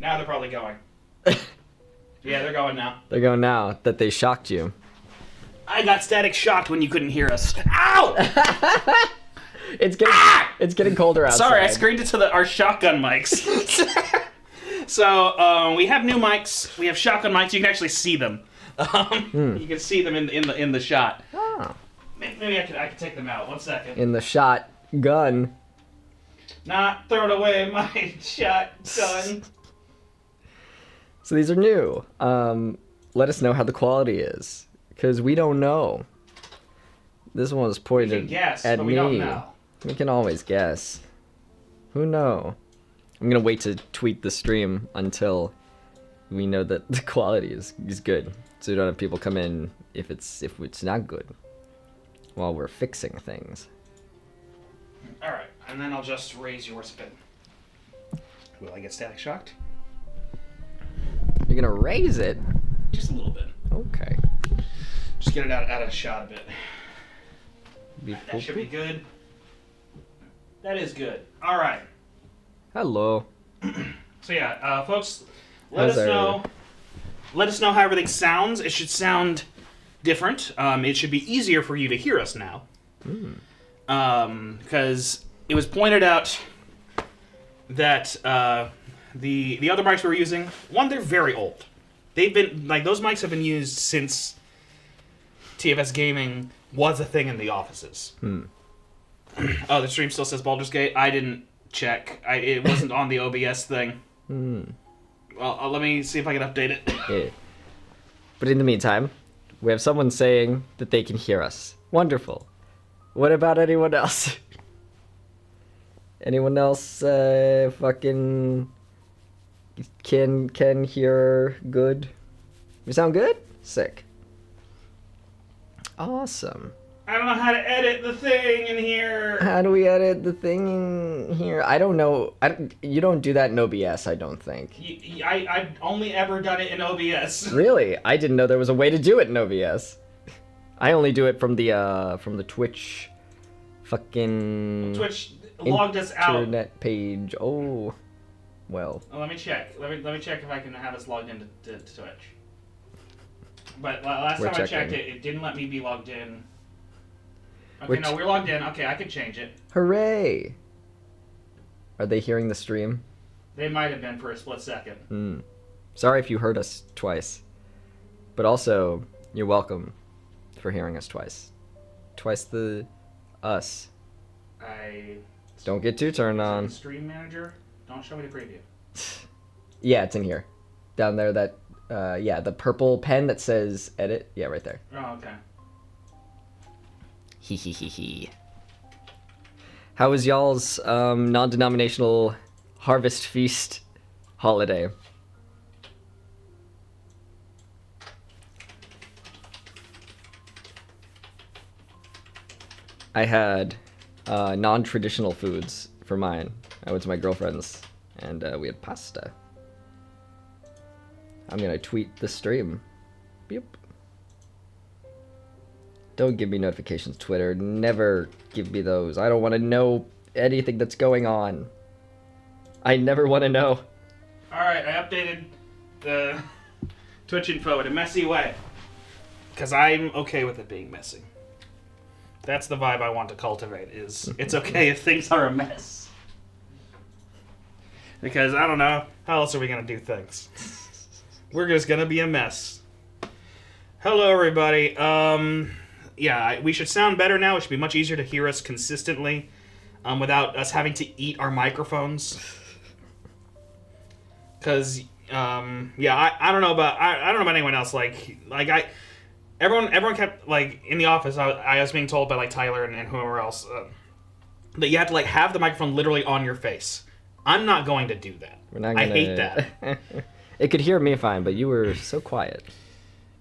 Now they're probably going. Yeah, they're going now. They're going now that they shocked you. I got static shocked when you couldn't hear us. Ow! It's getting colder outside. Sorry, I screened it to our shotgun mics. So we have new mics. We have shotgun mics. You can actually see them. You can see them in the shot. Oh. Maybe I could take them out. 1 second. In the shotgun. Not throwing away my shotgun. So these are new. Let us know how the quality is, because we don't know. This one was pointed We can guess, at but me. we don't know. We can always guess. Who know? I'm gonna wait to tweet the stream until we know that the quality is good, so we don't have people come in if it's not good while we're fixing things. All right, and then I'll just raise your spin. Will I get static shocked? You're gonna raise it? Just a little bit. Okay. Just get it out of shot a bit. That should be good. That is good. All right. Hello. So yeah, folks, let us know how everything sounds. It should sound different. It should be easier for you to hear us now. Because it was pointed out that the other mics we were using, one, they're very old. They've been, like, those mics have been used since TFS Gaming was a thing in the offices. Oh, the stream still says Baldur's Gate. I didn't check. It wasn't on the OBS thing. Well, let me see if I can update it. Yeah. But in the meantime, we have someone saying that they can hear us. Wonderful. What about anyone else? Anyone else fucking can hear good? We sound good? Sick. Awesome. I don't know how to edit the thing in here. How do we edit the thing in here? I don't know. You don't do that in OBS, I don't think. I've only ever done it in OBS. Really? I didn't know there was a way to do it in OBS. I only do it from the Twitch fucking Twitch logged us out. internet page. Oh, well. Let me check. Let me check if I can have us logged into Twitch. But last time I checked it, it didn't let me be logged in. Okay, no, we're logged in. Okay, I can change it. Hooray! Are they hearing the stream? They might have been for a split second. Sorry if you heard us twice. But also, you're welcome for hearing us twice. Twice the us. Don't get too turned on. Stream manager? Don't show me the preview. Yeah, it's in here. Down there, that, yeah, the purple pen that says edit. Yeah, right there. Oh, okay. Hee. How was y'all's non-denominational Harvest Feast holiday? I had non-traditional foods for mine. I went to my girlfriend's and we had pasta. I'm gonna tweet the stream. Beep. Don't give me notifications, Twitter. Never give me those. I don't want to know anything that's going on. I never want to know. Alright, I updated the Twitch info in a messy way. Because I'm okay with it being messy. That's the vibe I want to cultivate, is it's okay if things are a mess. Because, I don't know, how else are we going to do things? We're just going to be a mess. Hello, everybody. Yeah, we should sound better now. It should be much easier to hear us consistently without us having to eat our microphones. Because, yeah, I don't know about anyone else. Everyone kept, like, in the office, I was being told by, like, Tyler and whoever else that you have to, like, have the microphone literally on your face. I'm not going to do that. I hate that. It could hear me fine, but you were so quiet.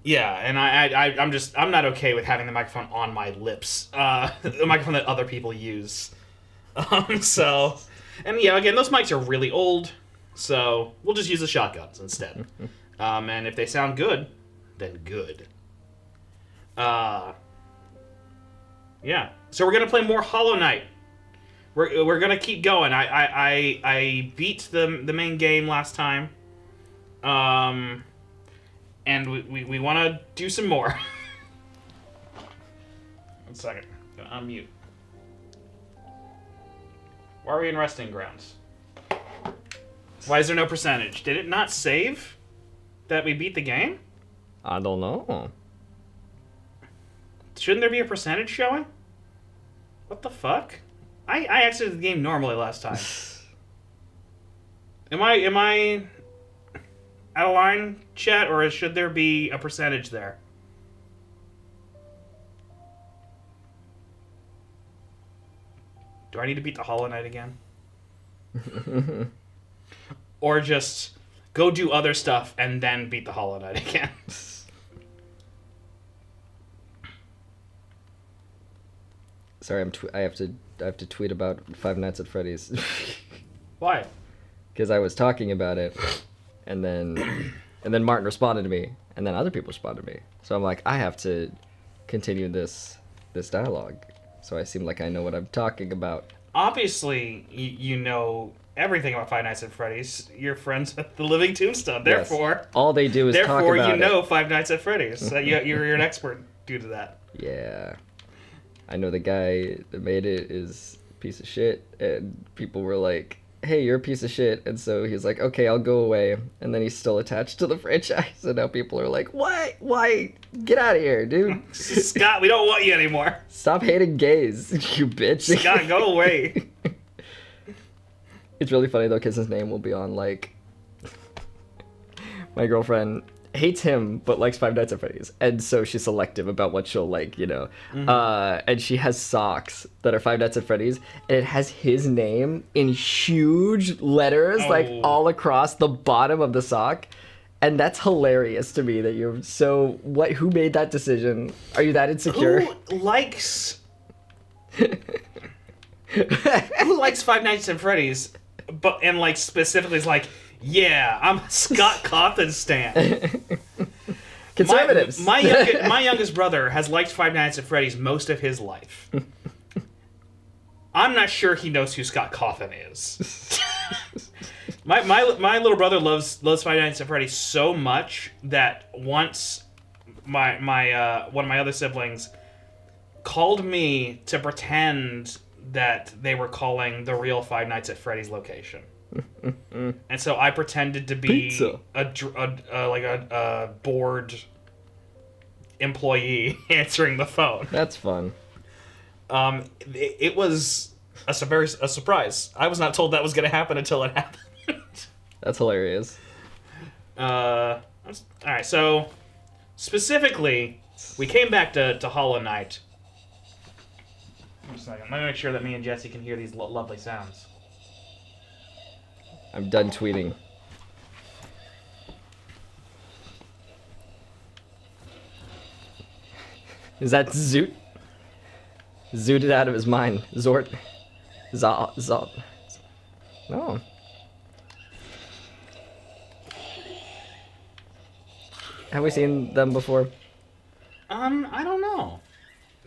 Yeah, and I'm not okay with having the microphone on my lips. The microphone that other people use. So, and yeah, again, those mics are really old, so we'll just use the shotguns instead. And if they sound good, then good. Yeah. So we're gonna play more Hollow Knight. We're gonna keep going. I beat the main game last time. And we want to do some more. 1 second. Gonna unmute. Why are we in resting grounds? Why is there no percentage? Did it not save that we beat the game? I don't know. Shouldn't there be a percentage showing? What the fuck? I exited the game normally last time. Am I out of line, chat, or should there be a percentage there? Do I need to beat the Hollow Knight again? Or just go do other stuff and then beat the Hollow Knight again? Sorry, I have to tweet about Five Nights at Freddy's. Why? Because I was talking about it, and then Martin responded to me, and then other people responded to me. So I'm like, I have to continue this dialogue, so I seem like I know what I'm talking about. Obviously, you know everything about Five Nights at Freddy's. You're friends with the Living Tombstone. Therefore, yes. All they do is talk about therefore, you know Five Nights at Freddy's. So you're an expert due to that. Yeah. I know the guy that made it is a piece of shit, and people were like, hey, you're a piece of shit, and so he's like, okay, I'll go away, and then he's still attached to the franchise, and now people are like, why, get out of here, dude. Scott, we don't want you anymore. Stop hating gays, you bitch. Scott, go away. It's really funny, though, because his name will be on, like, my girlfriend hates him but likes Five Nights at Freddy's, and so she's selective about what she'll like, you know. And she has socks that are Five Nights at Freddy's, and it has his name in huge letters like all across the bottom of the sock, and that's hilarious to me that you're so who made that decision? Are you that insecure? Who likes Five Nights at Freddy's and like specifically is like, yeah, I'm a Scott Cawthon stan. Conservatives. My youngest brother has liked Five Nights at Freddy's most of his life. I'm not sure he knows who Scott Cawthon is. my little brother loves Five Nights at Freddy's so much that once my one of my other siblings called me to pretend that they were calling the real Five Nights at Freddy's location. And so I pretended to be a bored employee answering the phone. That's fun. It was a surprise. I was not told that was going to happen until it happened. That's hilarious. All right, so specifically, we came back to Hollow Knight. Just a second. Let me make sure that me and Jesse can hear these lovely sounds. I'm done tweeting. Is that Zoot? Zooted out of his mind. Zort. Zot. No. Have we seen them before? I don't know.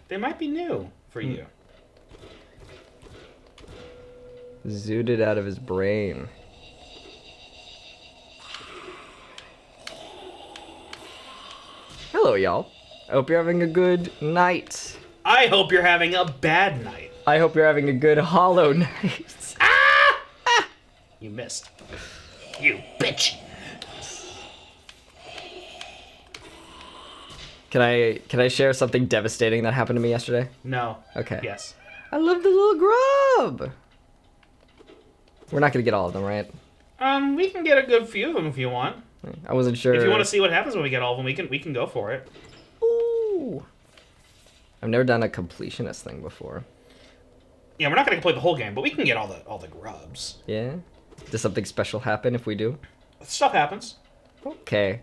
They might be new for you. Zooted out of his brain. Hello, y'all. I hope you're having a good night. I hope you're having a bad night. I hope you're having a good Hollow Night. Ah! You missed. You bitch. Can I share something devastating that happened to me yesterday? No. Okay. Yes. I love the little grub. We're not gonna get all of them, right? We can get a good few of them if you want. I wasn't sure. If you want to see what happens when we get all of them, we can go for it. Ooh. I've never done a completionist thing before. Yeah, we're not gonna complete the whole game, but we can get all the grubs. Yeah. Does something special happen if we do? Stuff happens. Okay.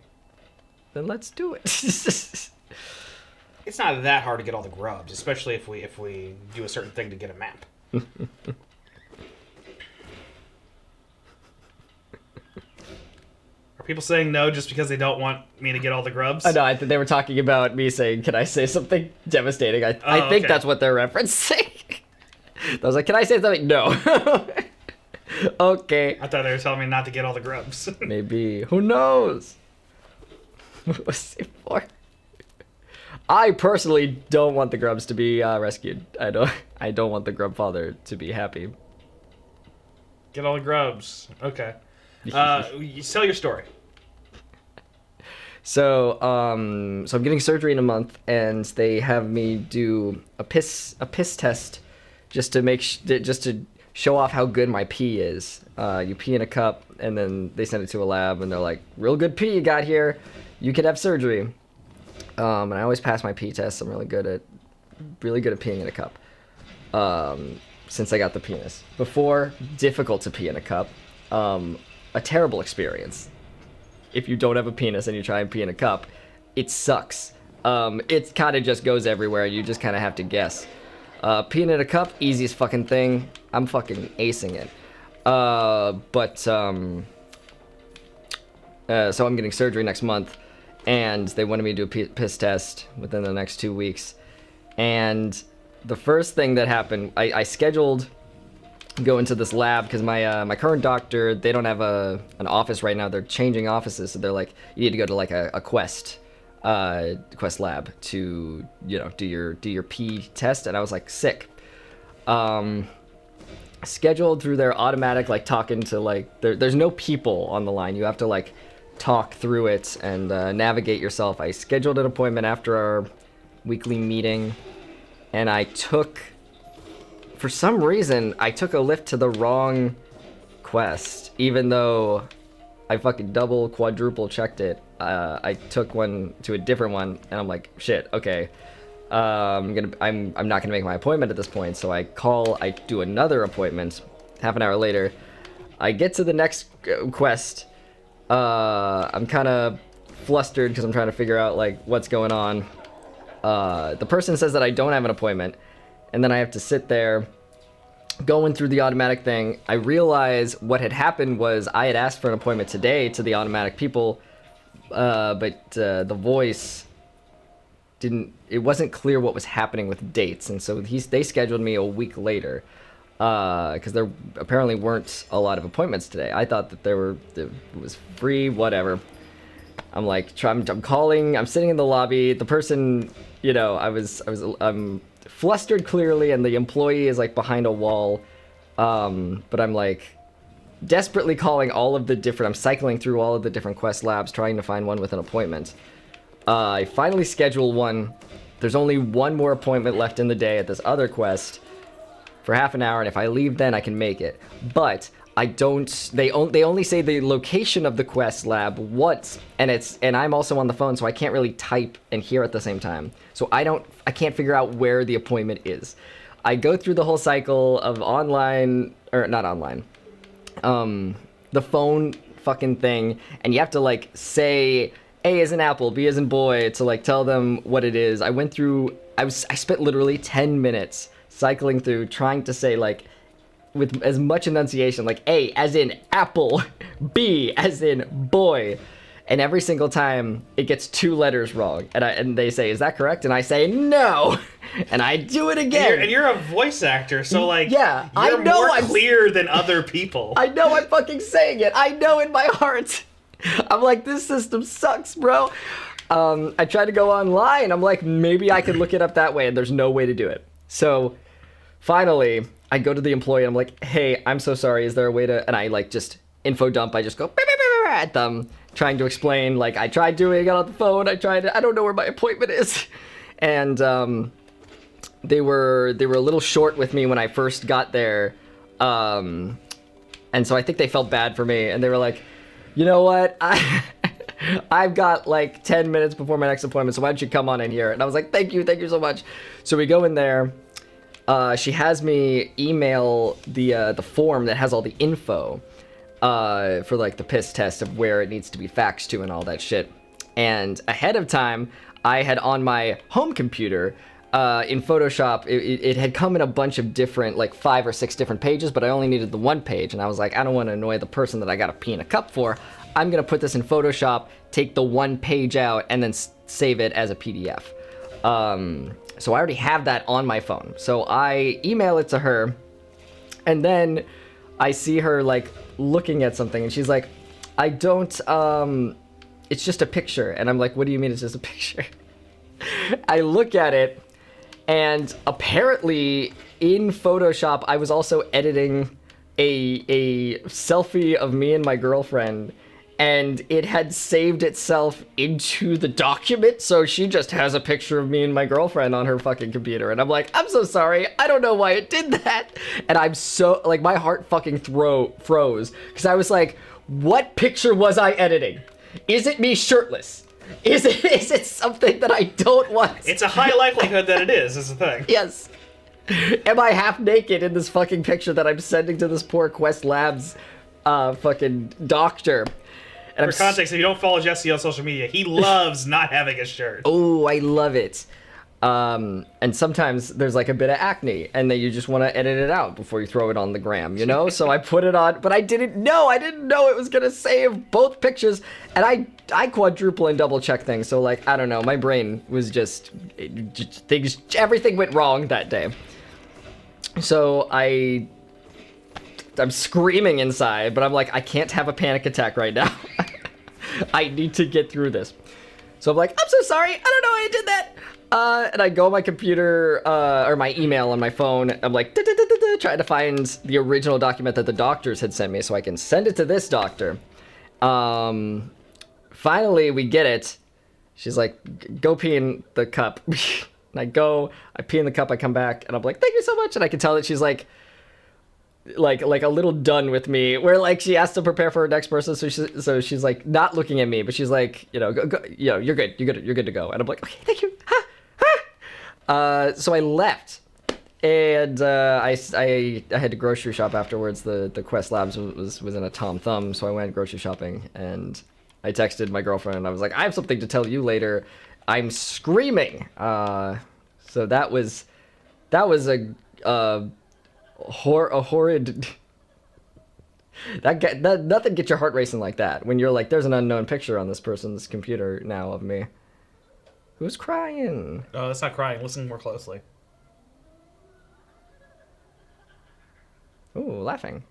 Then let's do it. It's not that hard to get all the grubs, especially if we do a certain thing to get a map. Are people saying no just because they don't want me to get all the grubs? I know. I think they were talking about me saying, "Can I say something devastating?" I think okay. that's what they're referencing. I was like, "Can I say something?" No. Okay. I thought they were telling me not to get all the grubs. Maybe. Who knows? What was it for? I personally don't want the grubs to be rescued. I don't want the grub father to be happy. Get all the grubs. Okay. You sell your story. So I'm getting surgery in a month, and they have me do a piss test, just to show off how good my pee is. You pee in a cup, and then they send it to a lab, and they're like, "Real good pee you got here. You could have surgery." And I always pass my pee test. I'm really good at peeing in a cup. Since I got the penis. Before, difficult to pee in a cup. A terrible experience. If you don't have a penis and you try and pee in a cup, it sucks. It kind of just goes everywhere. You just kind of have to guess. Peeing in a cup, easiest fucking thing. I'm fucking acing it. So I'm getting surgery next month, and they wanted me to do a piss test within the next 2 weeks. And the first thing that happened, I scheduled go into this lab because my current doctor, they don't have an office right now. They're changing offices, so they're like, you need to go to like a Quest lab to do your pee test. And I was like, sick. Scheduled through their automatic, like talking to like there's no people on the line. You have to like talk through it and navigate yourself. I scheduled an appointment after our weekly meeting, and for some reason, I took a lift to the wrong quest, even though I fucking double, quadruple checked it. I took one to a different one, and I'm like, shit, okay. I'm not gonna make my appointment at this point, so I do another appointment. Half an hour later, I get to the next quest. I'm kind of flustered because I'm trying to figure out like what's going on. The person says that I don't have an appointment. And then I have to sit there going through the automatic thing. I realize what had happened was I had asked for an appointment today to the automatic people, but the voice it wasn't clear what was happening with dates. And so they scheduled me a week later because there apparently weren't a lot of appointments today. I thought that it was free, whatever. I'm like, I'm calling, I'm sitting in the lobby. The person, I'm flustered clearly, and the employee is like behind a wall. But I'm like desperately calling I'm cycling through all of the different quest labs, trying to find one with an appointment. I finally schedule one. There's only one more appointment left in the day at this other quest for half an hour, and if I leave then I can make it. But they only say the location of the quest lab once, and I'm also on the phone, so I can't really type and hear at the same time. So I can't figure out where the appointment is. I go through the whole cycle of the phone fucking thing, and you have to like say A as in apple, B as in boy, to like tell them what it is. I spent literally 10 minutes cycling through trying to say like with as much enunciation, like A as in apple, B as in boy. And every single time it gets 2 letters wrong. And they say, is that correct? And I say, no. And I do it again. And you're a voice actor, so like, yeah, you're more clear than other people. I know I'm fucking saying it. I know in my heart. I'm like, this system sucks, bro. I tried to go online. I'm like, maybe I could look it up that way, and there's no way to do it. So finally, I go to the employee, and I'm like, hey, I'm so sorry. Is there a way to... And I like just info dump. I just go at them, trying to explain, like, I tried doing it on the phone. I don't know where my appointment is. And they were a little short with me when I first got there. And so I think they felt bad for me, and they were like, you know what? I've got like 10 minutes before my next appointment, so why don't you come on in here? And I was like, thank you so much. So we go in there. She has me email the form that has all the info for like the piss test of where it needs to be faxed to and all that shit. And ahead of time, I had on my home computer in Photoshop, it had come in a bunch of different, like 5 or 6 different pages, but I only needed the one page. And I was like, I don't want to annoy the person that I got to pee in a cup for. I'm going to put this in Photoshop, take the one page out, and then save it as a PDF. So I already have that on my phone. So I email it to her, and then I see her like looking at something, and she's like, I don't, it's just a picture. And I'm like, what do you mean it's just a picture? I look at it, and apparently in Photoshop, I was also editing a selfie of me and my girlfriend, and it had saved itself into the document, so she just has a picture of me and my girlfriend on her fucking computer. And I'm like, I'm so sorry, I don't know why it did that. And I'm so, like, my heart fucking froze, because I was like, what picture was I editing? Is it me shirtless? Is it something that I don't want? It's a high likelihood that it is the thing. Yes. Am I half naked in this fucking picture that I'm sending to this poor Quest Labs fucking doctor? And For context, if you don't follow Jesse on social media, he loves not having a shirt. Oh, I love it. And sometimes there's like a bit of acne, and then you just want to edit it out before you throw it on the gram, you know? So I put it on, but I didn't know it was gonna save both pictures, and I quadruple and double check things. So like, I don't know, my brain was just everything went wrong that day. So I'm screaming inside, but I'm like, I can't have a panic attack right now. I need to get through this. So I'm like, I'm so sorry, I don't know why I did that. And I go on my computer, or my email on my phone. I'm like, trying to find the original document that the doctors had sent me so I can send it to this doctor. Finally, we get it. She's like, go pee in the cup. And I pee in the cup, I come back, and I'm like, thank you so much. And I can tell that she's like a little done with me, where like she has to prepare for her next person, so she's like not looking at me, but she's like, you know, go, you know, you're good to go. And I'm like, okay, thank you. So I left, and I had to grocery shop afterwards. The Quest Labs was in a Tom Thumb, so I went grocery shopping, and I texted my girlfriend, and I was like, I have something to tell you later. I'm screaming. So that was a horrid. That nothing gets your heart racing like that when you're like, there's an unknown picture on this person's computer now of me. Who's crying? Oh, that's not crying. Listen more closely. Ooh, laughing.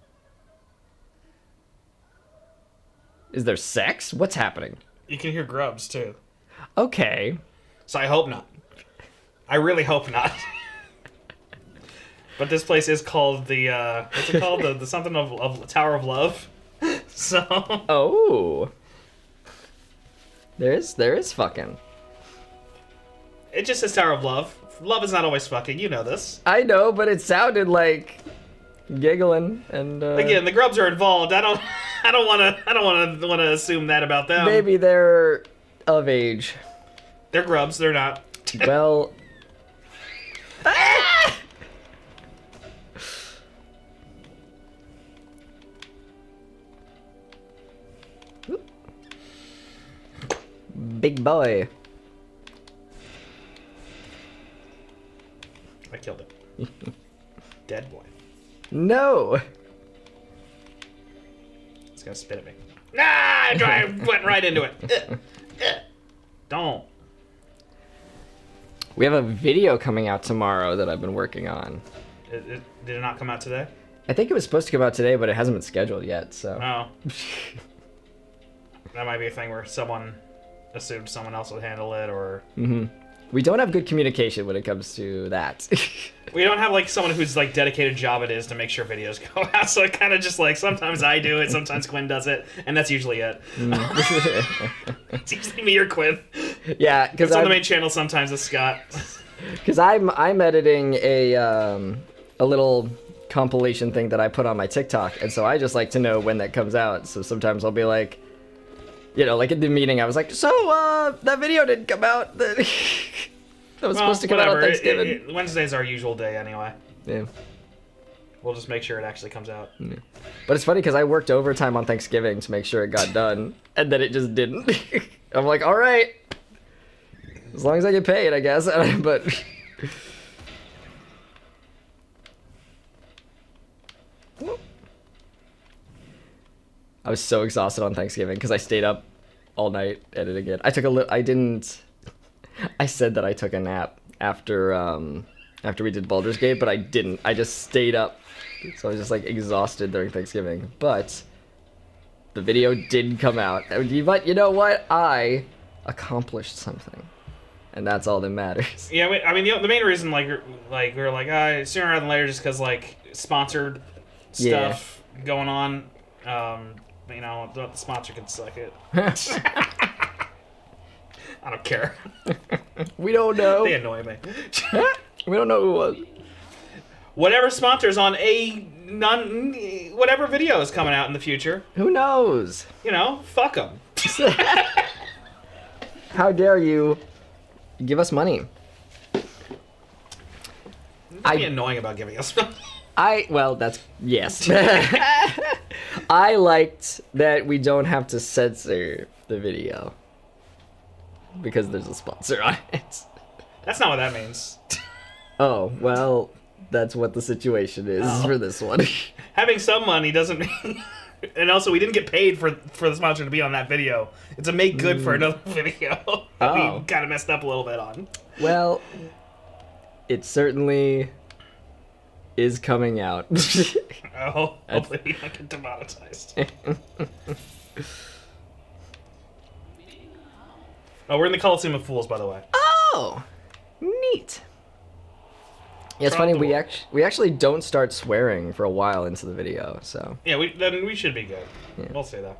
Is there sex? What's happening? You can hear grubs too. Okay. So I hope not. I really hope not. But this place is called the what's it called? The something of Tower of Love. So. Oh. There is fucking. It just says Tower of Love. Love is not always fucking. You know this. I know, but it sounded like giggling and. Again, the grubs are involved. I don't want to assume that about them. Maybe they're of age. They're grubs. They're not. Well. Ah! Big boy. I killed it. Dead boy. No. It's gonna spit at me. Nah! I went right into it. Don't. We have a video coming out tomorrow that I've been working on. Did it not come out today? I think it was supposed to come out today, but it hasn't been scheduled yet, so. Oh. That might be a thing where someone assumed someone else would handle it, or... Mm-hmm. We don't have good communication when it comes to that. We don't have, like, someone whose, like, dedicated job it is to make sure videos go out, so it kind of just, like, sometimes I do it, sometimes Quinn does it, and that's usually it. It's usually me or Quinn. Yeah, because on the main channel sometimes it's Scott. Because I'm editing a little compilation thing that I put on my TikTok, and so I just like to know when that comes out, so sometimes I'll be like, you know, like in the meeting, I was like, so, that video didn't come out. That was supposed to come out on Thanksgiving. Wednesday's our usual day anyway. Yeah. We'll just make sure it actually comes out. Yeah. But it's funny because I worked overtime on Thanksgiving to make sure it got done, and then it just didn't. I'm like, all right. As long as I get paid, I guess. But... I was so exhausted on Thanksgiving because I stayed up all night editing it. I said that I took a nap after after we did Baldur's Gate, but I didn't. I just stayed up. So I was just like exhausted during Thanksgiving. But the video did come out. But you know what? I accomplished something. And that's all that matters. Yeah, I mean, the main reason, like we're like, sooner rather than later, just because, like, sponsored stuff going on, you know, the sponsor can suck it. I don't care. We don't know. They annoy me. We don't know who it was. Whatever sponsors on whatever video is coming out in the future. Who knows? You know, fuck them. How dare you give us money? Be annoying about giving us money. Well, that's, yes. I liked that we don't have to censor the video. Because there's a sponsor on it. That's not what that means. Oh, well, that's what the situation is for this one. Having some money doesn't mean... And also, we didn't get paid for the sponsor to be on that video. It's a make good for another video that we kind of messed up a little bit on. Well, it certainly is coming out. Hopefully we don't get demonetized. Oh, we're in the Coliseum of Fools, by the way. Oh, neat. Yeah, it's funny. We actually don't start swearing for a while into the video, so. Yeah, then we should be good. Yeah. We'll say that.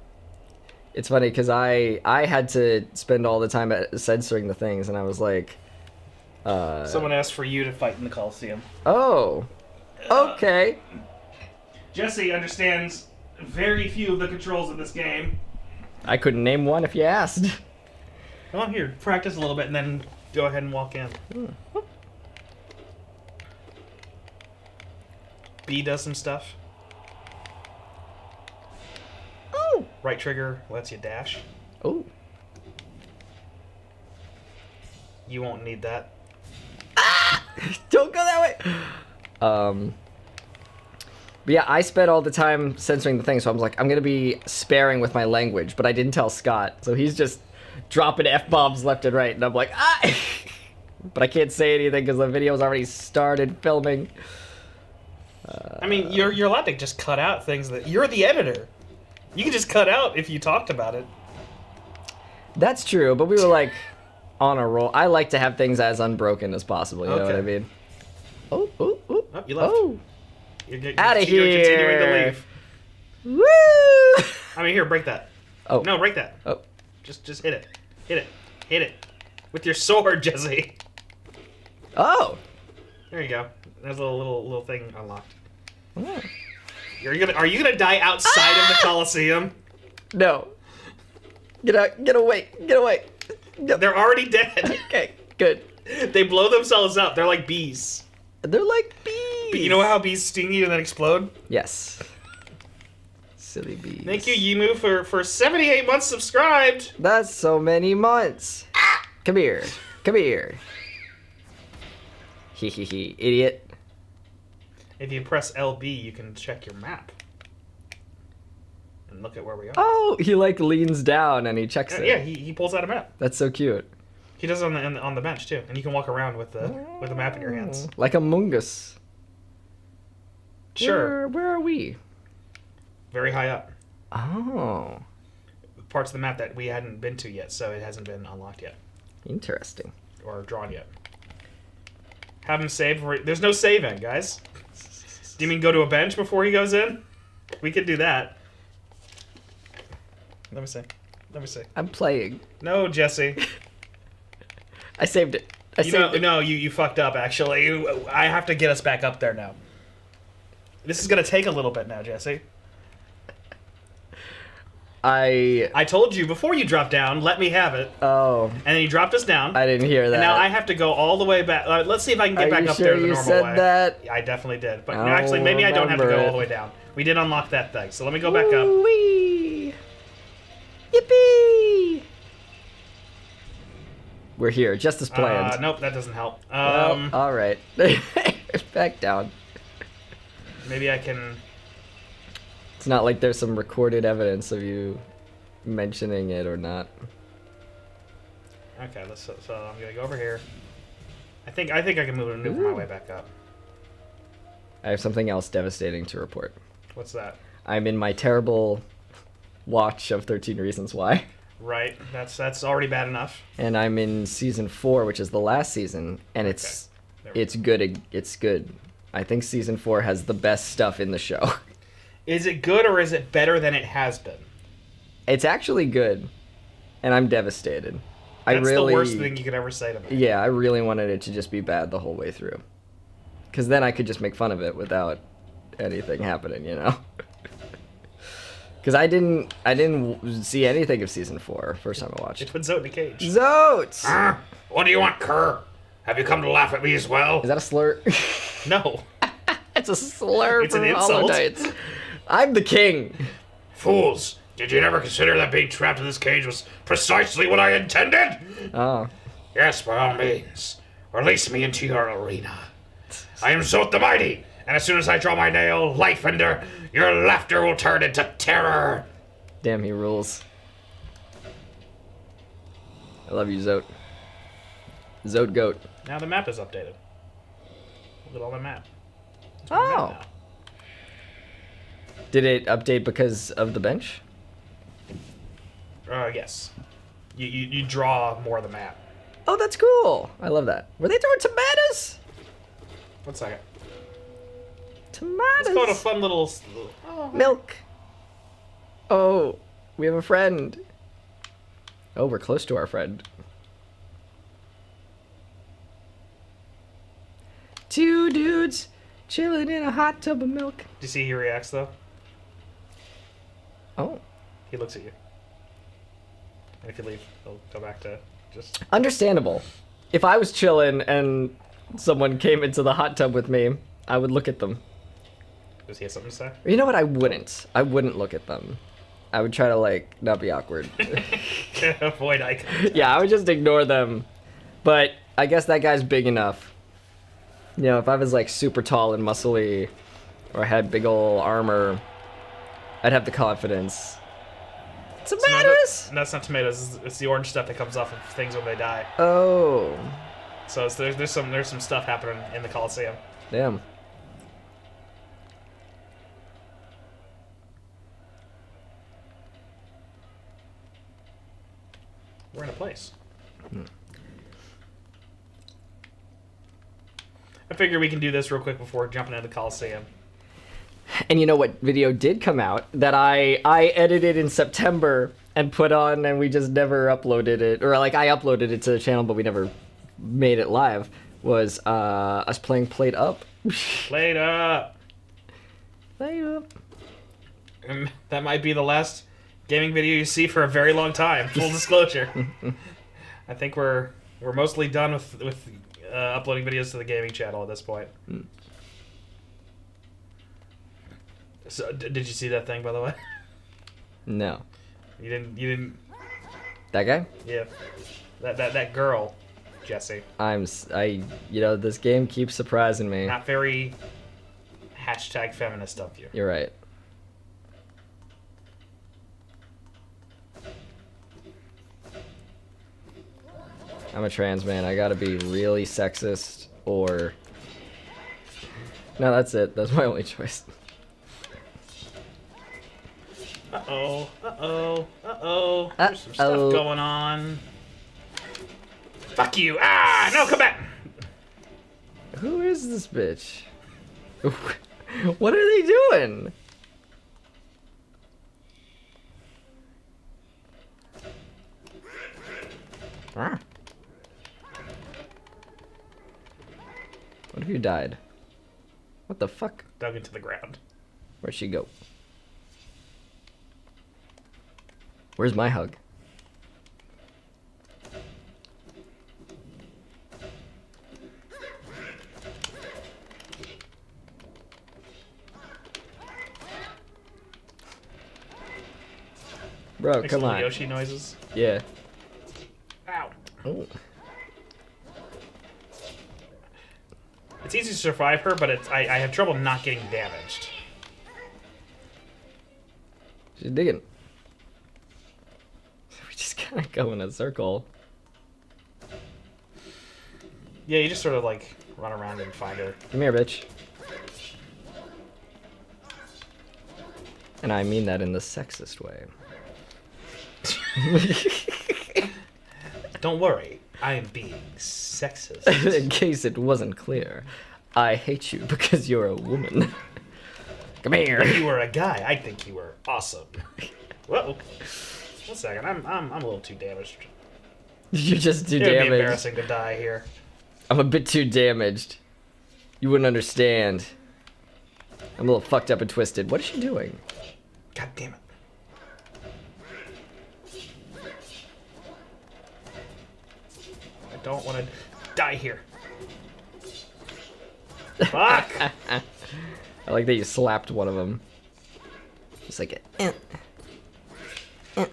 It's funny because I had to spend all the time censoring the things, and I was like. Someone asked for you to fight in the Coliseum. Oh. Okay. Jesse understands very few of the controls of this game. I couldn't name one if you asked. Come on here, practice a little bit, and then go ahead and walk in. B does some stuff. Oh. Right trigger lets you dash. Oh. You won't need that. Ah! Don't go that way. But yeah, I spent all the time censoring the thing, so I was like, I'm gonna be sparing with my language, but I didn't tell Scott, so he's just dropping F-bombs left and right, and I'm like, ah! But I can't say anything because the video's already started filming. I mean, you're allowed to just cut out things that... You're the editor. You can just cut out if you talked about it. That's true, but we were like on a roll. I like to have things as unbroken as possible, you know what I mean? Oh, oh, oh. Oh, you left. Oh. Out of here. You're continuing to leave. Woo! I mean, here, break that. Oh. No, break that. Oh. Just hit it. Hit it. Hit it. With your sword, Jesse. Oh. There you go. There's a little thing unlocked. Oh. Are you gonna die outside of the Coliseum? No. Get out. Get away. Get away. No. They're already dead. Okay, good. They blow themselves up. They're like bees. They're like bees. But you know how bees sting you and then explode? Yes. Silly bees. Thank you, Yimu, for 78 months subscribed. That's so many months. Come here. Come here. Hee hee hee. Idiot. If you press LB, you can check your map. And look at where we are. Oh, he like leans down and he checks it. Yeah, he pulls out a map. That's so cute. He does it on the bench too, and you can walk around with the map in your hands. Like Among Us. Sure. Where are we? Very high up. Oh. Parts of the map that we hadn't been to yet, so it hasn't been unlocked yet. Interesting. Or drawn yet. Have him save. There's no saving, guys. Do you mean go to a bench before he goes in? We could do that. Let me see. Let me see. I'm playing. No, Jesse. I saved it. No, you fucked up, actually. I have to get us back up there now. This is going to take a little bit now, Jesse. I told you before you dropped down, let me have it. Oh. And then you dropped us down. I didn't hear that. And now I have to go all the way back. Let's see if I can get back up there the normal way. You said that? Yeah, I definitely did. But no, actually, maybe I don't have to go all the way down. We did unlock that thing. So let me go back up. Wee. Yippee! We're here, just as planned. Nope, that doesn't help. Well, all right. Back down. Maybe I can... It's not like there's some recorded evidence of you mentioning it or not. Okay, so I'm gonna go over here. I think I can move my way back up. I have something else devastating to report. What's that? I'm in my terrible watch of 13 Reasons Why. Right. That's already bad enough. And I'm in season 4, which is the last season, and it's good. It's good. I think season 4 has the best stuff in the show. Is it good or is it better than it has been? It's actually good, and I'm devastated. That's the worst thing you could ever say to me. Yeah, I really wanted it to just be bad the whole way through. Because then I could just make fun of it without anything happening, you know? Because I didn't see anything of season 4 first time I watched. It's with Zote in a cage. Zote! What do you want, Kerr? Have you come to laugh at me as well? Is that a slur? No. It's a slur. It's an insult. Hollow I'm the king. Fools! Did you never consider that being trapped in this cage was precisely what I intended? Oh. Yes, by all means. Release me into your arena. I am Zote the Mighty, and as soon as I draw my nail, life ender, your laughter will turn into terror. Damn, he rules. I love you, Zote. Zote goat. Now the map is updated. Look at all the map. Oh. Did it update because of the bench? Yes. You draw more of the map. Oh, that's cool. I love that. Were they throwing tomatoes? 1 second. Tomatoes. Let's go to a fun little... Oh. Milk. Oh, we have a friend. Oh, we're close to our friend. 2 dudes chilling in a hot tub of milk. Do you see he reacts, though? Oh. He looks at you. And if you leave, he'll go back to just... Understandable. If I was chilling and someone came into the hot tub with me, I would look at them. Does he have something to say? You know what? I wouldn't. I wouldn't look at them. I would try to, like, not be awkward. Avoid eye contact. Yeah, I would just ignore them. But I guess that guy's big enough. You know, if I was, like, super tall and muscly, or had big ol' armor, I'd have the confidence. Tomatoes! No, that's not tomatoes. It's the orange stuff that comes off of things when they die. Oh. So there's some stuff happening in the Coliseum. Damn. We're in a place. I figure we can do this real quick before jumping into the Coliseum. And you know what video did come out that I edited in September and put on, and we just never uploaded it, or like I uploaded it to the channel, but we never made it live, was us playing Played Up. Played Up. Played Up. That might be the last gaming video you see for a very long time. Full disclosure. I think we're mostly done with uploading videos to the gaming channel at this point. So, did you see that thing, by the way? No. You didn't. That guy? Yeah. That girl, Jesse. You know, this game keeps surprising me. Not very #feminist of you. You're right. I'm a trans man. I gotta be really sexist or... No, that's it. That's my only choice. Uh-oh. Uh-oh. Uh-oh. There's some stuff going on. Fuck you. Ah! No, come back! Who is this bitch? What are they doing? Ah. What if you died? What the fuck? Dug into the ground. Where'd she go? Where's my hug? Bro, Makes come little on. Yoshi noises. Yeah. Ow. Oh. It's easy to survive her, but I have trouble not getting damaged. She's digging. We just kind of go in a circle. Yeah, you just sort of like run around and find her. Come here, bitch. And I mean that in the sexist way. Don't worry, I am being sexist. In case it wasn't clear, I hate you because you're a woman. Come here. If you were a guy, I'd think you were awesome. Whoa. 1 second, I'm a little too damaged. You're just too It would be damaged. embarrassing to die here. I'm a bit too damaged. You wouldn't understand. I'm a little fucked up and twisted. What is she doing? God damn it. I don't want to die here. Fuck! I like that you slapped one of them. Just like,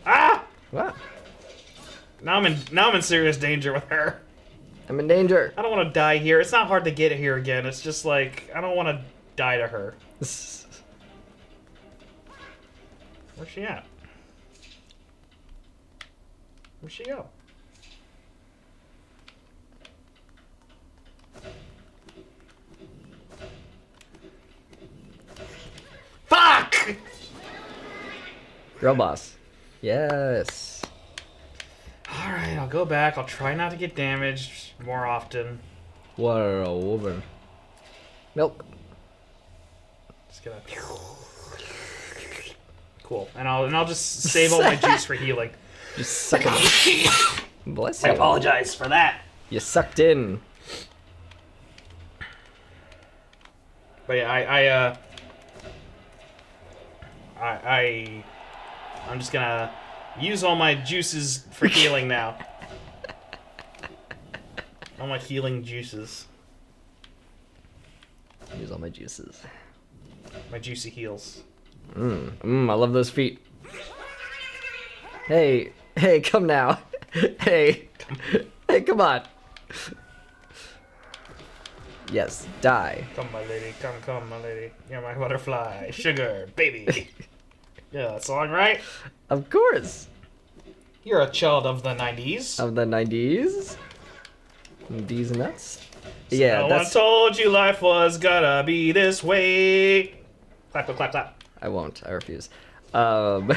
Ah! wow, Now I'm in serious danger with her. I'm in danger. I don't want to die here. It's not hard to get here again. It's just like I don't want to die to her. Where's she at? Where'd she go? Fuck! Girl boss. Yes. Alright, I'll go back. I'll try not to get damaged more often. What a woman. Milk. Just gonna... Cool. And I'll just save all my juice for healing. Just suck it. Bless you. I apologize for that. You sucked in. But yeah, I'm just gonna use all my juices for healing now. All my healing juices. Use all my juices. My juicy heals. I love those feet. Hey, come now. Hey, come on. Yes, die. Come, my lady. Come, my lady. You're my butterfly. Sugar, baby. Yeah, that song, right? Of course. You're a child of the 90s. Of the 90s. D's and nuts. Yeah, No that's... one told you life was gonna be this way. Clap, clap, clap, clap. I won't. I refuse. Your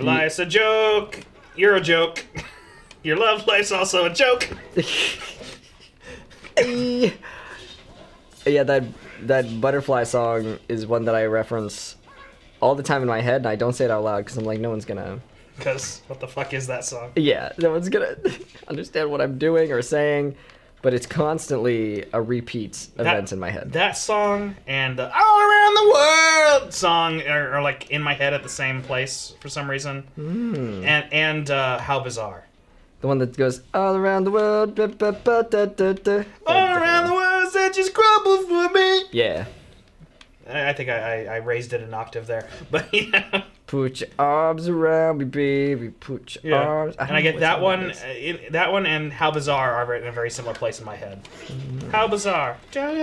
life's a joke. You're a joke. Your love life's also a joke. Yeah, that butterfly song is one that I reference all the time in my head, and I don't say it out loud because I'm like, no one's gonna... Because what the fuck is that song? Yeah, no one's gonna understand what I'm doing or saying, but it's constantly a repeat event in my head. That song and the All Around the World song are like in my head at the same place for some reason. And How Bizarre. The one that goes, all around the world, da, da, da, da, da, da. All around the world that just crumbles for me. Yeah. I think I raised it an octave there, but yeah. Put your arms around me, baby. Put your arms. And I get that one, that one, and How Bizarre are in a very similar place in my head. How Bizarre. One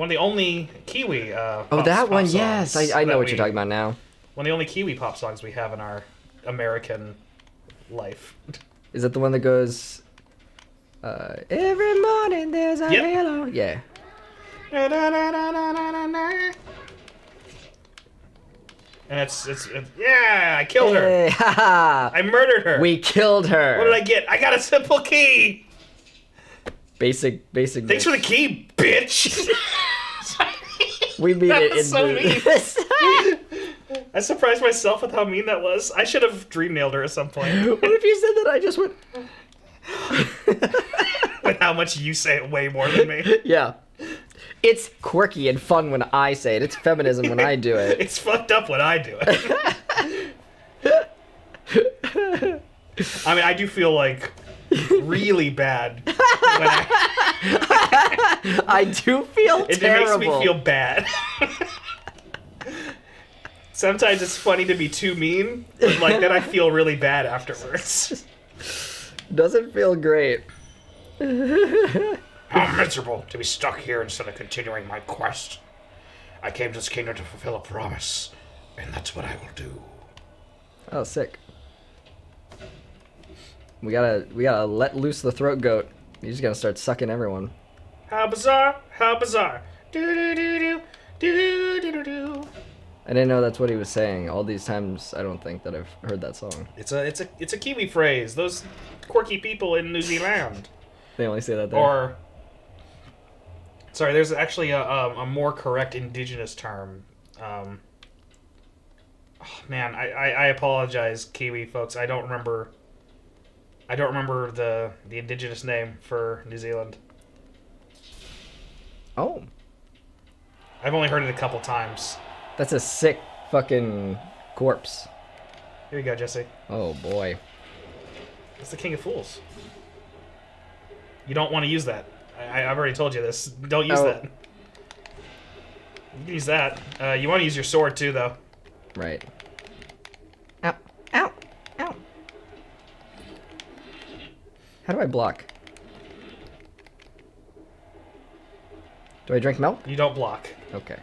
of the only Kiwi. Oh, that one, yes. I know what you're talking about now. One of the only Kiwi pop songs we have in our American life. Is that the one that goes? Every morning there's a halo. Yeah. And it's yeah, I killed her. Hey, haha. I murdered her. We killed her. What did I get? I got a simple key. Basic. Thanks for the key, bitch. We mean That it was in so the... I surprised myself with how mean that was. I should have dream nailed her at some point. What if you said that I just went... With how much you say it way more than me. Yeah. It's quirky and fun when I say it. It's feminism when I do it. It's fucked up when I do it. I mean, I do feel like really bad when I do feel it terrible. makes me feel bad. Sometimes it's funny to be too mean, but like then I feel really bad afterwards. Doesn't feel great. I'm miserable to be stuck here instead of continuing my quest. I came to this kingdom to fulfill a promise, and that's what I will do. Oh, sick. We gotta let loose the throat goat. He's just gonna start sucking everyone. How bizarre! How bizarre! Do do do do do do do do. I didn't know that's what he was saying. All these times, I don't think that I've heard that song. It's a Kiwi phrase. Those quirky people in New Zealand. They only say that there. Or, sorry, there's actually a more correct indigenous term. Oh, man, I apologize, Kiwi folks. I don't remember the indigenous name for New Zealand. Oh. I've only heard it a couple times. That's a sick fucking corpse. Here you go, Jesse. Oh boy. It's the King of Fools. You don't want to use that. I've already told you this. Don't use that. You can use that. You want to use your sword too, though. Right. Ow. Ow. Ow. How do I block? Do I drink milk? You don't block. Okay.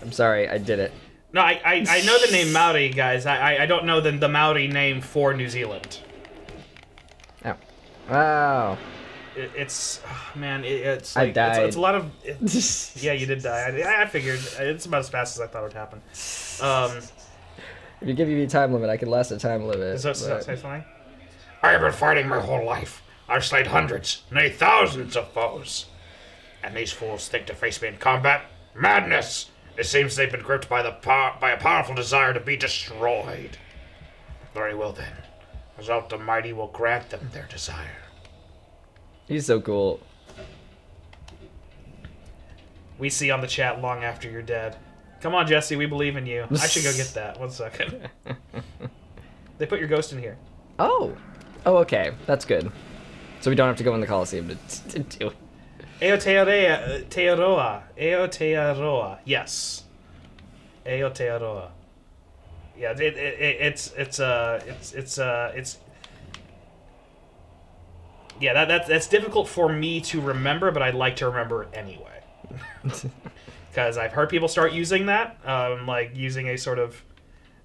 I'm sorry, I did it. No, I know the name Maori, guys. I don't know the Maori name for New Zealand. Ow. Wow. It's man, it's I like died. it's a lot of yeah, you did die. I figured it's about as fast as I thought it would happen. If you give me a time limit, I could last a time limit. Is that say something? I have been fighting my whole life. I've slayed hundreds, nay thousands of foes, and these fools think to face me in combat. Madness! It seems they've been gripped by by a powerful desire to be destroyed. Very well then, Zote the Mighty will grant them their desire. He's so cool. We see on the chat long after you're dead. Come on, Jesse, we believe in you. I should go get that. 1 second. They put your ghost in here. Oh. Oh, okay. That's good. So we don't have to go in the Coliseum to do it. Aotearoa. Aotearoa. Yes. Aotearoa. Yeah, yeah, that's difficult for me to remember, but I'd like to remember it anyway. Because I've heard people start using that, like using a sort of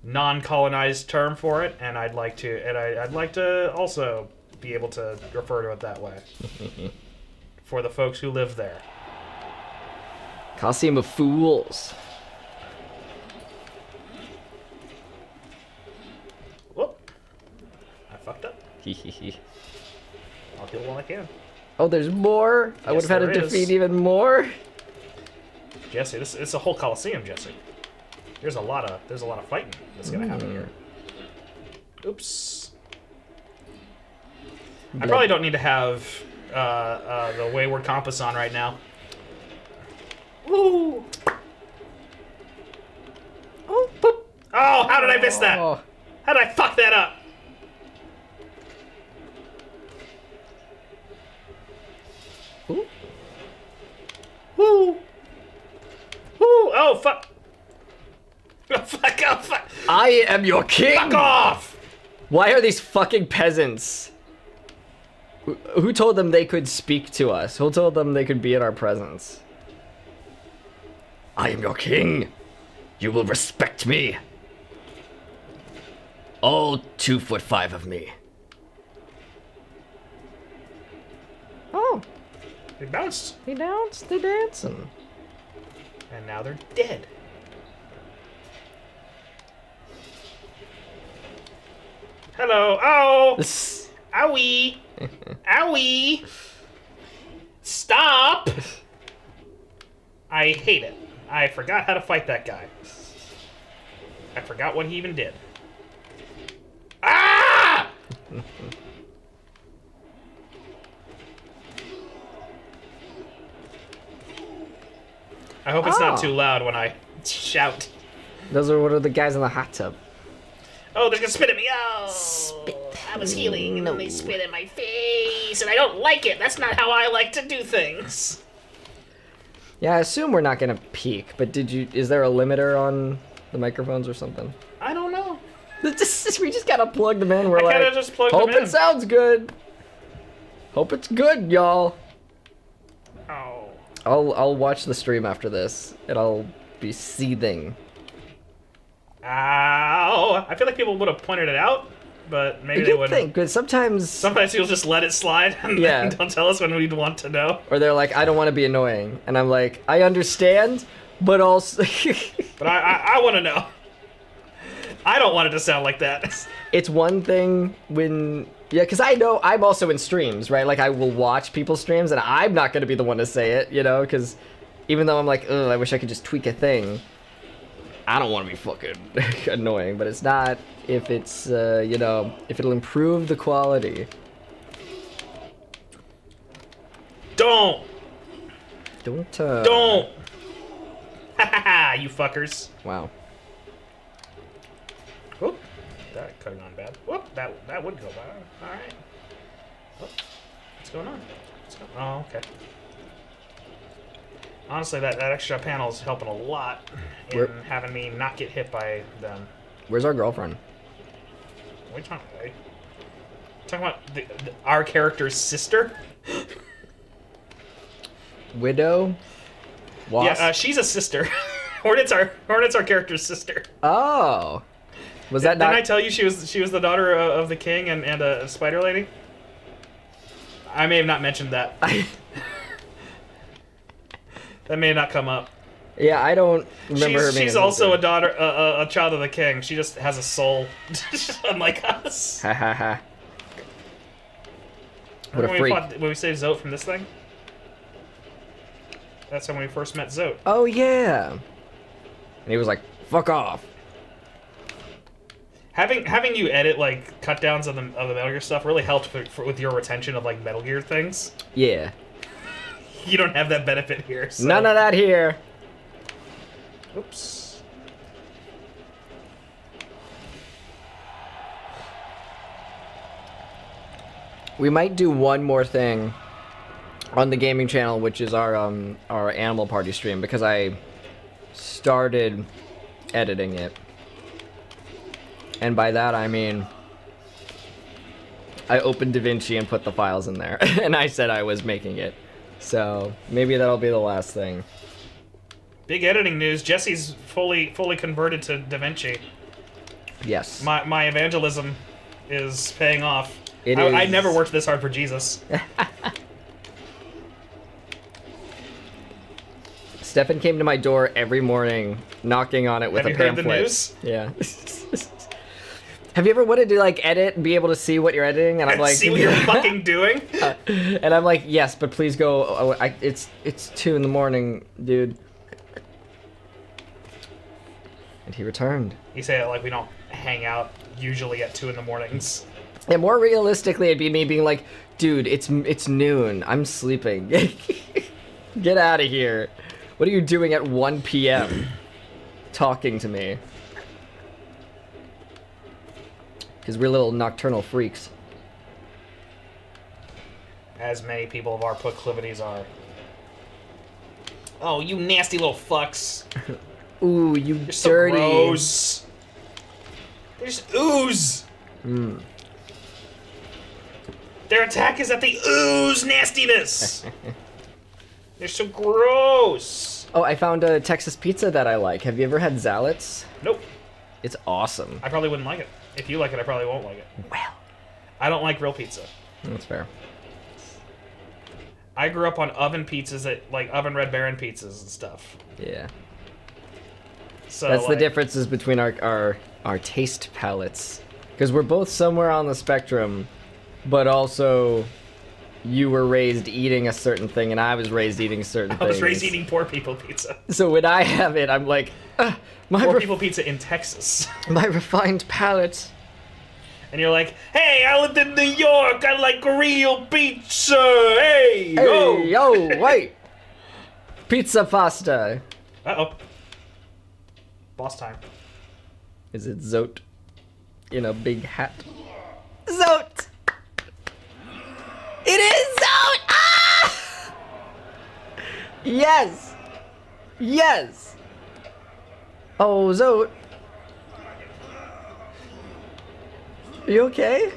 non-colonized term for it, and I'd like to also be able to refer to it that way. For the folks who live there. Coliseum of Fools. Whoop. I fucked up. I'll heal while I can. Oh, there's more? I would have had to defeat even more? Jesse, it's a whole Coliseum, Jesse. There's a lot of fighting that's gonna happen here. Oops. I probably don't need to have the Wayward Compass on right now. Woo! Oh, boop. Oh, how did I miss that? Oh. How did I fuck that up? Ooh. Woo! Woo! Oh, fuck! Oh, fuck! Oh, fuck! I am your king! Fuck off! Why are these fucking peasants? Who told them they could speak to us? Who told them they could be in our presence? I am your king. You will respect me. All 2'5" of me. Oh. They bounced. They danced. They dancing. And now they're dead. Hello. Oh! Owie! Owie! Stop! I hate it. I forgot how to fight that guy. I forgot what he even did. Ah! I hope it's not too loud when I shout. Those are one of the guys in the hot tub. Oh, they're gonna spit at me. Oh, I was healing, and then they spit in my face, and I don't like it. That's not how I like to do things. Yeah, I assume we're not gonna peak, but is there a limiter on the microphones or something? I don't know. We just gotta plug them in. We're I kinda like, just plugged hope them in. it sounds good. Hope it's good, y'all. Oh. I'll watch the stream after this, and I'll be seething. Ow! I feel like people would have pointed it out. but maybe they You'd wouldn't. think, but sometimes Sometimes you'll just let it slide and Yeah. don't tell us when we'd want to know. or they're like, I don't want to be annoying, and I'm like, I understand, but also But I want to know. I don't want it to sound like that. it's one thing when because I know I'm also in streams, right? Like I will watch people's streams, and I'm not gonna be the one to say it, because even though I'm like, ugh, I wish I could just tweak a thing. I don't want to be fucking annoying, but it's not if it's if it'll improve the quality. Don't. Don't. Ha ha ha! You fuckers. Wow. Whoop. That could have gone bad. Whoop. That would go bad. All right. Whoop. What's going on? Oh, okay. Honestly, that extra panel is helping a lot in having me not get hit by them. Where's our girlfriend? What are you talking about? Talking about our character's sister? Widow? Wasp? Yeah, she's a sister. Hornet's our character's sister. Oh. Was that not... Didn't I tell you she was the daughter of the king and a spider lady? I may have not mentioned that. That may not come up. Yeah, I don't remember her being She's also a daughter, a child of the king. She just has a soul, unlike us. Ha ha ha. What a freak. When we saved Zote from this thing? That's when we first met Zote. Oh, yeah. And he was like, fuck off. Having you edit, like, cut downs of the Metal Gear stuff really helped with your retention of, like, Metal Gear things. Yeah. You don't have that benefit here, so. None of that here. Oops. We might do one more thing on the gaming channel, which is our Animal Party stream, because I started editing it. And by that I mean I opened DaVinci and put the files in there, and I said I was making it. So maybe that'll be the last thing. Big editing news. Jesse's fully converted to DaVinci. Yes. My evangelism is paying off. It I is. never worked this hard for Jesus. Stephan came to my door every morning, knocking on it with Have a you heard pamphlet. the news? Yeah. Have you ever wanted to like edit and be able to see what you're editing? And I'm like, see what you're fucking doing? and I'm like, yes, but please go. Oh, it's 2 a.m, dude. And he returned. You say it like we don't hang out usually at 2 in the mornings. Yeah, more realistically, it'd be me being like, dude, it's noon. I'm sleeping. Get out of here. What are you doing at 1 p.m. talking to me? Because we're little nocturnal freaks. As many people of our proclivities are. Oh, you nasty little fucks. Ooh, you You're so dirty. gross. They just ooze. Mm. Their attack is at the ooze nastiness. They're so gross. Oh, I found a Texas pizza that I like. Have you ever had Zalit's? Nope. It's awesome. I probably wouldn't like it. If you like it, I probably won't like it. Well, I don't like real pizza. that's fair. I grew up on oven pizzas like oven Red Baron pizzas and stuff. Yeah. So That's the like, differences between our taste palettes. Because we're both somewhere on the spectrum, but also you were raised eating a certain thing and I was raised eating certain things. I was raised eating poor people pizza. So when I have it, I'm like, Poor people pizza in Texas. my refined palate. And you're like, hey, I lived in New York. I like real pizza. Hey, Hey, yo, wait. Pizza pasta. Uh-oh. Boss time. Is it Zote in a big hat? Zote! It is Zote! Ah! Yes! Yes! Oh, Zote. Are you okay?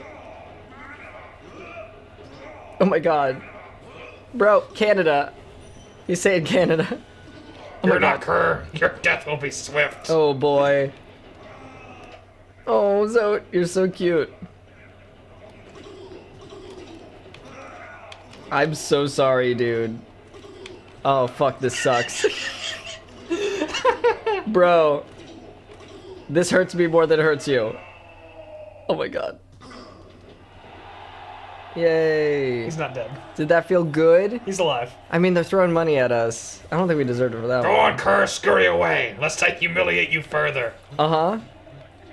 Oh my god. Bro, Canada. He's saying Canada. Oh You're my not her. Your death will be swift. Oh boy. Oh, Zote, you're so cute. I'm so sorry, dude. Oh, fuck, this sucks. Bro. This hurts me more than it hurts you. Oh my god. Yay. He's not dead. Did that feel good? He's alive. I mean, they're throwing money at us. I don't think we deserved it for that Go one. on, Curse, scurry away, lest I humiliate you further. Uh-huh.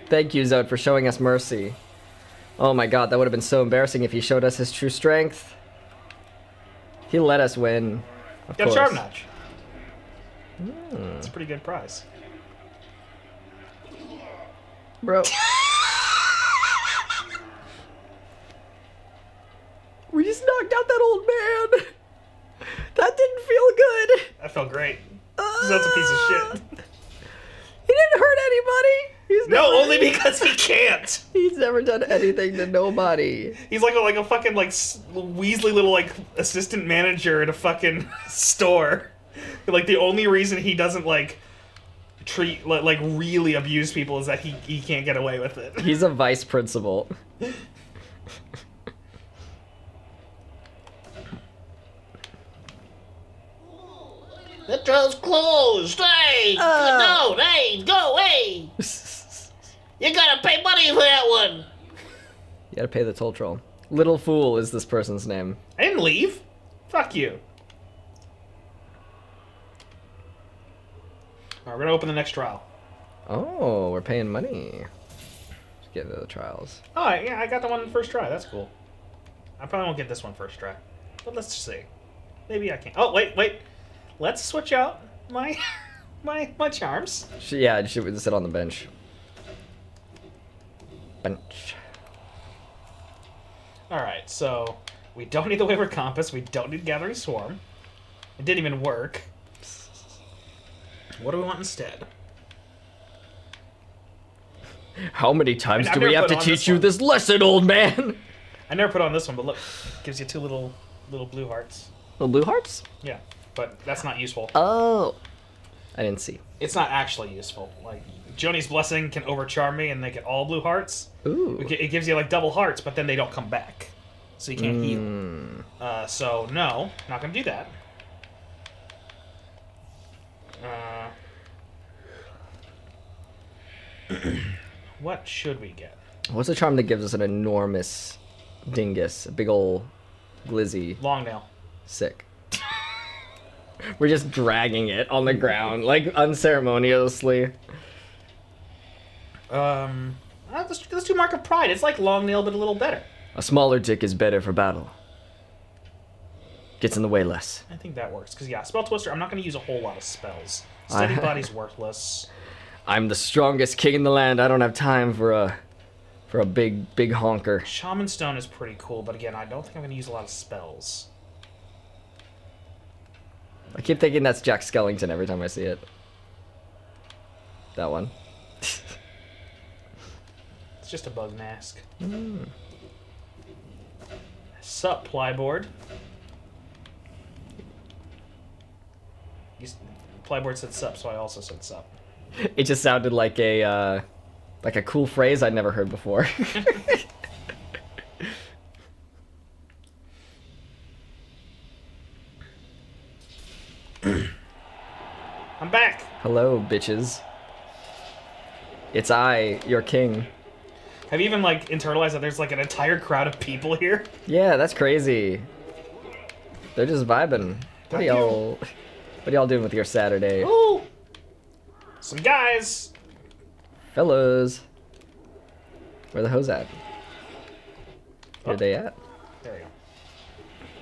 Thank you, Zote, for showing us mercy. Oh my god, that would have been so embarrassing if he showed us his true strength. He let us win. Of Got course. Charm Notch. That's a pretty good prize. Bro. We just knocked out that old man. That didn't feel good. That felt great. That's a piece of shit. He didn't hurt anybody. No, only because he can't. He's never done anything to nobody. He's like a fucking like Weasley little like assistant manager at a fucking store. Like the only reason he doesn't like treat like really abuse people is that he can't get away with it. He's a vice principal. The door's closed. Hey, no, hey, go away. You gotta pay money for that one. You gotta pay the toll troll. Little Fool is this person's name. I didn't leave. Fuck you. Alright, we're gonna open the next trial. Oh, we're paying money. Let's get into the trials. Oh, yeah, I got the one in the first try. That's cool. I probably won't get this one first try. But let's just see. Maybe I can. Oh, wait. Let's switch out my my charms. Yeah, she would sit on the bench. Bench. Alright, so we don't need the Wayward Compass. We don't need Gathering Swarm. It didn't even work. What do we want instead? How many times I've do we never have put to on teach this you one. this lesson, old man? I never put on this one, but look. Gives you two little blue hearts. The blue hearts? Yeah, but that's not useful. Oh. I didn't see. It's not actually useful. Like, Joni's Blessing can overcharm me and make it all blue hearts. Ooh. It gives you, like, double hearts, but then they don't come back. So you can't heal. So, no, not gonna do that. What should we get? What's a charm that gives us an enormous dingus? A big ol' glizzy. Long nail. Sick. We're just dragging it on the ground, like, unceremoniously. Let's do Mark of Pride. It's like long nail, but a little better. A smaller dick is better for battle. Gets in the way less. I think that works. Because, yeah, Spell Twister, I'm not going to use a whole lot of spells. Steady Body's worthless. I'm the strongest king in the land. I don't have time for a big honker. Shaman Stone is pretty cool, but again, I don't think I'm going to use a lot of spells. I keep thinking that's Jack Skellington every time I see it. That one. It's just a bug mask. Sup, Plyboard. Plyboard said sup, so I also said sup. It just sounded like a cool phrase I'd never heard before. I'm back! Hello, bitches. It's I, your king. Have you even, like, internalized that there's, like, an entire crowd of people here? Yeah, that's crazy. They're just vibing. What are y'all doing with your Saturday? Ooh! Some guys! Fellas. Where the hoes at? Where they at? There we go.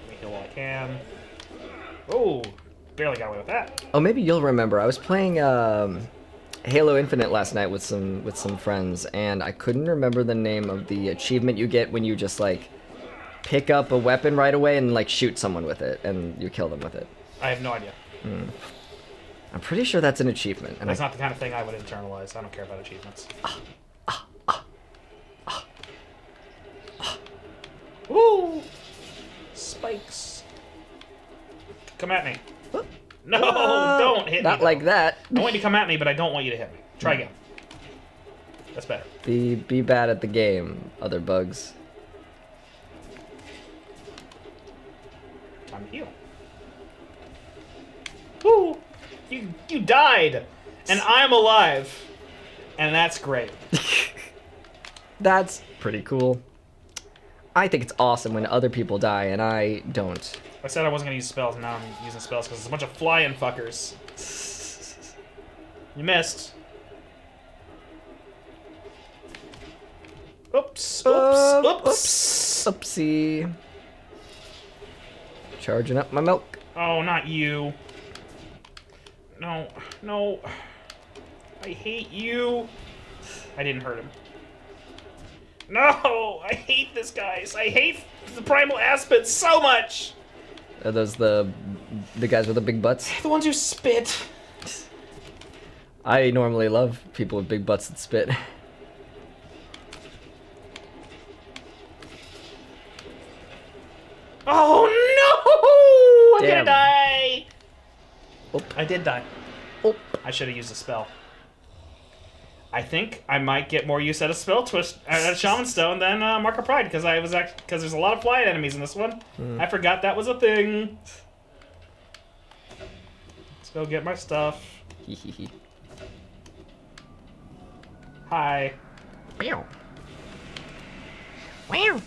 Let me heal while I can. Oh, barely got away with that. Oh, maybe you'll remember. I was playing Halo Infinite last night with some friends, and I couldn't remember the name of the achievement you get when you just like pick up a weapon right away and like shoot someone with it, and you kill them with it. I have no idea. I'm pretty sure that's an achievement. And That's not the kind of thing I would internalize. I don't care about achievements. Woo! Spikes. Come at me. No, don't hit me. Not like that. I want you to come at me, but I don't want you to hit me. Try again. That's better. Be bad at the game, other bugs. Time to heal. Woo! You died, and I'm alive, and that's great. That's pretty cool. I think it's awesome when other people die and I don't. I said I wasn't gonna use spells, and now I'm using spells because it's a bunch of flying fuckers. You missed. Oops. Oopsie. Charging up my milk. Oh, not you. No. I hate you. I didn't hurt him. No! I hate this, guys. I hate the primal aspects so much. Are those the guys with the big butts? The ones who spit. I normally love people with big butts that spit. Oh no! I'm Damn. gonna die. Oop. I did die. Oop. I should have used a spell. I think I might get more use out of spell twist at Shaman Stone than Mark of Pride because there's a lot of flying enemies in this one. I forgot that was a thing. Let's go get my stuff. Hi. Meow. Meow.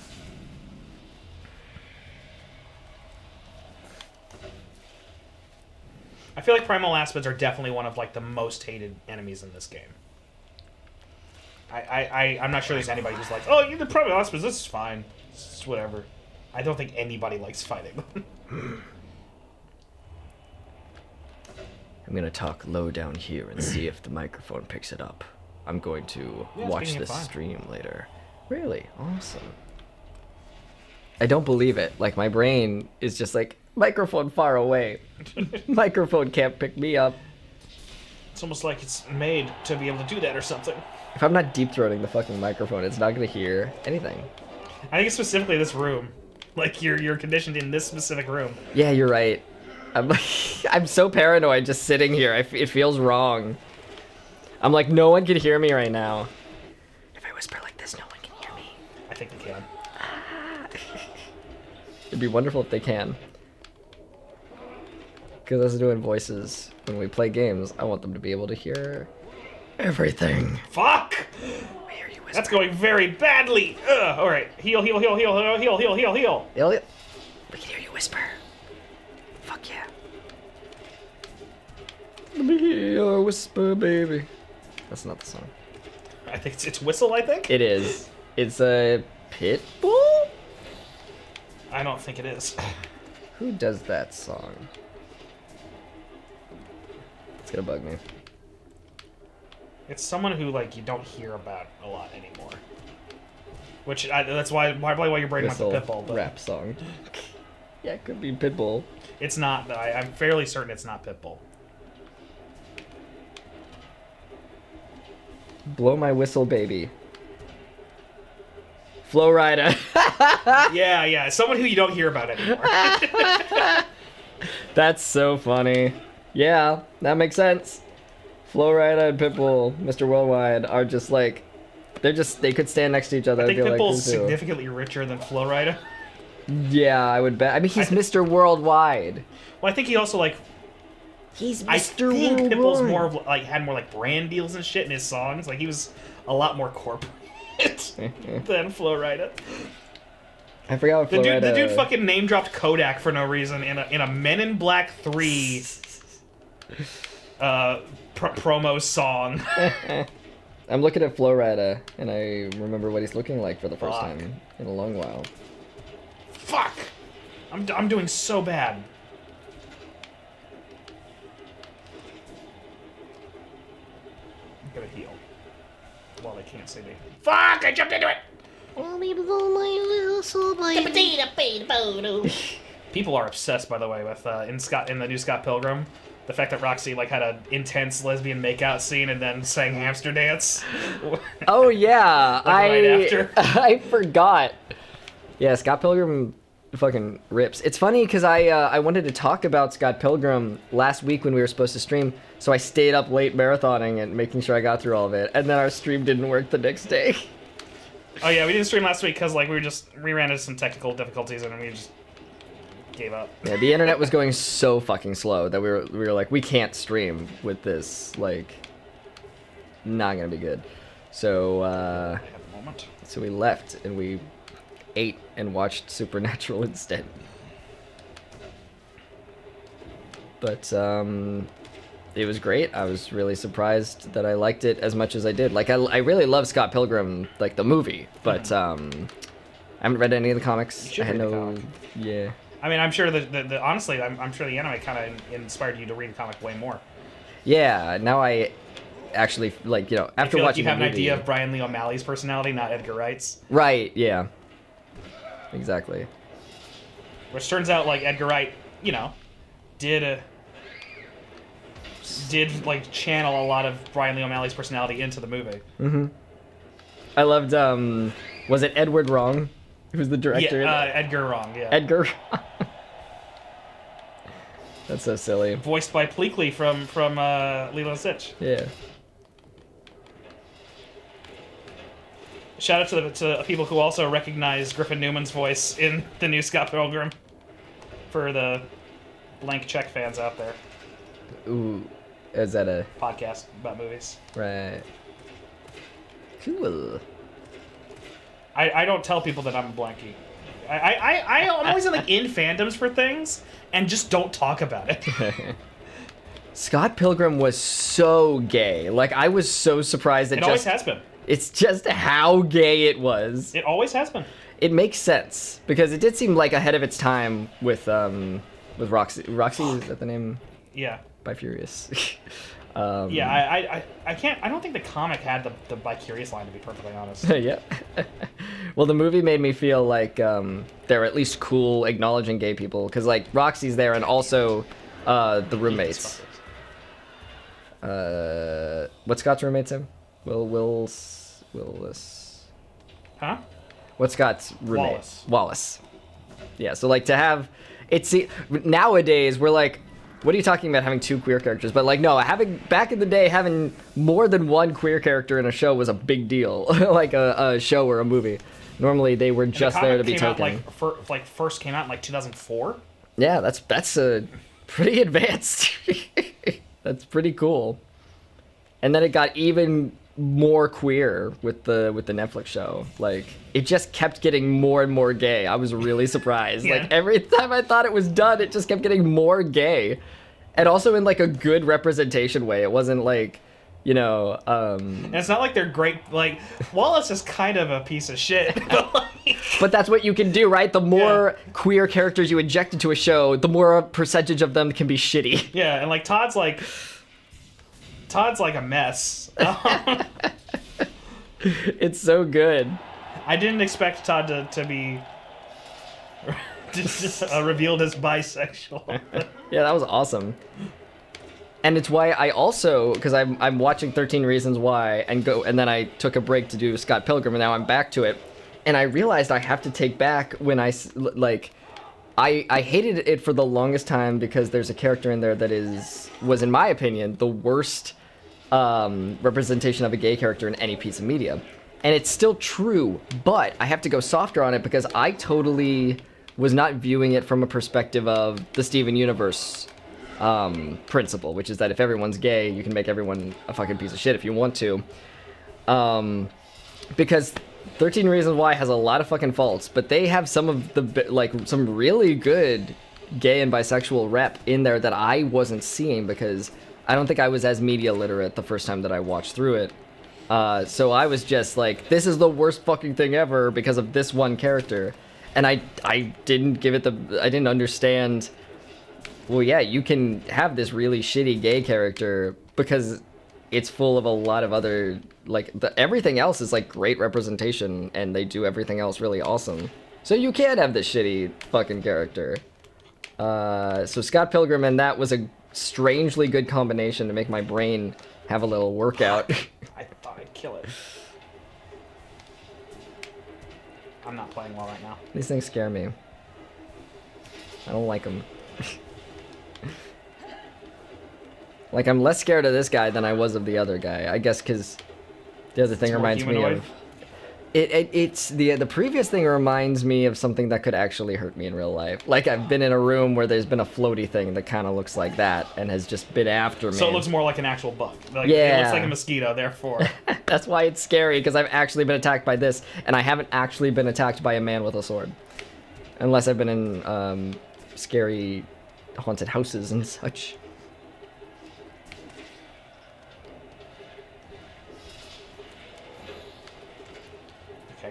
I feel like primal aspids are definitely one of like the most hated enemies in this game. I'm not sure there's anybody who's like, oh, you're the primal aspids, this is fine. It's whatever. I don't think anybody likes fighting them. I'm gonna talk low down here and see if the microphone picks it up. I'm going to Yeah, it's watch picking it this fine. stream later. Really? Awesome. I don't believe it. Like, my brain is just like, microphone far away. Microphone can't pick me up. It's almost like it's made to be able to do that or something. If I'm not deep throating the fucking microphone, it's not gonna hear anything. I think it's specifically this room. Like, you're conditioned in this specific room. Yeah, you're right. I'm like, I'm so paranoid just sitting here. It feels wrong. I'm like, no one can hear me right now. If I whisper like this, no one can hear me. I think they can. It'd be wonderful if they can. Because as doing voices when we play games, I want them to be able to hear everything. Fuck! I hear you whisper. That's going very badly. Ugh. All right, heal. We can hear you whisper. Fuck yeah. Let me hear your whisper, baby. That's not the song. I think it's whistle. I think. It is. It's a pit bull? I don't think it is. Who does that song? It's gonna bug me. It's someone who like you don't hear about a lot anymore. Which that's probably why your brain went to Whistle Pitbull. But rap song. Yeah, it could be Pitbull. it's not. I'm fairly certain it's not Pitbull. Blow my whistle, baby. Flow Rider. Yeah, someone who you don't hear about anymore. That's so funny. Yeah, that makes sense. Flow Rider and Pitbull, Mr. Worldwide, are just like, they could stand next to each other. I think and be like, Pitbull's "Who's who?" significantly richer than Flowrider. Yeah, I would bet. I mean, he's Mr. Worldwide. Well, I think he also like. He's Mr. I think Pitbull's Worldwide. more of like had more like brand deals and shit in his songs. Like he was a lot more corporate than Flowrider. I forgot what The Flow dude Rider... fucking name dropped Kodak for no reason in a Men in Black 3 promo song. I'm looking at Flow Rider, and I remember what he's looking like for the first Fuck. time in a long while. Fuck! I'm doing so bad. I'm gonna heal. Well, they can't see me. Fuck! I jumped into it! People are obsessed, by the way, with in the new Scott Pilgrim, the fact that Roxy like had an intense lesbian makeout scene and then sang Hamster Dance. Oh yeah, right after. I forgot. Yeah, Scott Pilgrim fucking rips. It's funny because I wanted to talk about Scott Pilgrim last week when we were supposed to stream, so I stayed up late marathoning and making sure I got through all of it, and then our stream didn't work the next day. Oh yeah, we didn't stream last week because like we ran into some technical difficulties and we just gave up. Yeah, the internet was going so fucking slow that we were like, we can't stream with this. Like, not gonna be good. So At the moment. so we left and we ate and watched Supernatural instead. But it was great. I was really surprised that I liked it as much as I did. Like, I really love Scott Pilgrim, like the movie, but I haven't read any of the comics. You should I had read the no, comic. yeah. I mean, I'm sure that honestly, I'm sure the anime kind of inspired you to read the comic way more. Yeah, now I actually, like, you know, I after feel like watching you have the an movie. idea of Brian Lee O'Malley's personality, not Edgar Wright's. Right, yeah. Exactly. Which turns out, like, Edgar Wright, you know, did like channel a lot of Brian Lee O'Malley's personality into the movie. Mm-hmm. I loved, was it Edward Wrong? Who was the director? Yeah, Edgar Wrong, yeah. Edgar. That's so silly. Voiced by Pleakley from Lilo and Stitch. Yeah. Shout out to people who also recognize Griffin Newman's voice in the new Scott Pilgrim. For the blank check fans out there. Ooh, is that a Podcast about movies. right? Cool. I don't tell people that I'm a blankie. I'm always like in fandoms for things and just don't talk about it. Scott Pilgrim was so gay. Like, I was so surprised that It always has been. it's just how gay it was. It always has been. It makes sense because it did seem like ahead of its time with Roxy. Roxy, is that the name? Yeah. By Furious. Yeah, I can't. I don't think the comic had the By Curious line, to be perfectly honest. Yeah. Well, the movie made me feel like they're at least cool, acknowledging gay people, because like Roxy's there, and also the roommates. What's Scott's roommate's name? Willis. Huh? What's Scott's roommate? Wallace. Wallace. Yeah. So like to have nowadays we're like, what are you talking about having two queer characters? But like, no, back in the day, having more than one queer character in a show was a big deal, like a show or a movie. Normally, they were just there to be token. First came out in like 2004. Yeah, that's a pretty advanced. That's pretty cool. And then it got even more queer with the Netflix show. Like, it just kept getting more and more gay. I was really surprised. Yeah. Like, every time I thought it was done, it just kept getting more gay. And also in like a good representation way. It wasn't like, you know, And it's not like they're great. Like, Wallace is kind of a piece of shit. But, like, but that's what you can do, right? The more queer characters you inject into a show, the more a percentage of them can be shitty. yeah, and like Todd's like a mess. It's so good. I didn't expect Todd to be just revealed as bisexual. Yeah, that was awesome. And it's why I also, because I'm watching 13 Reasons Why and then I took a break to do Scott Pilgrim, and now I'm back to it. And I realized I have to take back when I hated it for the longest time because there's a character in there that was in my opinion the worst representation of a gay character in any piece of media. And it's still true, but I have to go softer on it because I totally was not viewing it from a perspective of the Steven Universe principle, which is that if everyone's gay, you can make everyone a fucking piece of shit if you want to. Because 13 Reasons Why has a lot of fucking faults, but they have some of some really good gay and bisexual rep in there that I wasn't seeing because I don't think I was as media literate the first time that I watched through it. So I was just like, this is the worst fucking thing ever because of this one character. And I didn't I didn't understand, well, yeah, you can have this really shitty gay character because it's full of a lot of other, like, everything else is, like, great representation, and they do everything else really awesome. So you can have this shitty fucking character. So Scott Pilgrim, and that was a strangely good combination to make my brain have a little workout. I thought I'd kill it. I'm not playing well right now. These things scare me. I don't like them. Like, I'm less scared of this guy than I was of the other guy. I guess because the other thing It's more reminds me humanoid? of... It's the previous thing reminds me of something that could actually hurt me in real life. Like I've been in a room where there's been a floaty thing that kind of looks like that and has just been after me. So it looks more like an actual bug. Like, yeah. It looks like a mosquito, therefore. That's why it's scary, because I've actually been attacked by this, and I haven't actually been attacked by a man with a sword. Unless I've been in scary haunted houses and such.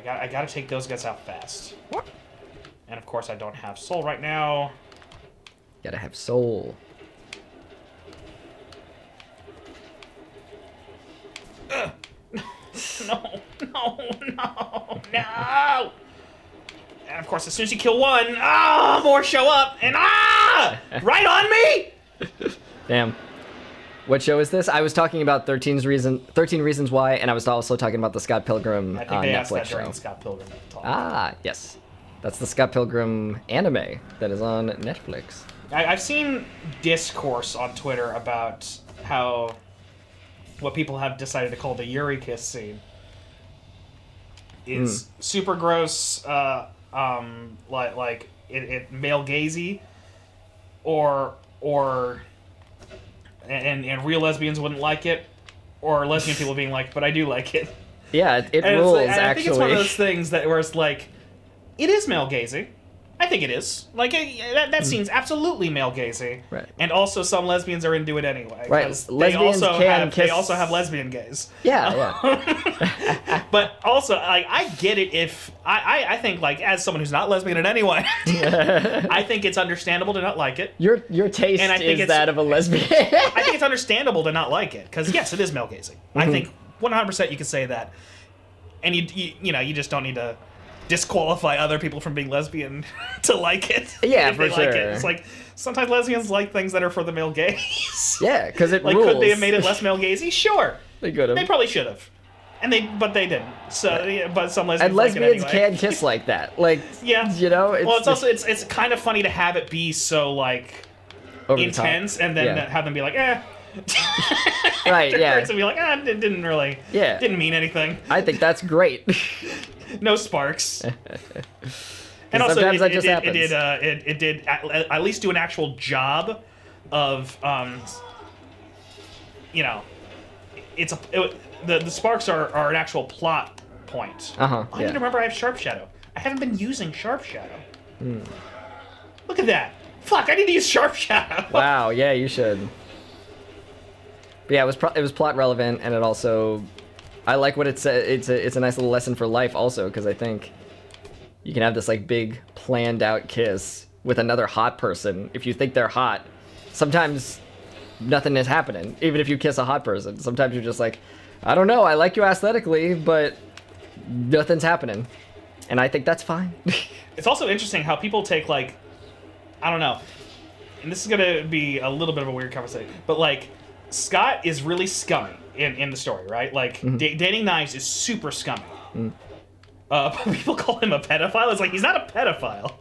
I gotta take those guys out fast. And of course I don't have soul right now. Gotta have soul. No. And of course as soon as you kill one, more show up, and right on me! Damn. What show is this? I was talking about 13 Reasons Why, and I was also talking about the Scott Pilgrim I think they asked Netflix that show. during Scott Pilgrim talk. Yes. That's the Scott Pilgrim anime that is on Netflix. I've seen discourse on Twitter about what people have decided to call the Yuri kiss scene is super gross, like it male gazy, and real lesbians wouldn't like it, or lesbian people being like, but I do like it. Yeah, it And rules, and actually. I think it's one of those things where it's like, it is male gazy. I think it is. Like, that scene's absolutely male gazy. Right. And also some lesbians are into it anyway. Right. 'Cause Lesbians can kiss... They also have lesbian gays. Yeah. But also, like, I get it if... I think, like, as someone who's not lesbian in any way, I think it's understandable to not like it. Your taste And I think is that of a lesbian. I think it's understandable to not like it. Because, yes, it is male gazy. I think 100% you can say that. And, you just don't need to disqualify other people from being lesbian to like it. Yeah, if for they sure. like it. It's like, sometimes lesbians like things that are for the male gaze. Yeah, because it Like, rules. could they have made it less male gazy? Sure. They could have. They probably should have. But they didn't. So, yeah, but some lesbians And like it lesbians anyway. can kiss like that. Like, Yeah. you know? Well, it's also, it's kind of funny to have it be so, like, over the top. intense, and then Yeah. have them be like, Right, yeah. Afterwards, and be like, it didn't really, Yeah. didn't mean anything. I think that's great. No sparks. And also, sometimes that just happens. it did at least do an actual job of, the sparks are an actual plot point. Uh-huh, I need to remember I have Sharp Shadow. I haven't been using Sharp Shadow. Look at that. Fuck, I need to use Sharp Shadow. Wow, yeah, you should. But yeah, it was plot relevant, and it also... I like what it said. It's a nice little lesson for life also, because I think you can have this like big planned out kiss with another hot person. If you think they're hot, sometimes nothing is happening. Even if you kiss a hot person, sometimes you're just like, I don't know, I like you aesthetically, but nothing's happening. And I think that's fine. It's also interesting how people take, like, I don't know, and this is gonna be a little bit of a weird conversation, but like, Scott is really scummy in the story, right? Like, dating knives is super scummy. But people call him a pedophile. It's like, he's not a pedophile.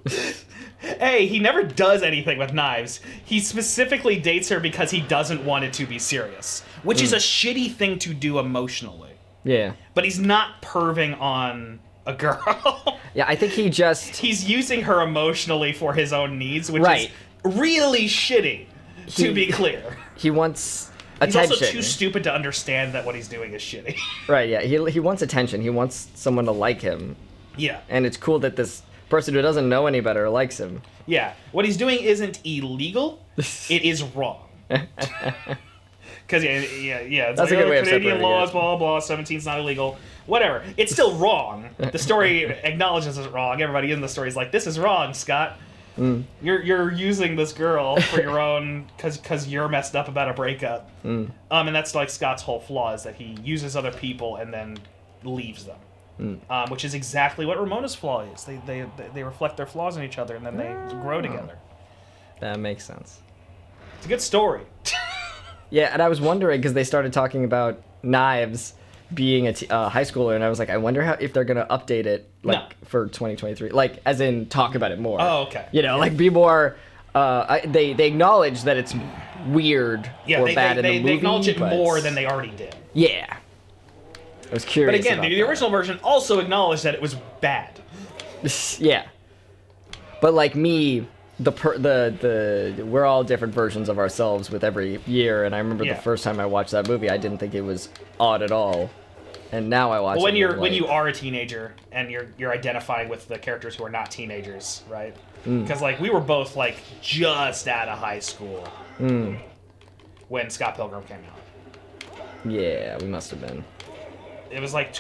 Hey, he never does anything with knives. He specifically dates her because he doesn't want it to be serious, which is a shitty thing to do emotionally. Yeah. But he's not perving on a girl. Yeah, I think He's using her emotionally for his own needs, which Right. is really shitty, to be clear. He wants He's attention. also too stupid to understand that what he's doing is shitty. Right, yeah. He wants attention. He wants someone to like him. Yeah. And it's cool that this person who doesn't know any better likes him. Yeah. What he's doing isn't illegal. It is wrong. Because, yeah. It's That's like, a good way of Canadian separating laws, it. blah, blah, 17's not illegal. Whatever. It's still wrong. The story acknowledges it's wrong. Everybody in the story is like, this is wrong, Scott. You're using this girl for your own, because you're messed up about a breakup. And that's like Scott's whole flaw, is that he uses other people and then leaves them. Which is exactly what Ramona's flaw is. They reflect their flaws in each other and then they grow together. That makes sense. It's a good story. Yeah, and I was wondering, because they started talking about knives being a high schooler, and I was like, I wonder if they're gonna update it for 2023, like as in talk about it more. Oh, okay. You know, like be more. They acknowledge that it's weird or bad in the movie. They acknowledge it but- more than they already did. Yeah. I was curious. But again, about the original version also acknowledged that it was bad. Yeah. But like me, we're all different versions of ourselves with every year, and I remember the first time I watched that movie, I didn't think it was odd at all. And now I watch when it. When you are a teenager and you're identifying with the characters who are not teenagers, right? Because like we were both like just out of high school when Scott Pilgrim came out. Yeah, we must have been. It was like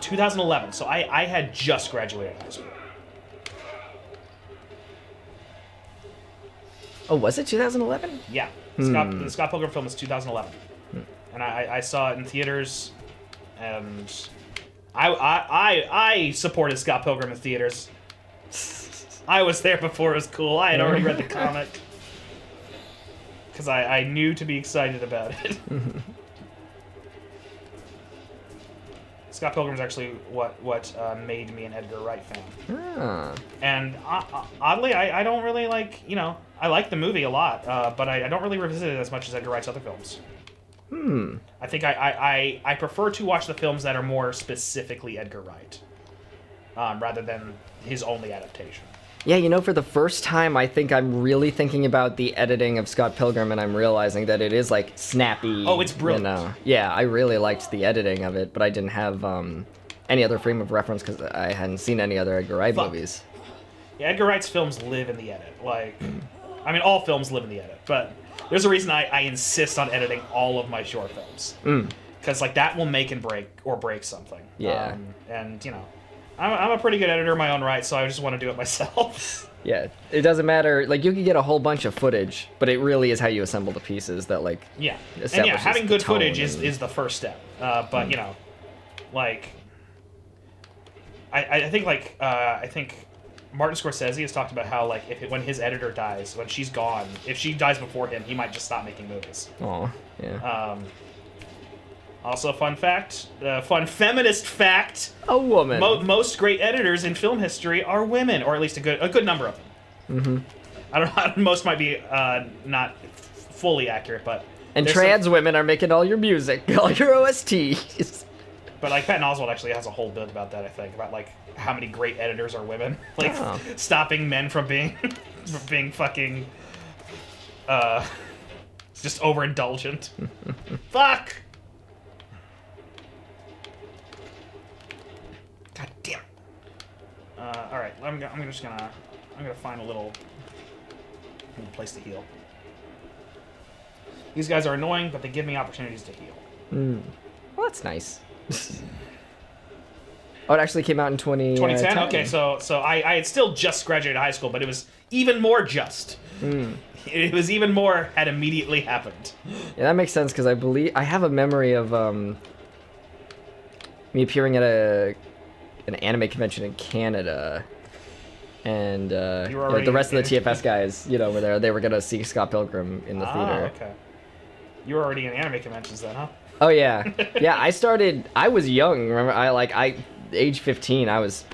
2011, so I had just graduated high school. Oh, was it 2011? Yeah, the Scott Pilgrim film is 2011, and I saw it in theaters, and I supported Scott Pilgrim in theaters. I was there before it was cool. I had already read the comic because I knew to be excited about it. Scott Pilgrim is actually what made me an Edgar Wright fan. Ah. And oddly, I don't really like, I like the movie a lot, but I don't really revisit it as much as Edgar Wright's other films. I think I prefer to watch the films that are more specifically Edgar Wright, rather than his only adaptation. Yeah, for the first time, I think I'm really thinking about the editing of Scott Pilgrim, and I'm realizing that it is, like, snappy. Oh, it's brilliant. Yeah, I really liked the editing of it, but I didn't have any other frame of reference because I hadn't seen any other Edgar Wright movies. Yeah, Edgar Wright's films live in the edit. Like, I mean, all films live in the edit, but there's a reason I insist on editing all of my short films. Because, like, that will make and break something. Yeah. And, I'm a pretty good editor in my own right, so I just want to do it myself. Yeah, it doesn't matter. Like, you can get a whole bunch of footage, but it really is how you assemble the pieces that, like, having good footage is the first step. But, like, I think Martin Scorsese has talked about how, like, when his editor dies, when she's gone, if she dies before him, he might just stop making movies. Oh, yeah. Also, fun feminist fact. A woman. Most great editors in film history are women, or at least a good number of them. I don't know. Most might be not fully accurate, but and trans women are making all your music, all your OSTs. But like Patton Oswalt actually has a whole bit about that. I think about like how many great editors are women, like stopping men from being fucking just overindulgent. Fuck. God damn it. All right, I'm gonna find a little place to heal. These guys are annoying, but they give me opportunities to heal. Well, that's nice. Oh, it actually came out in 2010? Okay, so I had still just graduated high school, but it was even more just. It was even more had immediately happened. Yeah, that makes sense, because I have a memory of me appearing at an anime convention in Canada, and the rest of the TFS guys, were there. They were gonna see Scott Pilgrim in the theater. Okay. You were already in anime conventions then, huh? Oh yeah, yeah. I was young. Remember, age 15. I was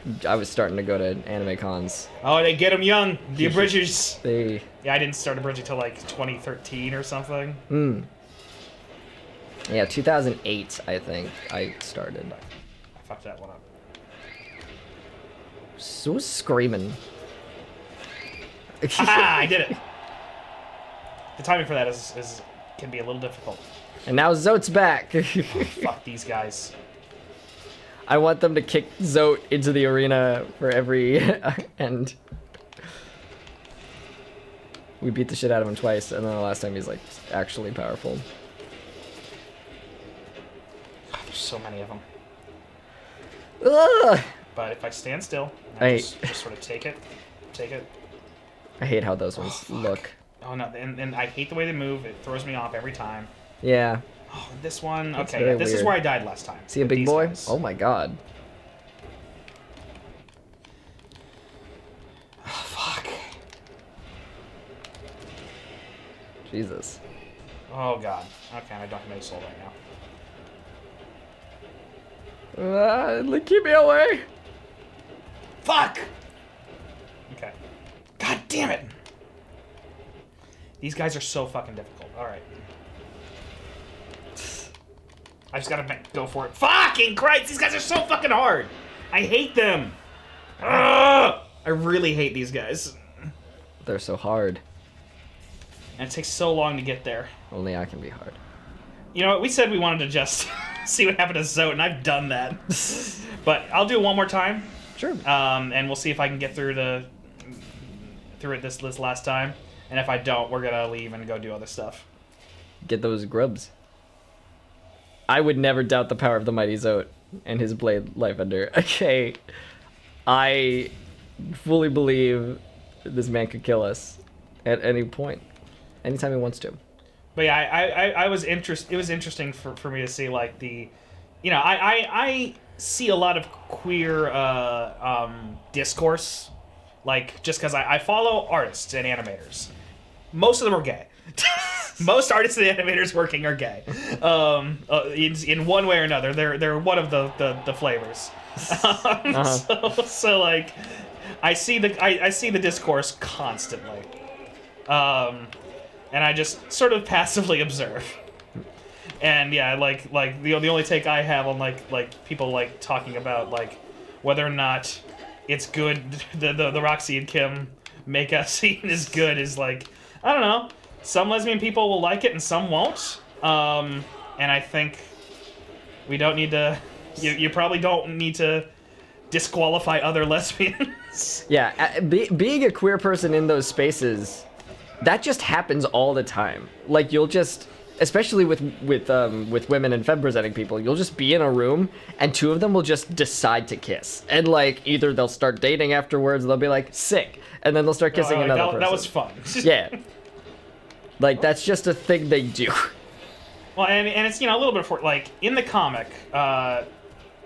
starting to go to anime cons. Oh, they get them young. The abridgers. Yeah, I didn't start abridging till like 2013 or something. Yeah, 2008. I think I started. I fucked that one up. So screaming. I did it. The timing for that can be a little difficult. And now Zote's back. Fuck these guys. I want them to kick Zote into the arena for every end. We beat the shit out of him twice, and then the last time he's like actually powerful. God, there's so many of them. Ugh! But if I stand still, and just sort of take it. I hate how those ones look. Oh no, and I hate the way they move. It throws me off every time. Yeah. Oh, this one. That's okay, this is where I died last time. See a big boy? Guys. Oh my god. Oh, fuck. Jesus. Oh god. Okay, I don't have any soul right now. Keep me away. Fuck! Okay. God damn it! These guys are so fucking difficult. Alright. I just gotta go for it. Fucking Christ, these guys are so fucking hard. I hate them. Ugh! I really hate these guys. They're so hard. And it takes so long to get there. Only I can be hard. You know what? We said we wanted to just see what happened to Zote, and I've done that. But I'll do it one more time. Sure. And we'll see if I can get through it this last time. And if I don't, we're gonna leave and go do other stuff. Get those grubs. I would never doubt the power of the mighty Zote and his blade Life Ender. Okay. I fully believe this man could kill us at any point. Anytime he wants to. But yeah, I was it was interesting for me to see like I see a lot of queer discourse, like just because I follow artists and animators. Most of them are gay. Most artists and animators working are gay, in one way or another. They're one of the flavors. So like, I see the discourse constantly, and I just sort of passively observe. And yeah, like the only take I have on like people like talking about like whether or not it's good the Roxy and Kim make-out scene is good is like, I don't know. Some lesbian people will like it and some won't. And I think we don't need to. You probably don't need to disqualify other lesbians. Yeah, being a queer person in those spaces, that just happens all the time. Like you'll just, especially with women and femme-presenting people, you'll just be in a room and two of them will just decide to kiss, and like either they'll start dating afterwards, they'll be like sick, and then they'll start kissing another person. That was fun. Yeah. Like, that's just a thing they do. Well, and it's, a little bit for, like, in the comic,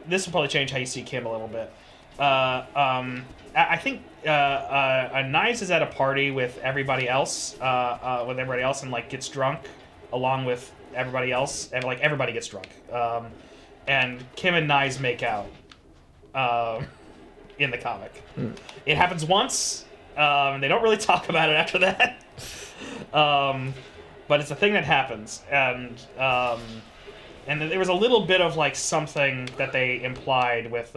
this will probably change how you see Kim a little bit. I think Knives is at a party with everybody else, and, like, gets drunk along with everybody else, and, like, everybody gets drunk. And Kim and Knives make out in the comic. It happens once, they don't really talk about it after that. But it's a thing that happens, and there was a little bit of like something that they implied with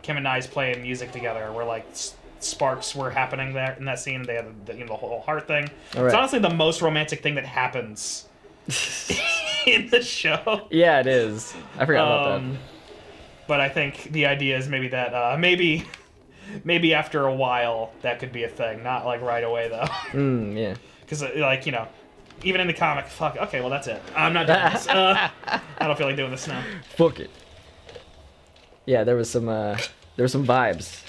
Kim and Knives playing music together, where like sparks were happening there in that scene. They had the whole heart thing. Right. It's honestly the most romantic thing that happens in the show. Yeah, it is. I forgot about that. But I think the idea is maybe that maybe after a while that could be a thing, not like right away though. Yeah. Because, like, even in the comic, fuck, okay, well, that's it. I'm not doing this. I don't feel like doing this now. Fuck it. Yeah, there was some vibes.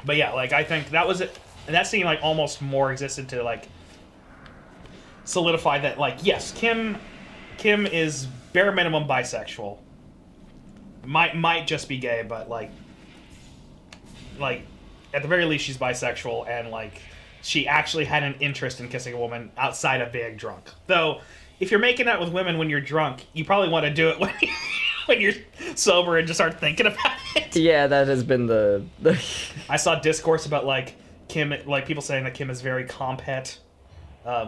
But yeah, like, I think that was it. And that scene, like, almost more existed to, like, solidify that, like, yes, Kim is bare minimum bisexual. Might just be gay, but, like, at the very least, she's bisexual, and, like, she actually had an interest in kissing a woman outside of being drunk. Though, if you're making out with women when you're drunk, you probably want to do it when you're sober and just start thinking about it. Yeah, that has been the... I saw discourse about, like, Kim, like, people saying that Kim is very compet,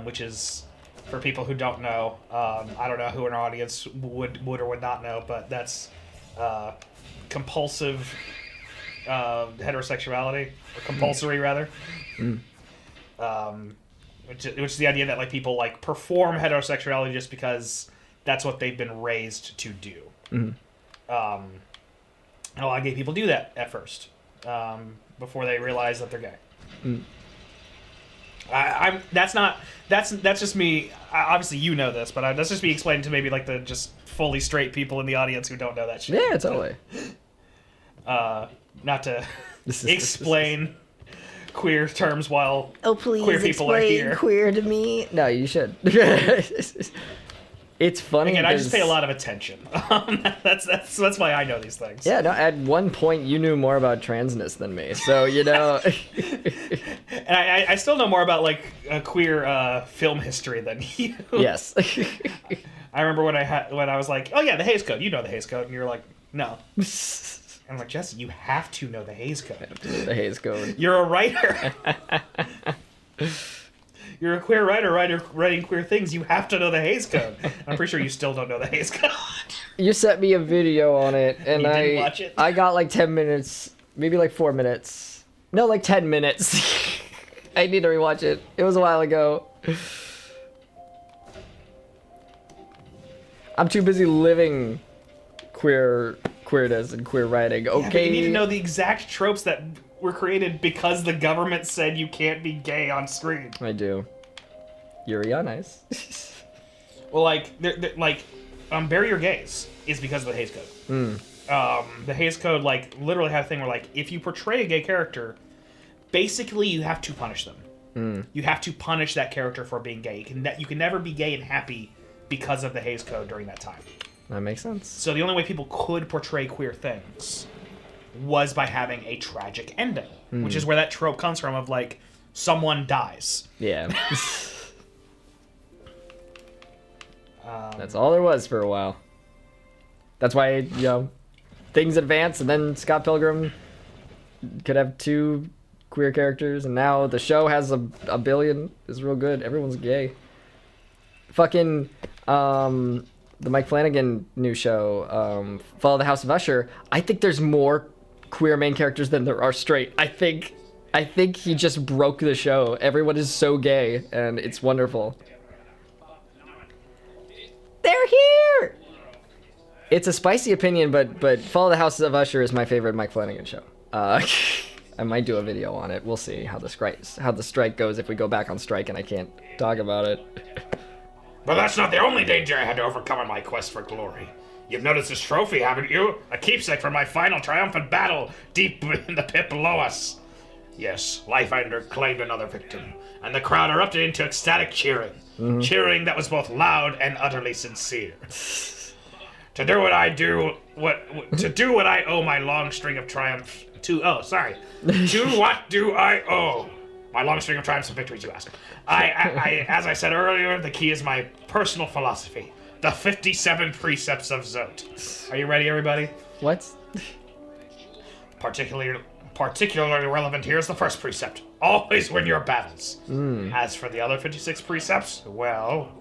which is, for people who don't know, I don't know who in our audience would or would not know, but that's compulsive heterosexuality, or compulsory, rather. Which is the idea that like people like perform heterosexuality just because that's what they've been raised to do. And a lot of gay people do that at first, before they realize that they're gay. That's just me. Obviously, you know this, but that's just me explaining to maybe like the just fully straight people in the audience who don't know that shit. Yeah, totally. Not to explain queer terms while please queer people are here. Queer to me. No, you should. It's funny. Again, I just pay a lot of attention. That's why I know these things. Yeah, no. At one point, you knew more about transness than me, so And I still know more about like queer film history than you. Yes. I remember when I was like, oh yeah, the Hays Code. You know the Hays Code, and you're like, no. I'm like, Jesse, you have to know the Hays Code. The Hays Code. You're a writer. You're a queer writer writing queer things. You have to know the Hays Code. I'm pretty sure you still don't know the Hays Code. You sent me a video on it, and You didn't watch it? I got like 10 minutes, maybe like 4 minutes. No, like 10 minutes. I need to rewatch it. It was a while ago. I'm too busy living queerness and queer writing. Okay. Yeah, but you need to know the exact tropes that were created because the government said you can't be gay on screen. I do. Yuri on Ice. Well, like, bury your gays is because of the Hays Code. The Hays Code, like, literally had a thing where, like, if you portray a gay character, basically you have to punish them. You have to punish that character for being gay. You can never be gay and happy because of the Hays Code during that time. That makes sense. So the only way people could portray queer things was by having a tragic ending, which is where that trope comes from of, like, someone dies. Yeah. That's all there was for a while. That's why, things advance, and then Scott Pilgrim could have 2 queer characters, and now the show has a billion. It's real good. Everyone's gay. Fucking, the Mike Flanagan new show, Follow the House of Usher, I think there's more queer main characters than there are straight. I think he just broke the show. Everyone is so gay, and it's wonderful. They're here! It's a spicy opinion, but Follow the House of Usher is my favorite Mike Flanagan show. I might do a video on it. We'll see how the strike goes if we go back on strike and I can't talk about it. But that's not the only danger I had to overcome in my quest for glory. You've noticed this trophy, haven't you? A keepsake from my final triumphant battle deep in the pit below us. Yes, Lifeender claimed another victim, and the crowd erupted into ecstatic cheering. Cheering that was both loud and utterly sincere. To do what I owe my long string of triumph to what do I owe? My long string of triumphs and victories, you ask. As I said earlier, the key is my personal philosophy. The 57 Precepts of Zote. Are you ready, everybody? What? Particularly relevant here is the first precept. Always win your battles. As for the other 56 precepts, well...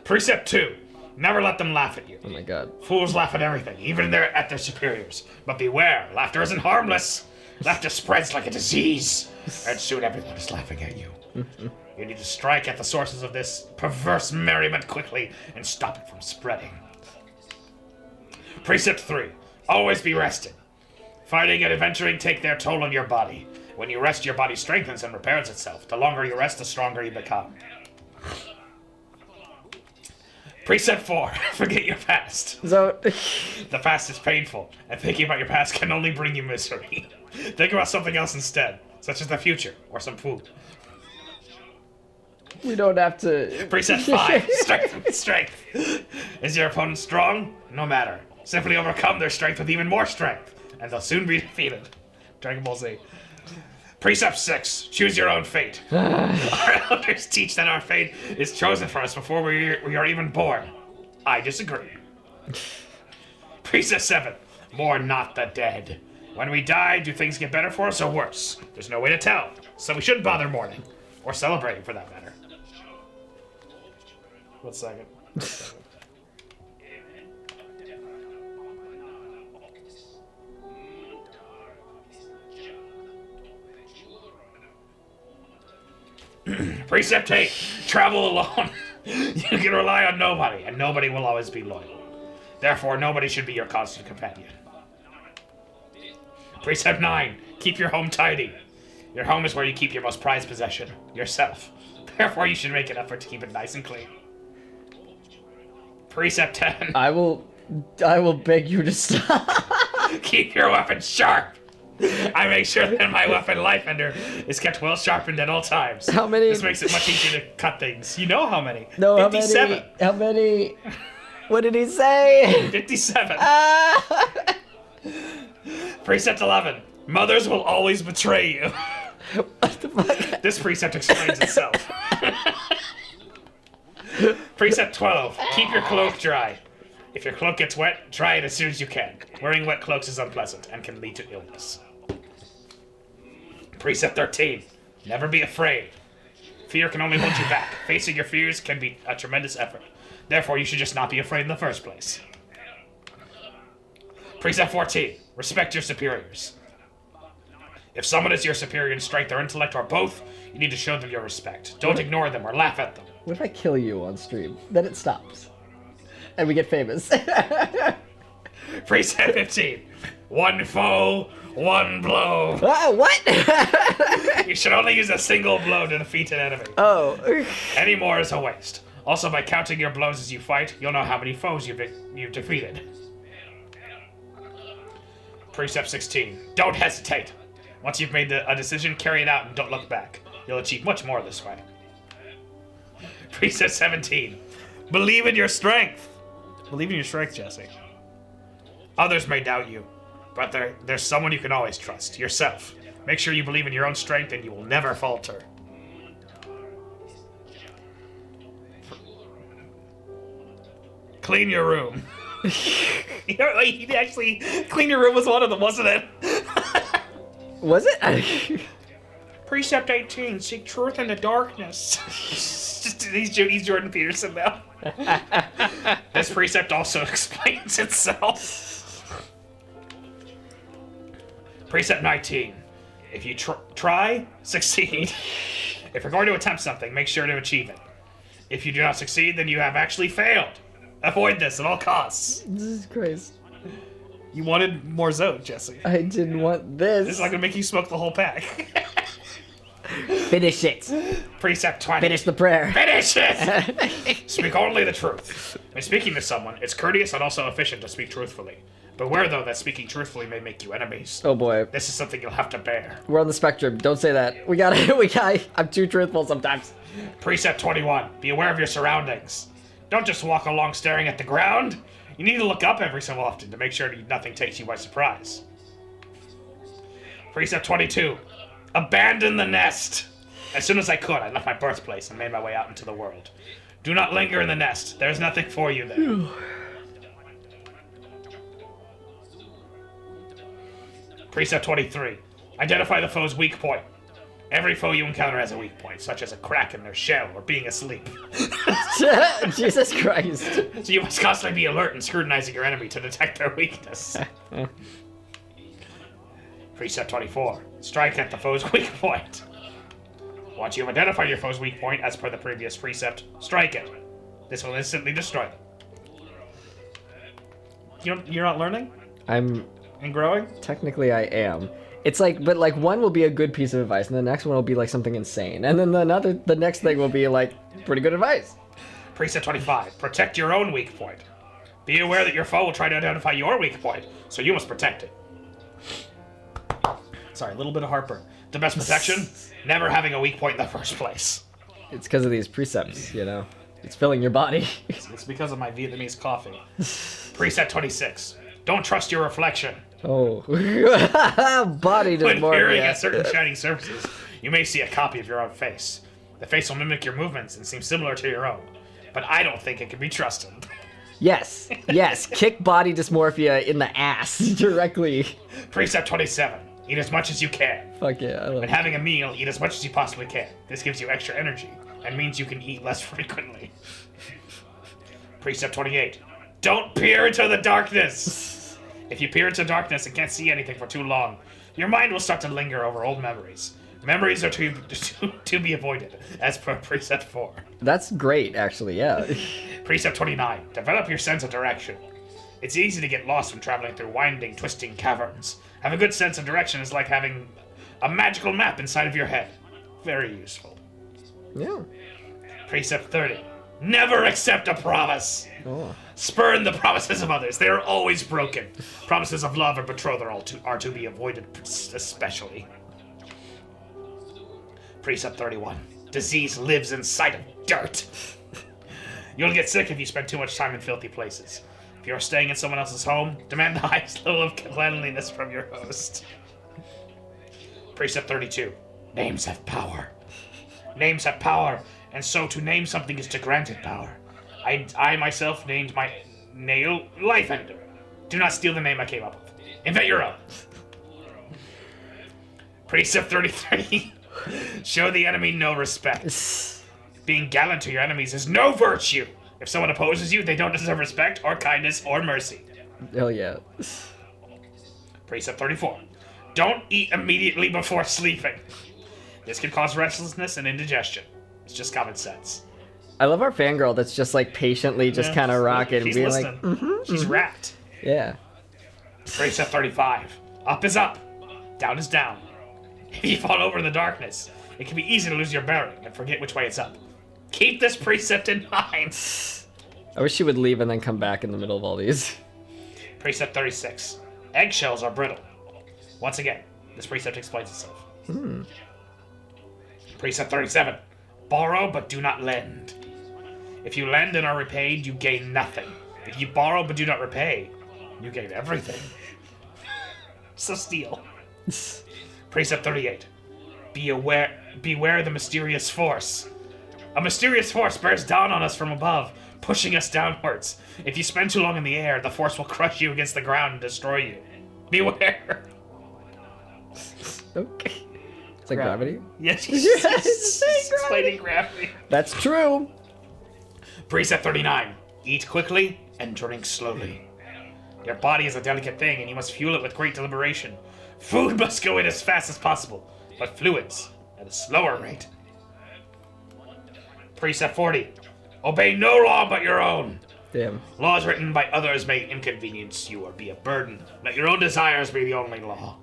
Precept 2. Never let them laugh at you. Oh my god. Fools laugh at everything, even at their superiors. But beware, laughter isn't harmless. Laughter spreads like a disease, and soon everyone is laughing at you. You need to strike at the sources of this perverse merriment quickly and stop it from spreading. Precept 3. Always be resting. Fighting and adventuring take their toll on your body. When you rest, your body strengthens and repairs itself. The longer you rest, the stronger you become. Precept 4. Forget your past. So, The past is painful, and thinking about your past can only bring you misery. Think about something else instead, such as the future, or some food. we don't have to... Precept 5. Strength with strength. Is your opponent strong? No matter. Simply overcome their strength with even more strength, and they'll soon be defeated. Dragon Ball Z. Precept 6. Choose your own fate. Our elders teach that our fate is chosen for us before we are even born. I disagree. Precept 7. Mourn not the dead. When we die, do things get better for us or worse? There's no way to tell, so we shouldn't bother mourning. Or celebrating, for that matter. 1 second. Precept 8. Travel alone. You can rely on nobody, and nobody will always be loyal. Therefore, nobody should be your constant companion. Precept 9. Keep your home tidy. Your home is where you keep your most prized possession, yourself. Therefore, you should make an effort to keep it nice and clean. Precept 10. I will beg you to stop. Keep your weapon sharp. I make sure that my weapon, Lifeender, is kept well sharpened at all times. How many? This makes it much easier to cut things. You know how many? No, 57. How many? What did he say? 57. Precept 11. Mothers will always betray you. What the fuck? This precept explains itself. Precept 12. Keep your cloak dry. If your cloak gets wet, dry it as soon as you can. Wearing wet cloaks is unpleasant and can lead to illness. Precept 13. Never be afraid. Fear can only hold you back. Facing your fears can be a tremendous effort. Therefore, you should just not be afraid in the first place. Precept 14. Respect your superiors. If someone is your superior in strength or intellect or both, you need to show them your respect. Don't ignore them or laugh at them. What if I kill you on stream? Then it stops. And we get famous. Precept 15. One foe, one blow. What? You should only use a single blow to defeat an enemy. Oh. Any more is a waste. Also, by counting your blows as you fight, you'll know how many foes you've defeated. Precept 16. Don't hesitate. Once you've made a decision, carry it out and don't look back. You'll achieve much more this way. Precept 17. Believe in your strength. Believe in your strength, Jesse. Others may doubt you, but there's someone you can always trust. Yourself. Make sure you believe in your own strength and you will never falter. Clean your room. You actually, clean your room was one of them, wasn't it? Was it? Precept 18, seek truth in the darkness. He's Jordan Peterson now. This precept also explains itself. Precept 19, if you try, succeed. If you're going to attempt something, make sure to achieve it. If you do not succeed, then you have actually failed. Avoid this at all costs. Jesus Christ. You wanted more Zote, Jesse. I didn't want this. This is not gonna make you smoke the whole pack. Finish it. Precept 20. Finish the prayer. Finish it! Speak only the truth. When speaking to someone, it's courteous and also efficient to speak truthfully. Beware, though, that speaking truthfully may make you enemies. Oh boy. This is something you'll have to bear. We're on the spectrum. Don't say that. I'm too truthful sometimes. Precept 21. Be aware of your surroundings. Don't just walk along staring at the ground. You need to look up every so often to make sure nothing takes you by surprise. Precept 22. Abandon the nest. As soon as I could, I left my birthplace and made my way out into the world. Do not linger in the nest. There's nothing for you there. Precept 23. Identify the foe's weak point. Every foe you encounter has a weak point, such as a crack in their shell or being asleep. Jesus Christ. So you must constantly be alert and scrutinizing your enemy to detect their weakness. Precept 24. Strike at the foe's weak point. Once you have identified your foe's weak point, as per the previous precept, strike it. This will instantly destroy them. You're not learning? I'm... And growing? Technically I am. It's like, but like one will be a good piece of advice, and the next one will be like something insane, and then the next thing will be like pretty good advice. Precept 25. Protect your own weak point. Be aware that your foe will try to identify your weak point, so you must protect it. Sorry, a little bit of heartburn. The best protection? Never having a weak point in the first place. It's because of these precepts, you know? It's filling your body. It's because of my Vietnamese coffee. Precept 26. Don't trust your reflection. Oh. Body dysmorphia. When peering at certain shining surfaces, you may see a copy of your own face. The face will mimic your movements and seem similar to your own. But I don't think it can be trusted. Yes. Kick body dysmorphia in the ass directly. Precept 27. Eat as much as you can. Fuck yeah, I love When it. having a meal, eat as much as you possibly can. This gives you extra energy and means you can eat less frequently. Precept 28. Don't peer into the darkness. If you peer into darkness and can't see anything for too long, your mind will start to linger over old memories. Memories are to be avoided, as per Precept 4. That's great, actually, yeah. Precept 29. Develop your sense of direction. It's easy to get lost when traveling through winding, twisting caverns. Have a good sense of direction is like having a magical map inside of your head. Very useful. Yeah. Precept 30. Never accept a promise. Oh. Spurn the promises of others. They are always broken. Promises of love or betrothal are to be avoided especially. Precept 31. Disease lives inside of dirt. You'll get sick if you spend too much time in filthy places. If you're staying in someone else's home, demand the highest level of cleanliness from your host. Precept 32. Names have power. Names have power, and so to name something is to grant it power. I myself named my nail Lifeender. Do not steal the name I came up with. Invent your own. Precept 33. Show the enemy no respect. Being gallant to your enemies is no virtue. If someone opposes you, they don't deserve respect or kindness or mercy. Hell yeah. Precept 34. Don't eat immediately before sleeping. This can cause restlessness and indigestion. It's just common sense. I love our fangirl that's just like patiently just kind of rocking and She's being listening. like, She's wrapped. yeah. Precept 35. Up is up. Down is down. If you fall over in the darkness, it can be easy to lose your bearing and forget which way it's up. Keep this precept in mind. I wish she would leave and then come back in the middle of all these. Precept 36. Eggshells are brittle. Once again, this precept explains itself. Precept 37. Borrow but do not lend. If you lend and are repaid, you gain nothing. If you borrow but do not repay, you gain everything. So steal. Precept 38. Beware the mysterious force. A mysterious force bears down on us from above, pushing us downwards. If you spend too long in the air, the force will crush you against the ground and destroy you. Beware. Okay. It's like gravity? Yes, she's explaining gravity. That's true. Precept 39. Eat quickly and drink slowly. Your body is a delicate thing and you must fuel it with great deliberation. Food must go in as fast as possible, but fluids at a slower rate. Precept 40. Obey no law but your own. Damn. Laws written by others may inconvenience you or be a burden. Let your own desires be the only law.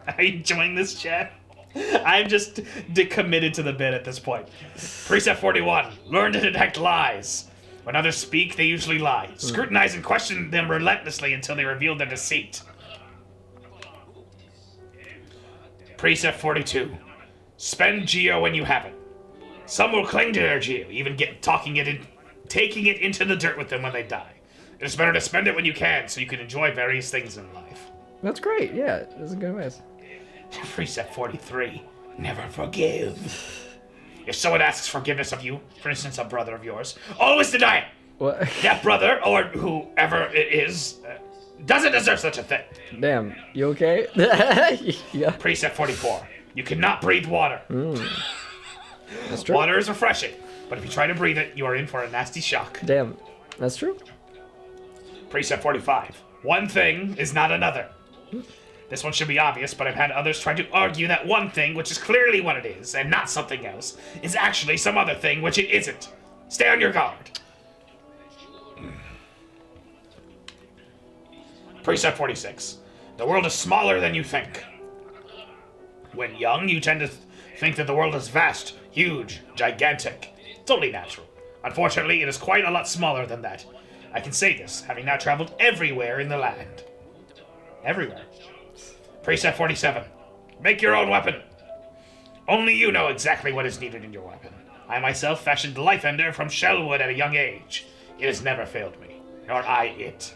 Are you enjoying this, chat? I'm just committed to the bit at this point. Precept 41. Learn to detect lies. When others speak, they usually lie. Scrutinize and question them relentlessly until they reveal their deceit. Precept 42. Spend geo when you have it. Some will cling to their geo, even taking it into the dirt with them when they die. It is better to spend it when you can, so you can enjoy various things in life. That's great. Yeah, that's a good advice. Precept 43. Never forgive. If someone asks forgiveness of you, for instance, a brother of yours, always deny it. What? That brother, or whoever it is, doesn't deserve such a thing. Damn, you okay? Yeah. Precept 44. You cannot breathe water. That's true. Water is refreshing, but if you try to breathe it, you are in for a nasty shock. Damn, that's true. Precept 45. One thing is not another. This one should be obvious, but I've had others try to argue that one thing, which is clearly what it is, and not something else, is actually some other thing which it isn't. Stay on your guard. Precept 46. The world is smaller than you think. When young, you tend to think that the world is vast, huge, gigantic. It's only natural. Unfortunately, it is quite a lot smaller than that. I can say this, having now traveled everywhere in the land. Everywhere. Precept 47. Make your own weapon. Only you know exactly what is needed in your weapon. I myself fashioned the Life Ender from shellwood at a young age. It has never failed me, nor I it.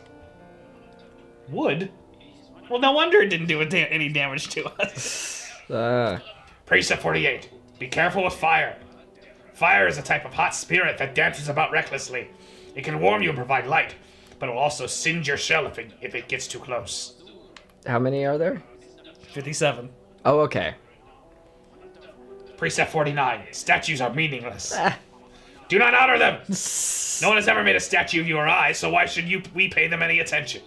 Wood? Well, no wonder it didn't do any damage to us. Precept 48. Be careful with fire. Fire is a type of hot spirit that dances about recklessly. It can warm you and provide light, but it will also singe your shell if it gets too close. How many are there? 57. Oh, okay. Precept 49. Statues are meaningless. Do not honor them. No one has ever made a statue of you or I, so why should we pay them any attention?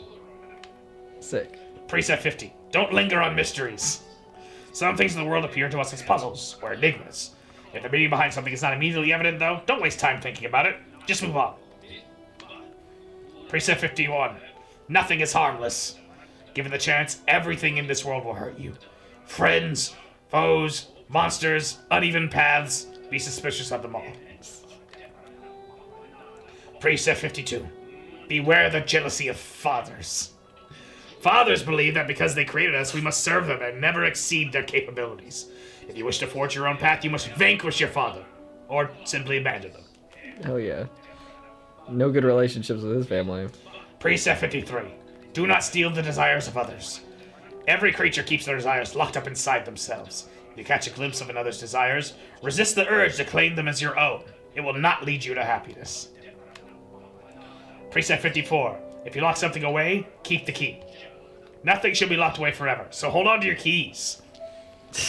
Sick. Precept 50. Don't linger on mysteries. Some things in the world appear to us as puzzles or enigmas. If the meaning behind something is not immediately evident, though, don't waste time thinking about it. Just move on. Precept 51. Nothing is harmless. Given the chance, everything in this world will hurt you. Friends, foes, monsters, uneven paths. Be suspicious of them all. Precept 52. Beware the jealousy of fathers. Fathers believe that because they created us, we must serve them and never exceed their capabilities. If you wish to forge your own path, you must vanquish your father, or simply abandon them. Hell yeah. No good relationships with his family. Precept 53. Do not steal the desires of others. Every creature keeps their desires locked up inside themselves. If you catch a glimpse of another's desires, resist the urge to claim them as your own. It will not lead you to happiness. Precept 54. If you lock something away, keep the key. Nothing should be locked away forever, so hold on to your keys.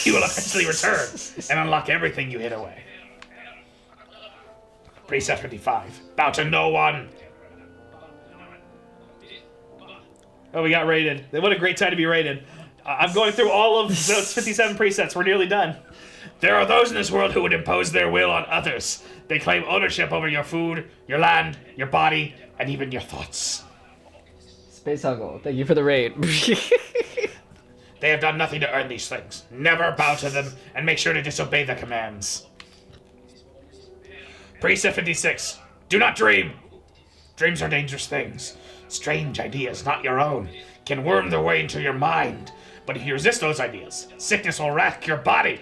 You will eventually return and unlock everything you hid away. Precept 55. Bow to no one. Oh, we got raided. What a great time to be raided. I'm going through all of those 57 precepts. We're nearly done. There are those in this world who would impose their will on others. They claim ownership over your food, your land, your body, and even your thoughts. Space Huggle, thank you for the raid. They have done nothing to earn these things. Never bow to them, and make sure to disobey their commands. Precept 56. Do not dream. Dreams are dangerous things. Strange ideas, not your own, can worm their way into your mind. But if you resist those ideas, sickness will rack your body.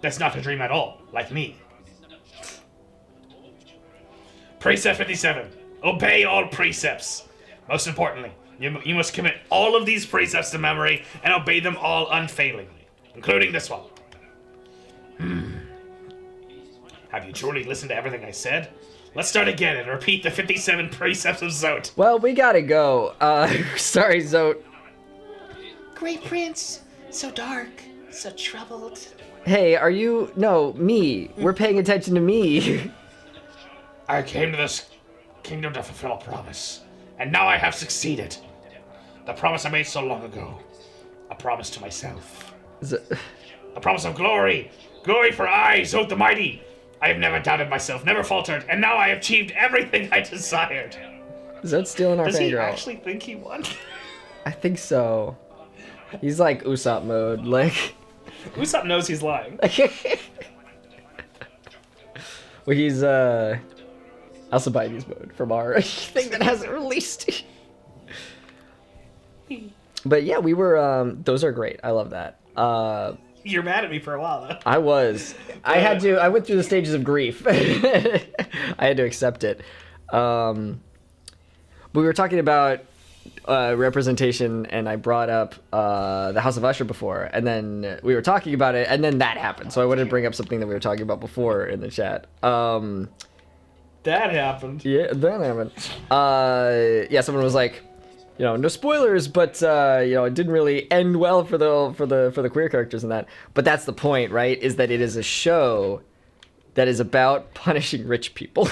That's not a dream at all, like me. Precept 57. Obey all precepts. Most importantly, you must commit all of these precepts to memory and obey them all unfailingly, including this one. Have you truly listened to everything I said? Let's start again and repeat the 57 Precepts of Zote. Well, we gotta go. Sorry, Zote. Great Prince, so dark, so troubled. Hey, are you... No, me. We're paying attention to me. I came to this kingdom to fulfill a promise, and now I have succeeded. The promise I made so long ago. A promise to myself. A promise of glory. Glory for I, Zote the Mighty. I have never doubted myself, never faltered, and now I have achieved everything I desired. Zote's stealing our Does he fangirl. actually think he won? I think so. He's like Usopp mode, like... Usopp knows he's lying. Well, he's Alcibiades mode from our thing that hasn't released. But yeah, we were those are great. I love that. You're mad at me for a while though. I was. I went through the stages of grief. I had to accept it. We were talking about representation, and I brought up the House of Usher before, and then we were talking about it, and then that happened. So I wanted to bring up something that we were talking about before in the chat. That happened. Yeah, that happened. Yeah, someone was like, no spoilers, but it didn't really end well for the queer characters and that. But that's the point, right? Is that it is a show that is about punishing rich people.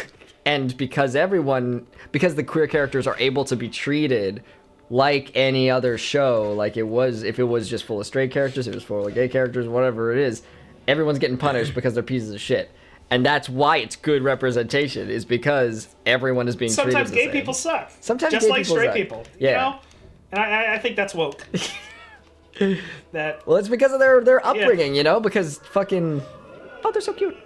And because the queer characters are able to be treated like any other show, like if it was just full of straight characters, it was full of gay characters, whatever it is, everyone's getting punished because they're pieces of shit. And that's why it's good representation, is because everyone is being treated the same. Sometimes gay people suck. Sometimes just gay like people straight suck. people. Yeah. You know? And I think that's woke. Well, it's because of their upbringing, because fucking... Oh, they're so cute.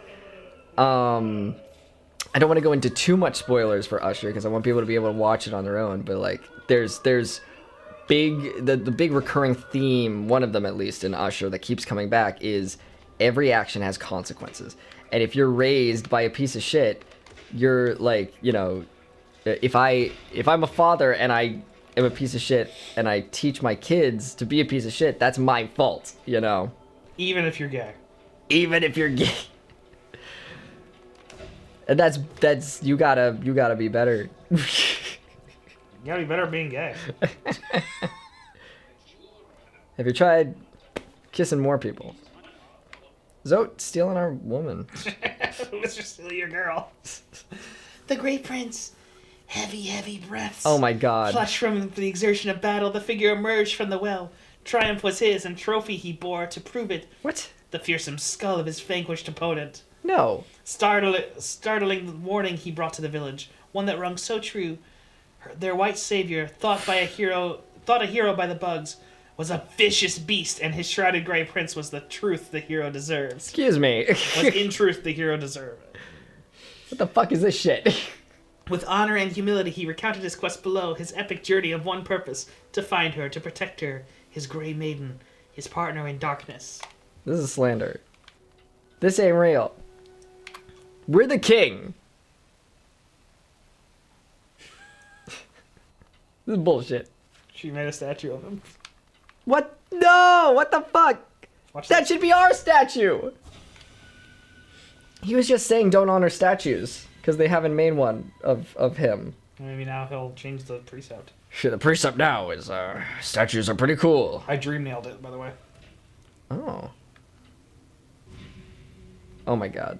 I don't want to go into too much spoilers for Usher, because I want people to be able to watch it on their own, but like there's the big recurring theme, one of them at least in Usher, that keeps coming back is every action has consequences. And if you're raised by a piece of shit, you're like, if I'm a father and I am a piece of shit and I teach my kids to be a piece of shit, that's my fault, Even if you're gay. Even if you're gay. And that's you gotta be better. You gotta be better at being gay. Have you tried kissing more people? Zote stealing our woman. Mr. Steal your girl. The Great Prince. Heavy breaths. Oh my god. Flushed from the exertion of battle, the figure emerged from the well. Triumph was his, and trophy he bore to prove it. What? The fearsome skull of his vanquished opponent. No. Startling warning he brought to the village, one that rung so true. Their white savior, thought a hero by the bugs, was a vicious beast, and his shrouded gray prince was the truth the hero deserves. Excuse me. Was in truth the hero deserved. What the fuck is this shit? With honor and humility, he recounted his quest below, his epic journey of one purpose, to find her, to protect her, his gray maiden, his partner in darkness. This is slander. This ain't real. We're the king. This is bullshit. She made a statue of him. What? No! What the fuck? Watch That should be our statue! He was just saying don't honor statues, because they haven't made one of him. Maybe now he'll change the precept. Sure, the precept now is, statues are pretty cool. I dream nailed it, by the way. Oh. Oh my god.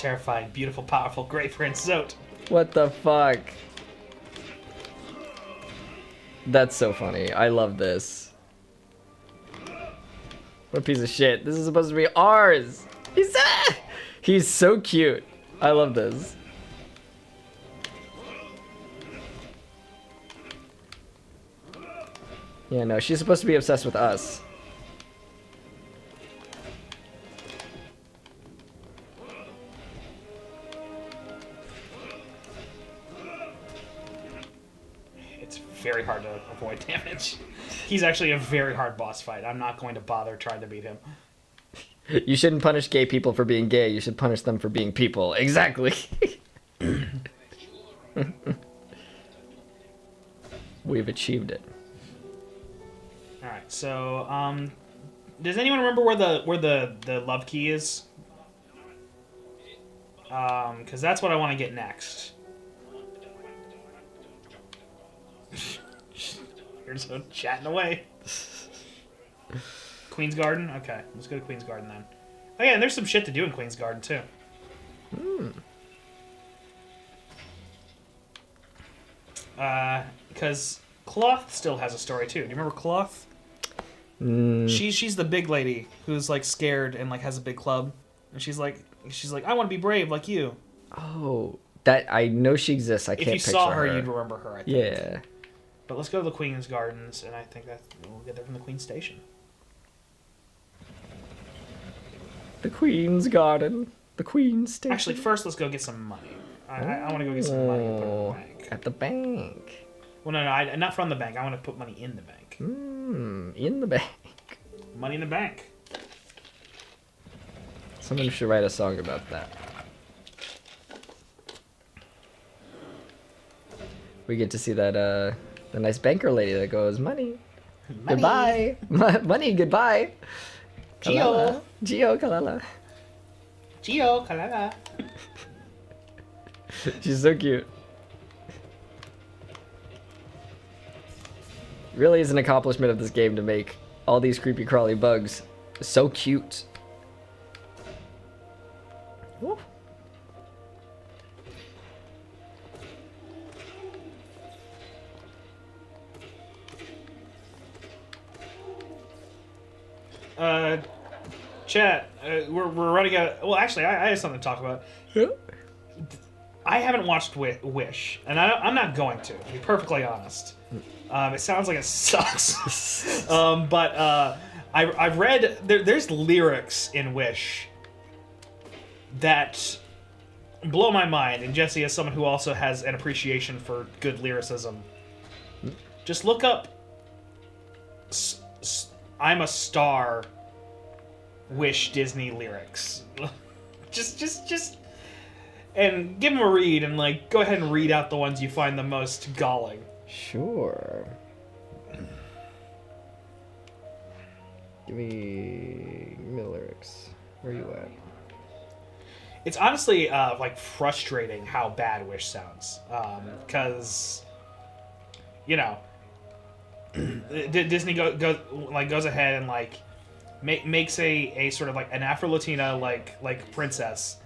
terrifying, beautiful, powerful, great Prince Zote. What the fuck? That's so funny. I love this. What a piece of shit. This is supposed to be ours. He's so cute. I love this. Yeah, no, she's supposed to be obsessed with us. It's very hard to avoid damage. He's actually a very hard boss fight. I'm not going to bother trying to beat him. You shouldn't punish gay people for being gay. You should punish them for being people. Exactly. We've achieved it. All right. So, does anyone remember where the love key is? Because that's what I want to get next. You're just chatting away. Queen's Garden? Okay, let's go to Queen's Garden then. Oh yeah, and there's some shit to do in Queen's Garden too. Because Cloth still has a story too. Do you remember Cloth? She's the big lady who's like scared and like has a big club, and she's like I want to be brave like you. Oh, that I know she exists. I can't If you picture saw her, you'd remember her. I think. Yeah. But let's go to the Queen's Gardens, and I think that we'll get there from the Queen's Station. The Queen's Garden. The Queen's Station. Actually, first let's go get some money. I want to go get some money and put it in the bank. At the bank. Well, no, not from the bank. I want to put money in the bank. In the bank. Money in the bank. Someone should write a song about that. We get to see that the nice banker lady that goes, money. Goodbye. Money, goodbye. Gio. Gio, Kalala. Gio, Kalala. She's so cute. Really is an accomplishment of this game to make all these creepy crawly bugs so cute. Woo. Chat, we're running out. Well, actually, I have something to talk about. Yeah. I haven't watched Wish, and I'm not going to be perfectly honest. It sounds like it sucks. But I've read there's lyrics in Wish that blow my mind. And Jesse, as someone who also has an appreciation for good lyricism, just look up "I'm a Star" Wish Disney lyrics. just and give them a read, and like go ahead and read out the ones you find the most galling. Sure. Give me the lyrics. Where are you at? It's honestly like frustrating how bad Wish sounds, because you know Disney goes ahead and like makes a sort of like an Afro-Latina like princess,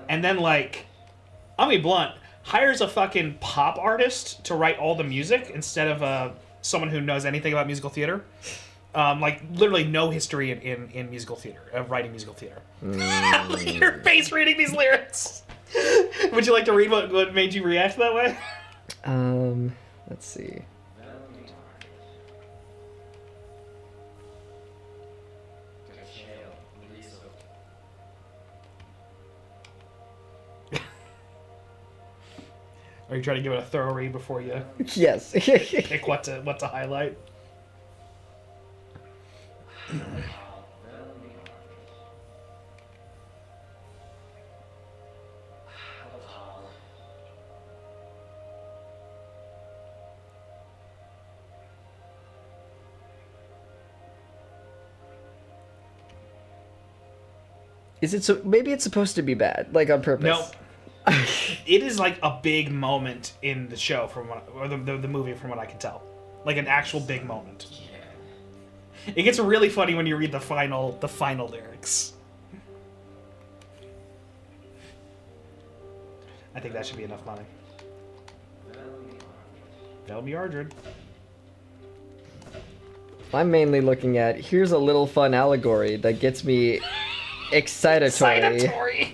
and then like I'll be blunt, hires a fucking pop artist to write all the music instead of someone who knows anything about musical theater. Like literally no history in musical theater, of writing musical theater. Your face reading these lyrics. Would you like to read what made you react that way? Let's see. Are you trying to give it a thorough read before you Yes. pick what to highlight? Is it so? Maybe it's supposed to be bad, like on purpose. Nope. It is like a big moment in the show, or the movie, from what I can tell, like an actual big moment. It gets really funny when you read the final lyrics. I think that should be enough money. That'll be Ardred. I'm mainly looking at, here's a little fun allegory that gets me excitatory.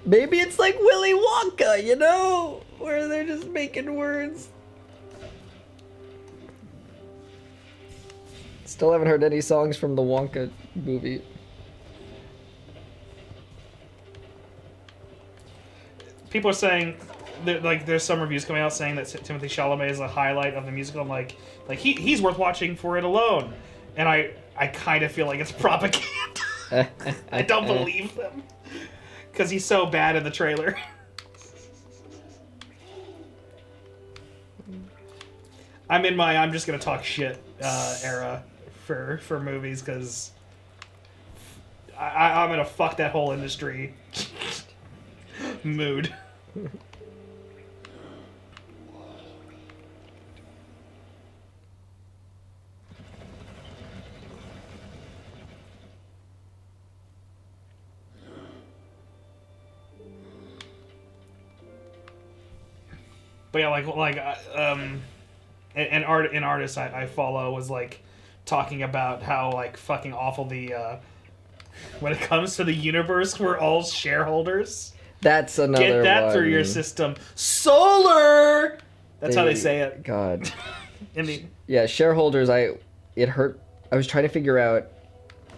Maybe it's like Willy Wonka, you know? Where they're just making words. Still haven't heard any songs from the Wonka movie. People are saying that, like, there's some reviews coming out saying that Timothée Chalamet is a highlight of the musical. I'm like he's worth watching for it alone. And I kind of feel like it's propaganda. I don't believe them because he's so bad in the trailer. I'm in my I'm just gonna talk shit era for movies because I'm gonna fuck that whole industry mood. But yeah, an artist I follow was like talking about how like fucking awful the when it comes to the universe, we're all shareholders. That's another Get that one. through your system. Solar. That's how they say it. God. In Yeah, shareholders. It hurt. I was trying to figure out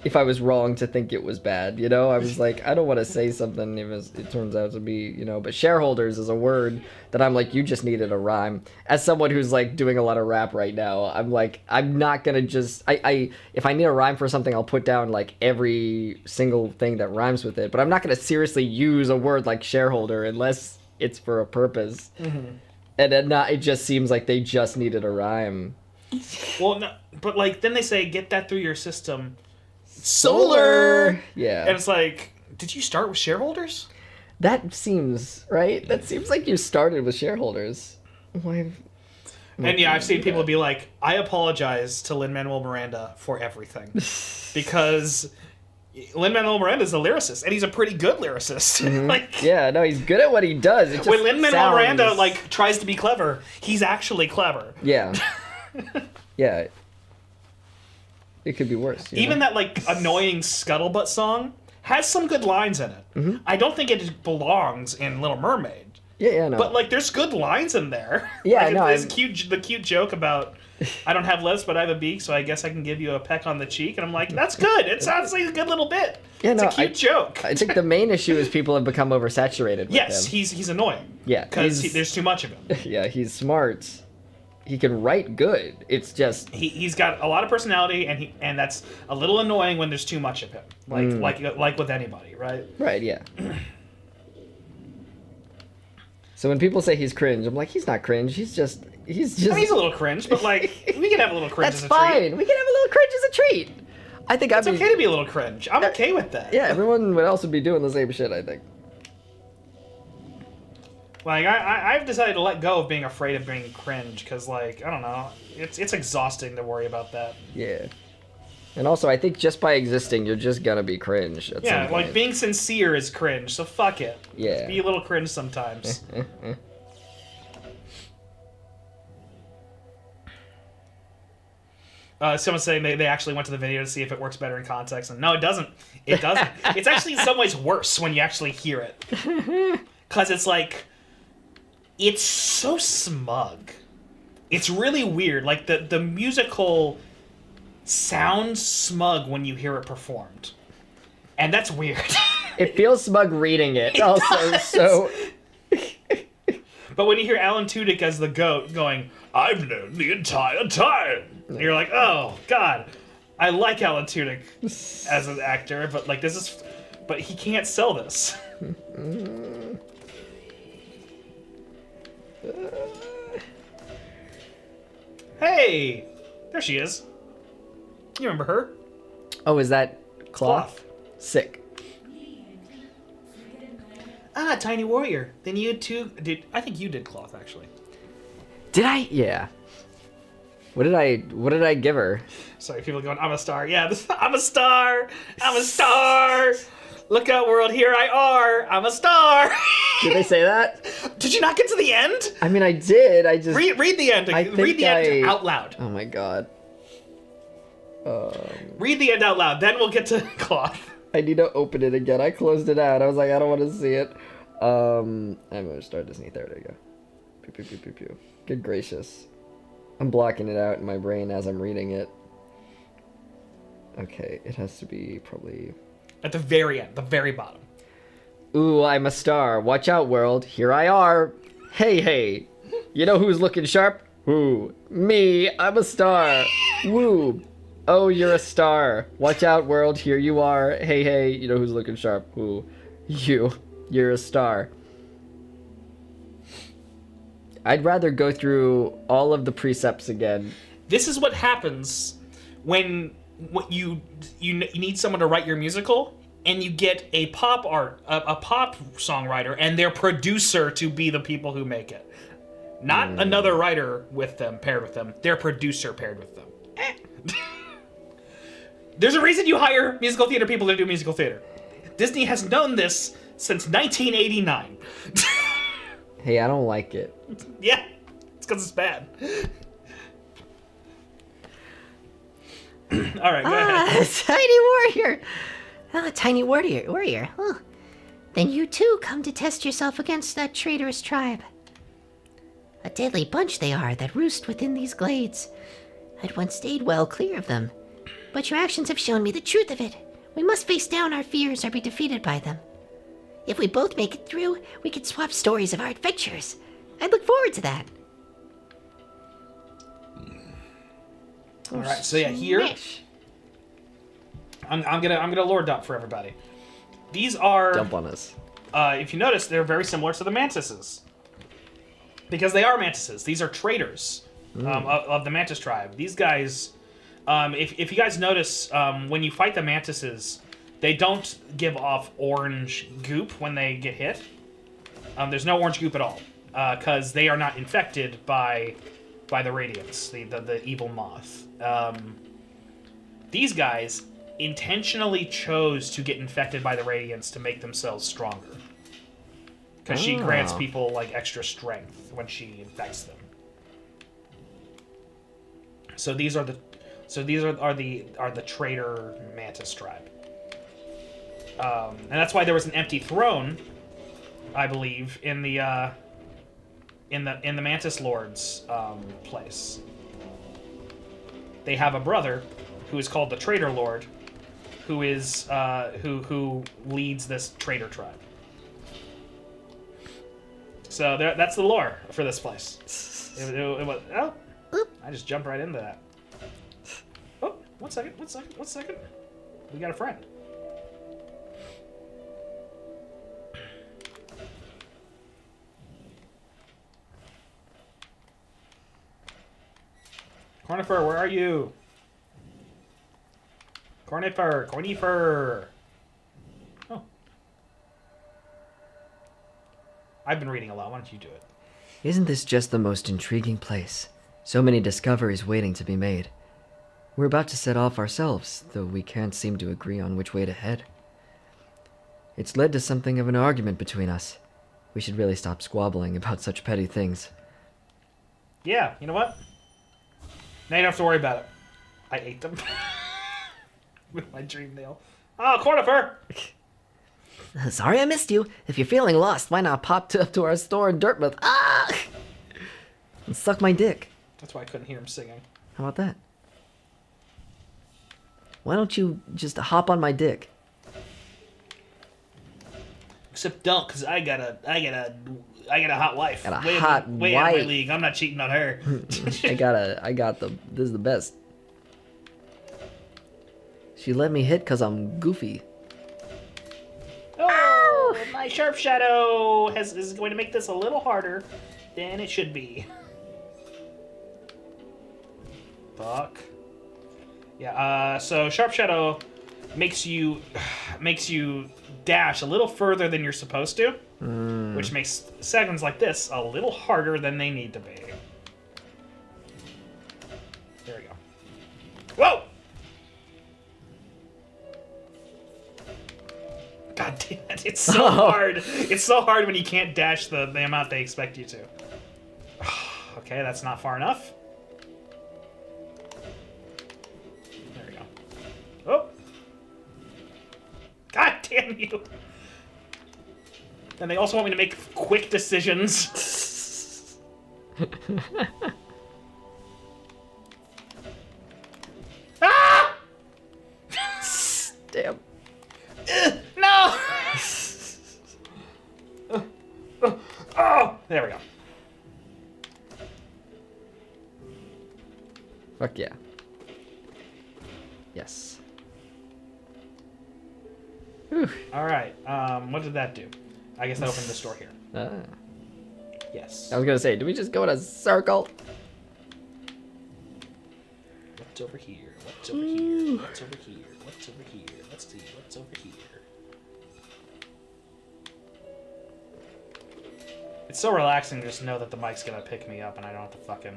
if I was wrong to think it was bad. You know, I was like, I don't want to say something if it turns out to be, you know. But shareholders is a word that I'm like, you just needed a rhyme. As someone who's like doing a lot of rap right now, I'm like, I'm not gonna just. If I need a rhyme for something, I'll put down like every single thing that rhymes with it. But I'm not gonna seriously use a word like shareholder unless it's for a purpose. Mm-hmm. And then it just seems like they just needed a rhyme. Well, no, but like then they say get that through your system. Solar. Yeah. And it's like, did you start with shareholders? That seems right. That seems like you started with shareholders. Why? And yeah, I've seen people be like, I apologize to Lin-Manuel Miranda for everything. Because Lin-Manuel Miranda is a lyricist, and he's a pretty good lyricist. Mm-hmm. Like, yeah, no, he's good at what he does. It just when Lin-Manuel Miranda sounds... like tries to be clever, he's actually clever. Yeah. Yeah. It could be worse. Even that like annoying Scuttlebutt song has some good lines in it. Mm-hmm. I don't think it belongs in Little Mermaid. Yeah, no. But like, there's good lines in there. Yeah, like, no. The cute joke about I don't have lips, but I have a beak, so I guess I can give you a peck on the cheek. And I'm like, that's good. It sounds like a good little bit. Yeah, it's a cute joke. I think the main issue is people have become oversaturated with yes, him. he's annoying. Yeah, because there's too much of him. Yeah, he's smart. He can write good. It's just he's got a lot of personality, and that's a little annoying when there's too much of him. Like with anybody, right? Right. Yeah. So when people say he's cringe, I'm like, he's not cringe. He's just. I mean, he's a little cringe, but like we can have a little cringe. That's as a fine. treat. We can have a little cringe as a treat. I think it's okay to be a little cringe. I'm okay with that. Yeah, everyone else would be doing the same shit, I think. Like, I've decided to let go of being afraid of being cringe, because, like, I don't know, it's exhausting to worry about that. Yeah. And also, I think just by existing, you're just gonna be cringe at some point. Like, being sincere is cringe, so fuck it. Yeah. Just be a little cringe sometimes. Someone's saying they actually went to the video to see if it works better in context, and no, it doesn't. It doesn't. It's actually in some ways worse when you actually hear it. Because it's like... It's so smug. It's really weird. Like, the musical sounds smug when you hear it performed. And that's weird. It feels smug reading it also, does. so... But when you hear Alan Tudyk as the goat going, I've known the entire time, and you're like, oh, God. I like Alan Tudyk as an actor, but, like, this is... But he can't sell this. Hey! There she is. You remember her? Oh, is that Cloth? Sick. Ah, Tiny Warrior. Then you too did. I think you did Cloth, actually. Did I? Yeah. What did I give her? Sorry, people are going, I'm a star. Yeah, I'm a star. I'm a star. Look out, world, here I are. I'm a star. Did they say that? Did you not get to the end? I mean, I did. I just Read the end. Read the end out loud. Oh my god. Read the end out loud. Then we'll get to cloth. I need to open it again. I closed it out. I was like, I don't want to see it. I'm gonna start Disney. There we go. Pew, pew, pew, pew, pew. Good gracious. I'm blocking it out in my brain as I'm reading it. Okay, it has to be probably... At the very end, the very bottom. Ooh, I'm a star. Watch out, world. Here I are. Hey, hey. You know who's looking sharp? Who? Me. I'm a star. Woo. Oh, you're a star. Watch out, world. Here you are. Hey, hey. You know who's looking sharp? Who? You. You're a star. I'd rather go through all of the precepts again. This is what happens when you need someone to write your musical, and you get a pop songwriter and their producer to be the people who make it. Not another writer with them, paired with them. Their producer paired with them. There's a reason you hire musical theater people to do musical theater. Disney has known this since 1989. Hey, I don't like it. Yeah, it's because it's bad. All right, go ahead. Tiny warrior. Ah, tiny warrior. Huh. Then you too come to test yourself against that traitorous tribe. A deadly bunch they are that roost within these glades. I'd once stayed well clear of them, but your actions have shown me the truth of it. We must face down our fears or be defeated by them. If we both make it through, we can swap stories of our adventures. I'd look forward to that. All right, so yeah, here I'm gonna lore dump for everybody. These are Dump on us. if you notice, they're very similar to the mantises because they are mantises. These are traitors of the mantis tribe. These guys, if you guys notice, when you fight the mantises, they don't give off orange goop when they get hit. There's no orange goop at all because they are not infected by the radiance, the evil moth. These guys intentionally chose to get infected by the radiance to make themselves stronger. Because she grants people like extra strength when she infects them. So these are the traitor mantis tribe. And that's why there was an empty throne, I believe, in the Mantis Lord's place. They have a brother who is called the Traitor Lord, who is who leads this traitor tribe. So that's the lore for this place. It was, I just jumped right into that. Oh, one second. We got a friend. Cornifer, where are you? Cornifer. Oh. I've been reading a lot. Why don't you do it? Isn't this just the most intriguing place? So many discoveries waiting to be made. We're about to set off ourselves, though we can't seem to agree on which way to head. It's led to something of an argument between us. We should really stop squabbling about such petty things. Yeah, you know what? Now you don't have to worry about it. I ate them. With my dream nail. Oh, Cornifer! Sorry I missed you. If you're feeling lost, why not pop up to our store in Dartmouth? And suck my dick. That's why I couldn't hear him singing. How about that? Why don't you just hop on my dick? Except don't, cause I got a hot wife. Got a way hot out of my wife. league. I'm not cheating on her. This is the best. She let me hit cause I'm goofy. Oh, my sharp shadow is going to make this a little harder than it should be. Fuck. Yeah. So sharp shadow makes you dash a little further than you're supposed to, which makes seconds like this a little harder than they need to be. There we go. Whoa! God God damn it! It's so hard. It's so hard when you can't dash the amount they expect you to. Okay, that's not far enough. There we go. Oh! God damn you! And they also want me to make quick decisions. Ah! Damn. No! Oh! There we go. Fuck yeah. Yes. Whew. Alright, what did that do? I guess that opened this door here. Ah. Yes. I was gonna say, do we just go in a circle? What's over here? What's over here? What's over here? What's over here? Let's see. What's over here? It's so relaxing to just know that the mic's gonna pick me up and I don't have to fucking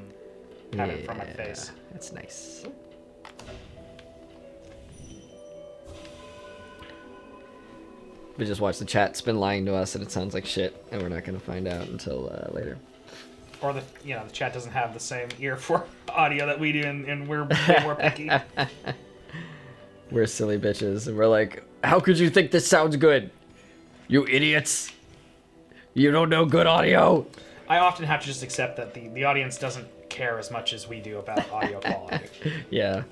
have it in front of my face. That's nice. We just watched the chat. It's been lying to us and it sounds like shit, and we're not gonna find out until later. Or the chat doesn't have the same ear for audio that we do, and we're way more picky. We're silly bitches, and we're like, how could you think this sounds good? You idiots! You don't know good audio! I often have to just accept that the audience doesn't care as much as we do about audio quality. Yeah.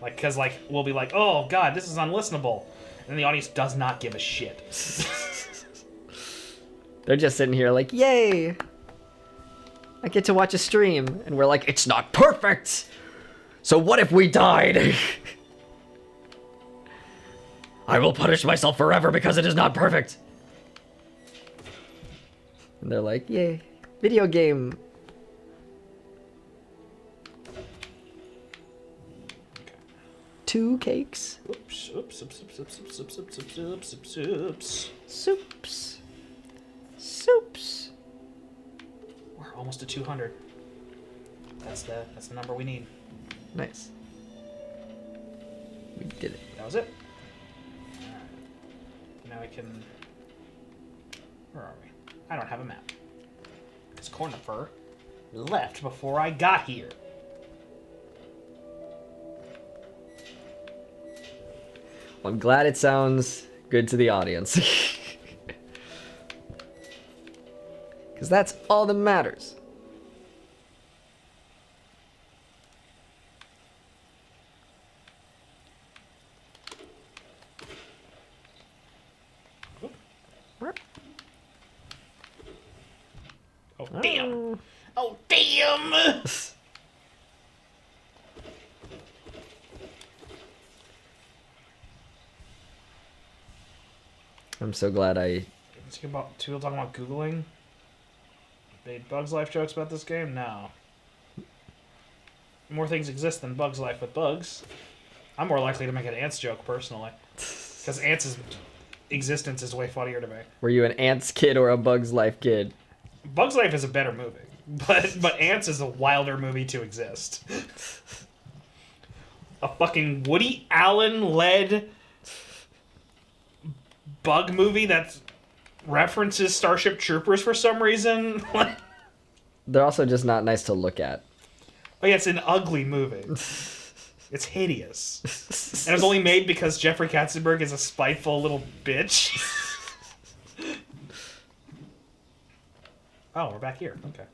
Like, because, like, we'll be like, oh, God, this is unlistenable. And the audience does not give a shit. They're just sitting here like, yay! I get to watch a stream. And we're like, it's not perfect! So what if we died? I will punish myself forever because it is not perfect. And they're like, yay, video game. Okay. 2 cakes. Oops, oops, oops, oops, oops, oops, oops, oops, oops, oops, oops, oops. Soups. Soups. We're almost to 200. That's the number we need. Nice. We did it. That was it. Alright. Now we can... Where are we? I don't have a map. Because Cornifer left before I got here. Well, I'm glad it sounds good to the audience. Because that's all that matters. Oh, damn! Oh, damn! I'm so glad I... Talking about Googling? Made Bugs Life jokes about this game? No. More things exist than Bugs Life with bugs. I'm more likely to make an ants joke, personally. Because ants' existence is way funnier to me. Were you an Ants kid or a Bugs Life kid? Bugs Life is a better movie. But Ants is a wilder movie to exist. A fucking Woody Allen-led bug movie that references Starship Troopers for some reason. They're also just not nice to look at. Oh yeah, it's an ugly movie. It's hideous. And it was only made because Jeffrey Katzenberg is a spiteful little bitch. Oh, we're back here. Okay.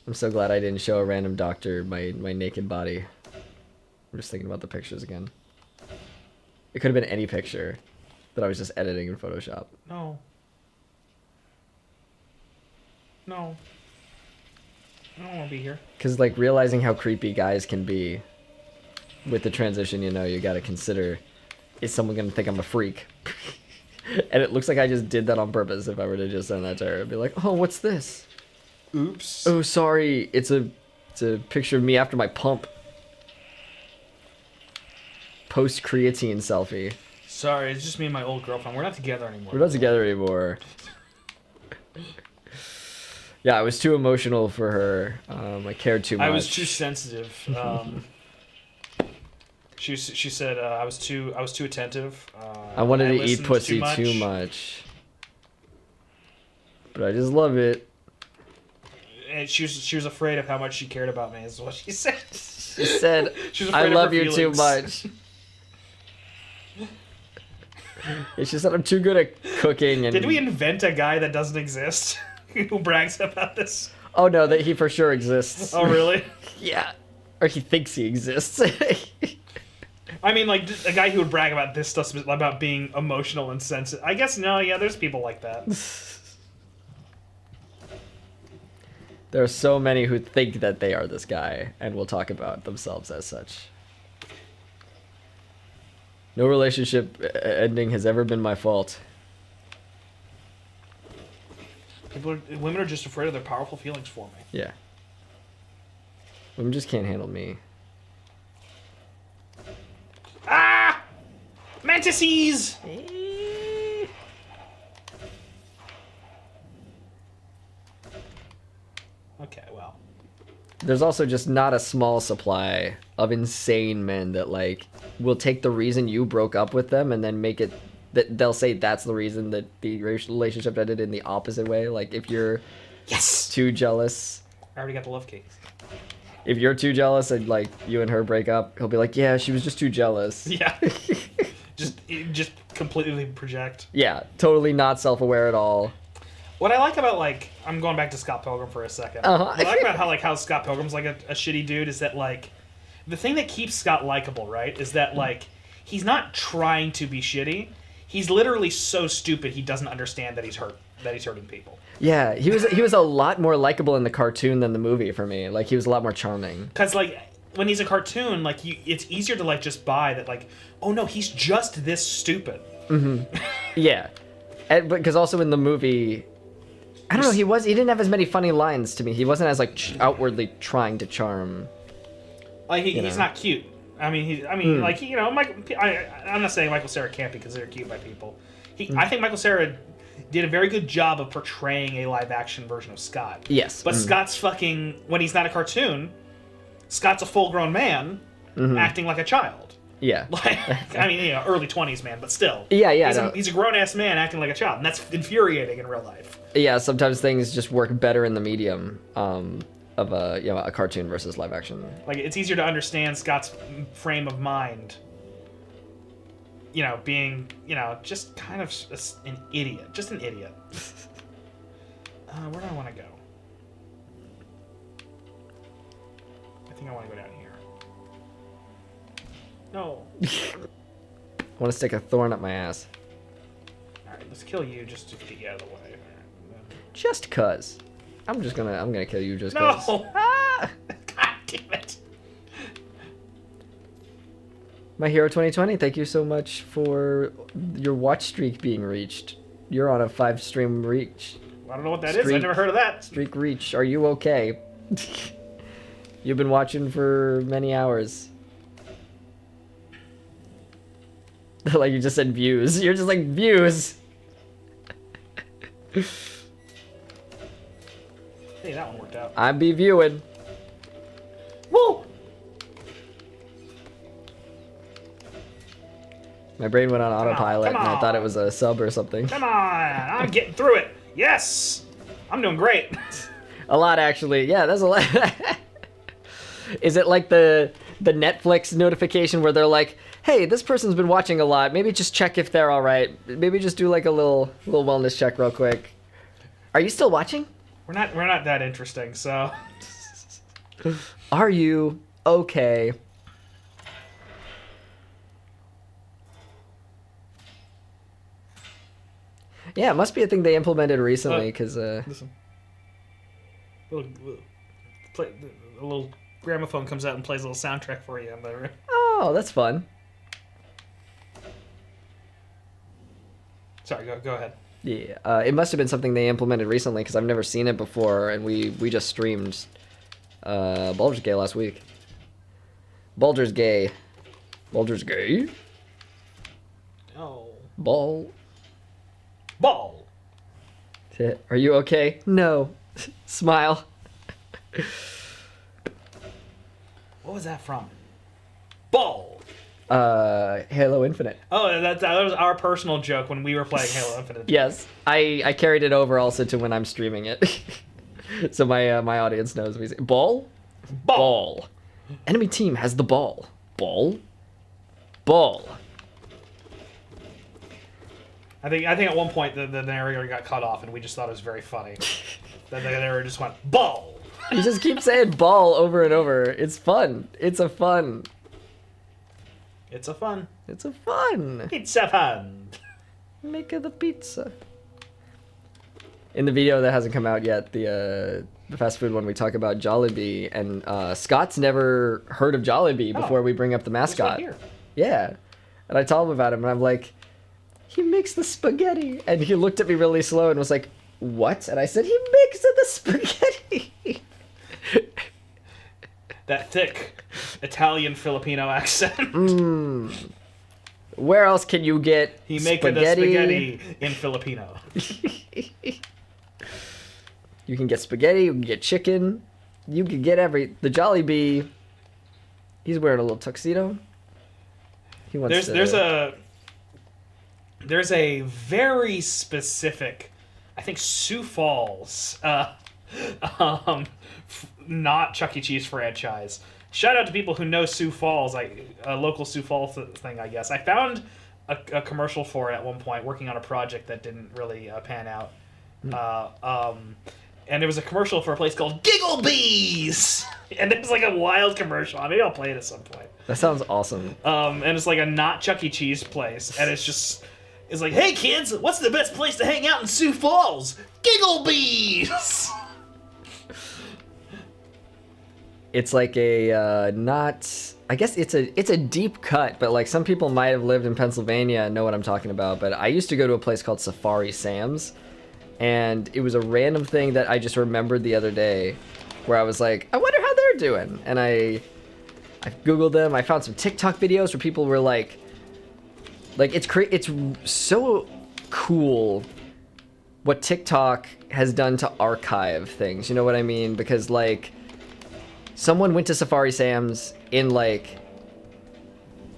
I'm so glad I didn't show a random doctor my naked body. I'm just thinking about the pictures again. It could have been any picture that I was just editing in Photoshop. No. No. I don't want to be here. Because, like, realizing how creepy guys can be with the transition, you know, you gotta consider, is someone gonna think I'm a freak? And it looks like I just did that on purpose. If I were to just send that to her, I'd be like, oh, what's this? Oops. Oh, sorry, it's a picture of me after my pump. Post-creatine selfie. Sorry, it's just me and my old girlfriend. We're not together anymore. We're not together anymore. Yeah, I was too emotional for her. I cared too much. I was too sensitive. She said I was too attentive. I wanted to eat listened pussy too much. But I just love it. And she was afraid of how much she cared about me. Is what she said. She said, She was I afraid of love her you too feelings. much. And she said, I'm too good at cooking. And Did we invent a guy that doesn't exist who brags about this? Oh no, that he for sure exists. Oh really? Yeah. Or he thinks he exists. I mean, like a guy who would brag about this stuff about being emotional and sensitive. I guess no, yeah, there's people like that. There are so many who think that they are this guy and will talk about themselves as such. No relationship ending has ever been my fault. Women are just afraid of their powerful feelings for me. Yeah. Women just can't handle me. Ah! Mantises! Okay, well. There's also just not a small supply of insane men that, like, will take the reason you broke up with them and then make it that they'll say that's the reason that the relationship ended in the opposite way. Like, if you're too jealous. I already got the love cakes. If you're too jealous and, like, you and her break up, he'll be like, yeah, she was just too jealous. Yeah. just completely project. Yeah, totally not self-aware at all. What I like about, like, I'm going back to Scott Pilgrim for a second. Uh-huh. What I like about how Scott Pilgrim's like a shitty dude is that, like, the thing that keeps Scott likable, right, is that, like, he's not trying to be shitty. He's literally so stupid he doesn't understand that he's hurting people. Yeah, he was a lot more likable in the cartoon than the movie for me. Like, he was a lot more charming. Because, like, when he's a cartoon, like, it's easier to, like, just buy that, like, oh no, he's just this stupid. Mm-hmm. Yeah. Because also in the movie, I don't know, he didn't have as many funny lines to me. He wasn't as, like, outwardly trying to charm. Like, he's not cute. I mean, like, you know, I'm not saying Michael Cera can't be considered cute by people. I think Michael Cera did a very good job of portraying a live-action version of Scott. Yes. But Scott's fucking... When he's not a cartoon, Scott's a full-grown man acting like a child. Yeah. Like, I mean, you know, early 20s man, but still. Yeah. He's a grown-ass man acting like a child, and that's infuriating in real life. Yeah, sometimes things just work better in the medium of a cartoon versus live action. Like, it's easier to understand Scott's frame of mind, you know, being, you know, just kind of an idiot. Just an idiot. Where do I want to go? I think I want to go down here. No. I want to stick a thorn up my ass. Alright, let's kill you just to get you out of the way. Just cuz. I'm gonna kill you just No! cuz. Ah! God damn it. My Hero 2020, thank you so much for your watch streak being reached. You're on a 5-stream reach. I don't know what that is. I never heard of that. Streak reach. Are you okay? You've been watching for many hours. Like you just said views. You're just like, views. Hey, that one worked out. I be viewing. Woo! My brain went on autopilot come and I thought it on. was a sub or something. Come on! I'm getting through it. Yes! I'm doing great. A lot, actually. Yeah, that's a lot. Is it like the Netflix notification where they're like, hey, this person's been watching a lot. Maybe just check if they're all right. Maybe just do like a little wellness check real quick. Are you still watching? We're not that interesting, so. Are you okay? Yeah, it must be a thing they implemented recently, because... Listen. A little gramophone comes out and plays a little soundtrack for you. Oh, that's fun. Sorry, go ahead. Yeah, it must have been something they implemented recently, because I've never seen it before, and we just streamed Baldur's Gay last week. Baldur's Gay. Baldur's Gay? Oh. Ball. Are you okay? No. Smile. What was that from? Ball. Halo Infinite. Oh, that was our personal joke when we were playing Halo Infinite. Yes, I carried it over also to when I'm streaming it, so my audience knows. We say ball, ball. Enemy team has the ball. Ball, ball. I think at one point the narrator got cut off, and we just thought it was very funny. The narrator just went ball. You just keep saying ball over and over. It's fun. It's a fun. It's a fun. It's a fun. It's a fun. Make the pizza. In the video that hasn't come out yet, the fast food one, we talk about Jollibee, and Scott's never heard of Jollibee before we bring up the mascot. Right here. Yeah, and I told him about him, and I'm like, he makes the spaghetti, and he looked at me really slow and was like, what? And I said, he makes the spaghetti. That thick Italian Filipino accent. Where else can you get He make the spaghetti in Filipino. You can get spaghetti, you can get chicken, you can get the Jollibee. He's wearing a little tuxedo. He wants there's a very specific, I think, Sioux Falls, not Chuck E. Cheese franchise. Shout out to people who know Sioux Falls, like a local Sioux Falls thing, I guess. I found a commercial for it at one point, working on a project that didn't really pan out. And there was a commercial for a place called Giggle Bees! And it was like a wild commercial. Maybe I'll play it at some point. That sounds awesome. And it's like a not Chuck E. Cheese place. And it's like, hey kids, what's the best place to hang out in Sioux Falls? Giggle Bees! It's like a I guess it's a deep cut, but like some people might have lived in Pennsylvania and know what I'm talking about. But I used to go to a place called Safari Sam's, and it was a random thing that I just remembered the other day, where I was like, I wonder how they're doing, and I googled them. I found some TikTok videos where people were like it's so cool what TikTok has done to archive things. You know what I mean? Because like, someone went to Safari Sam's in like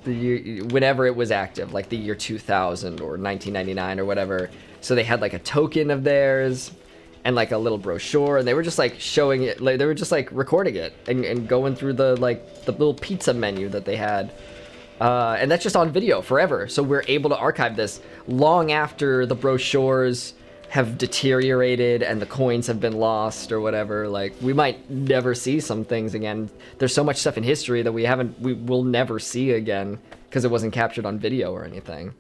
the year, whenever it was active, like the year 2000 or 1999 or whatever. So they had like a token of theirs and like a little brochure, and they were just like showing it, like they were just like recording it and going through the little pizza menu that they had. And that's just on video forever. So we're able to archive this long after the brochures have deteriorated and the coins have been lost or whatever. Like, we might never see some things again. There's so much stuff in history that we will never see again because it wasn't captured on video or anything.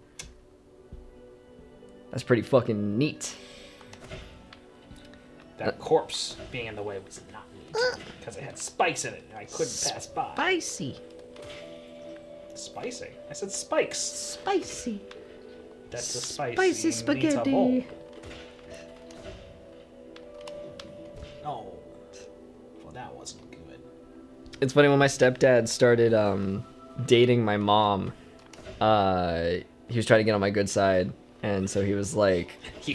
That's pretty fucking neat. That corpse being in the way was not neat because it had spice in it and I couldn't pass by. Spicy. Spicy? I said spikes. Spicy. That's a spicy. Spicy spaghetti. Oh. Well, that wasn't good. It's funny, when my stepdad started dating my mom, he was trying to get on my good side, and so he was like, he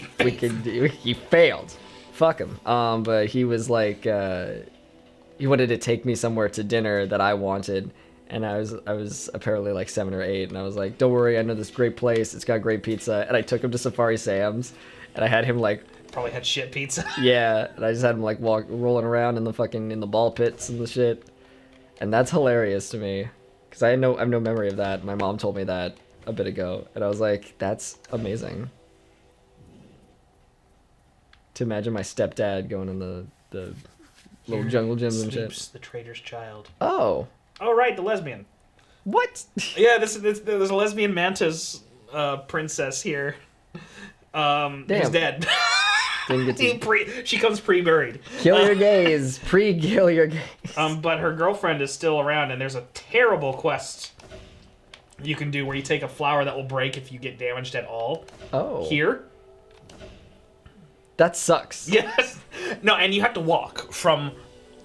failed. Fuck him. But he was like, he wanted to take me somewhere to dinner that I wanted, and I was apparently like 7 or 8, and I was like, don't worry, I know this great place, it's got great pizza, and I took him to Safari Sam's, and I had him like, probably had shit pizza. yeah, and I just had him like rolling around in the ball pits and the shit, and that's hilarious to me, because I have no memory of that. My mom told me that a bit ago, and I was like, that's amazing. To imagine my stepdad going in the little jungle gyms and shit. The traitor's child. Oh. Oh, right, the lesbian. What? Yeah, there's a lesbian mantis princess here. Who's dead. Didn't get to... She comes pre-buried. Kill your gays. Pre-kill your gays. But her girlfriend is still around, and there's a terrible quest you can do where you take a flower that will break if you get damaged at all. Oh. Here. That sucks. Yes. No, and you have to walk from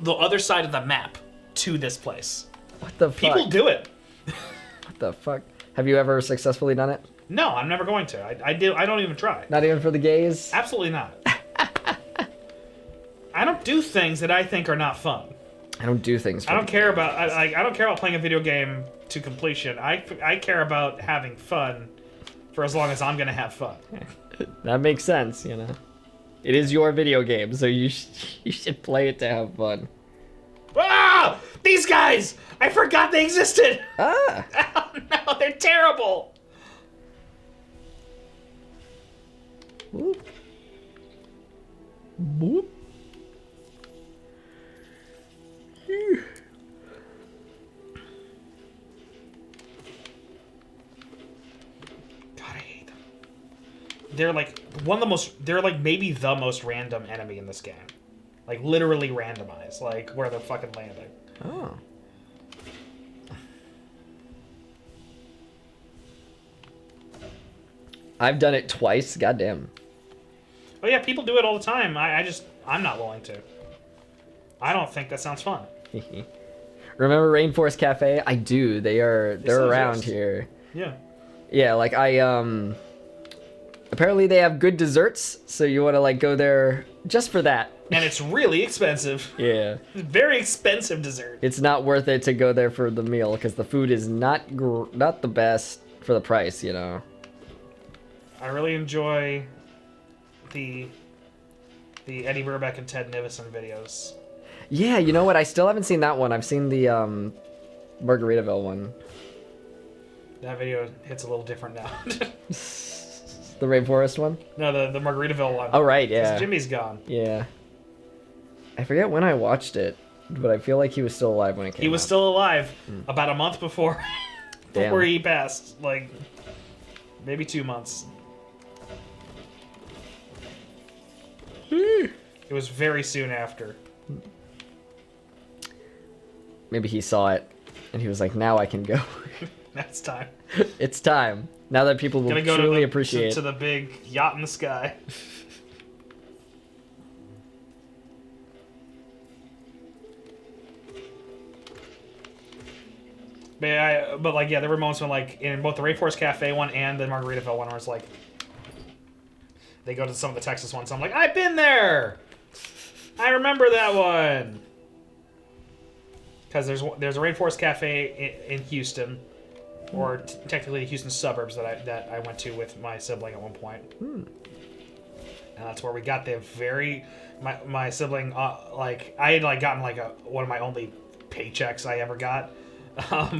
the other side of the map to this place. What the fuck? People do it. What the fuck? Have you ever successfully done it? No, I'm never going to. I don't even try. Not even for the gays? Absolutely not. I don't do things that I think are not fun. I don't do things. For I don't the care game. about I don't care about playing a video game to completion. I care about having fun for as long as I'm gonna have fun. That makes sense, you know. It is your video game, so you should play it to have fun. Ah! These guys! I forgot they existed! Ah! Oh no, they're terrible! Boop. Boop. God, I hate them. They're like one of the most. They're like maybe the most random enemy in this game. Like literally randomized, like where they're fucking landing. Oh. I've done it twice. Goddamn. Oh yeah, people do it all the time. I'm not willing to. I don't think that sounds fun. Remember Rainforest Cafe? I do. They're still around exist. here. Yeah. Yeah, like apparently they have good desserts, so you want to like go there just for that. And it's really expensive. Yeah. Very expensive dessert. It's not worth it to go there for the meal because the food is not the best for the price, you know. I really enjoy the Eddie Burbeck and Ted Nivison videos. Yeah, you know what? I still haven't seen that one. I've seen the Margaritaville one. That video hits a little different now. The Rainforest one? No, the Margaritaville one. Oh, right, 'Cause yeah. Jimmy's gone. Yeah. I forget when I watched it, but I feel like he was still alive when it came out. He was still alive about a month before Damn. he passed. Like maybe 2 months. It was very soon after. Maybe he saw it, and he was like, now I can go. That's time. It's time. Now that people will Gonna go truly to appreciate to the big yacht in the sky. But like yeah, there were moments when like in both the Rainforest Cafe one and the Margaritaville one where it's like they go to some of the Texas ones. I'm like, I've been there. I remember that one. Because there's a Rainforest Cafe in Houston, or technically the Houston suburbs that I went to with my sibling at one point. And that's where we got the my sibling like I had like gotten like one of my only paychecks I ever got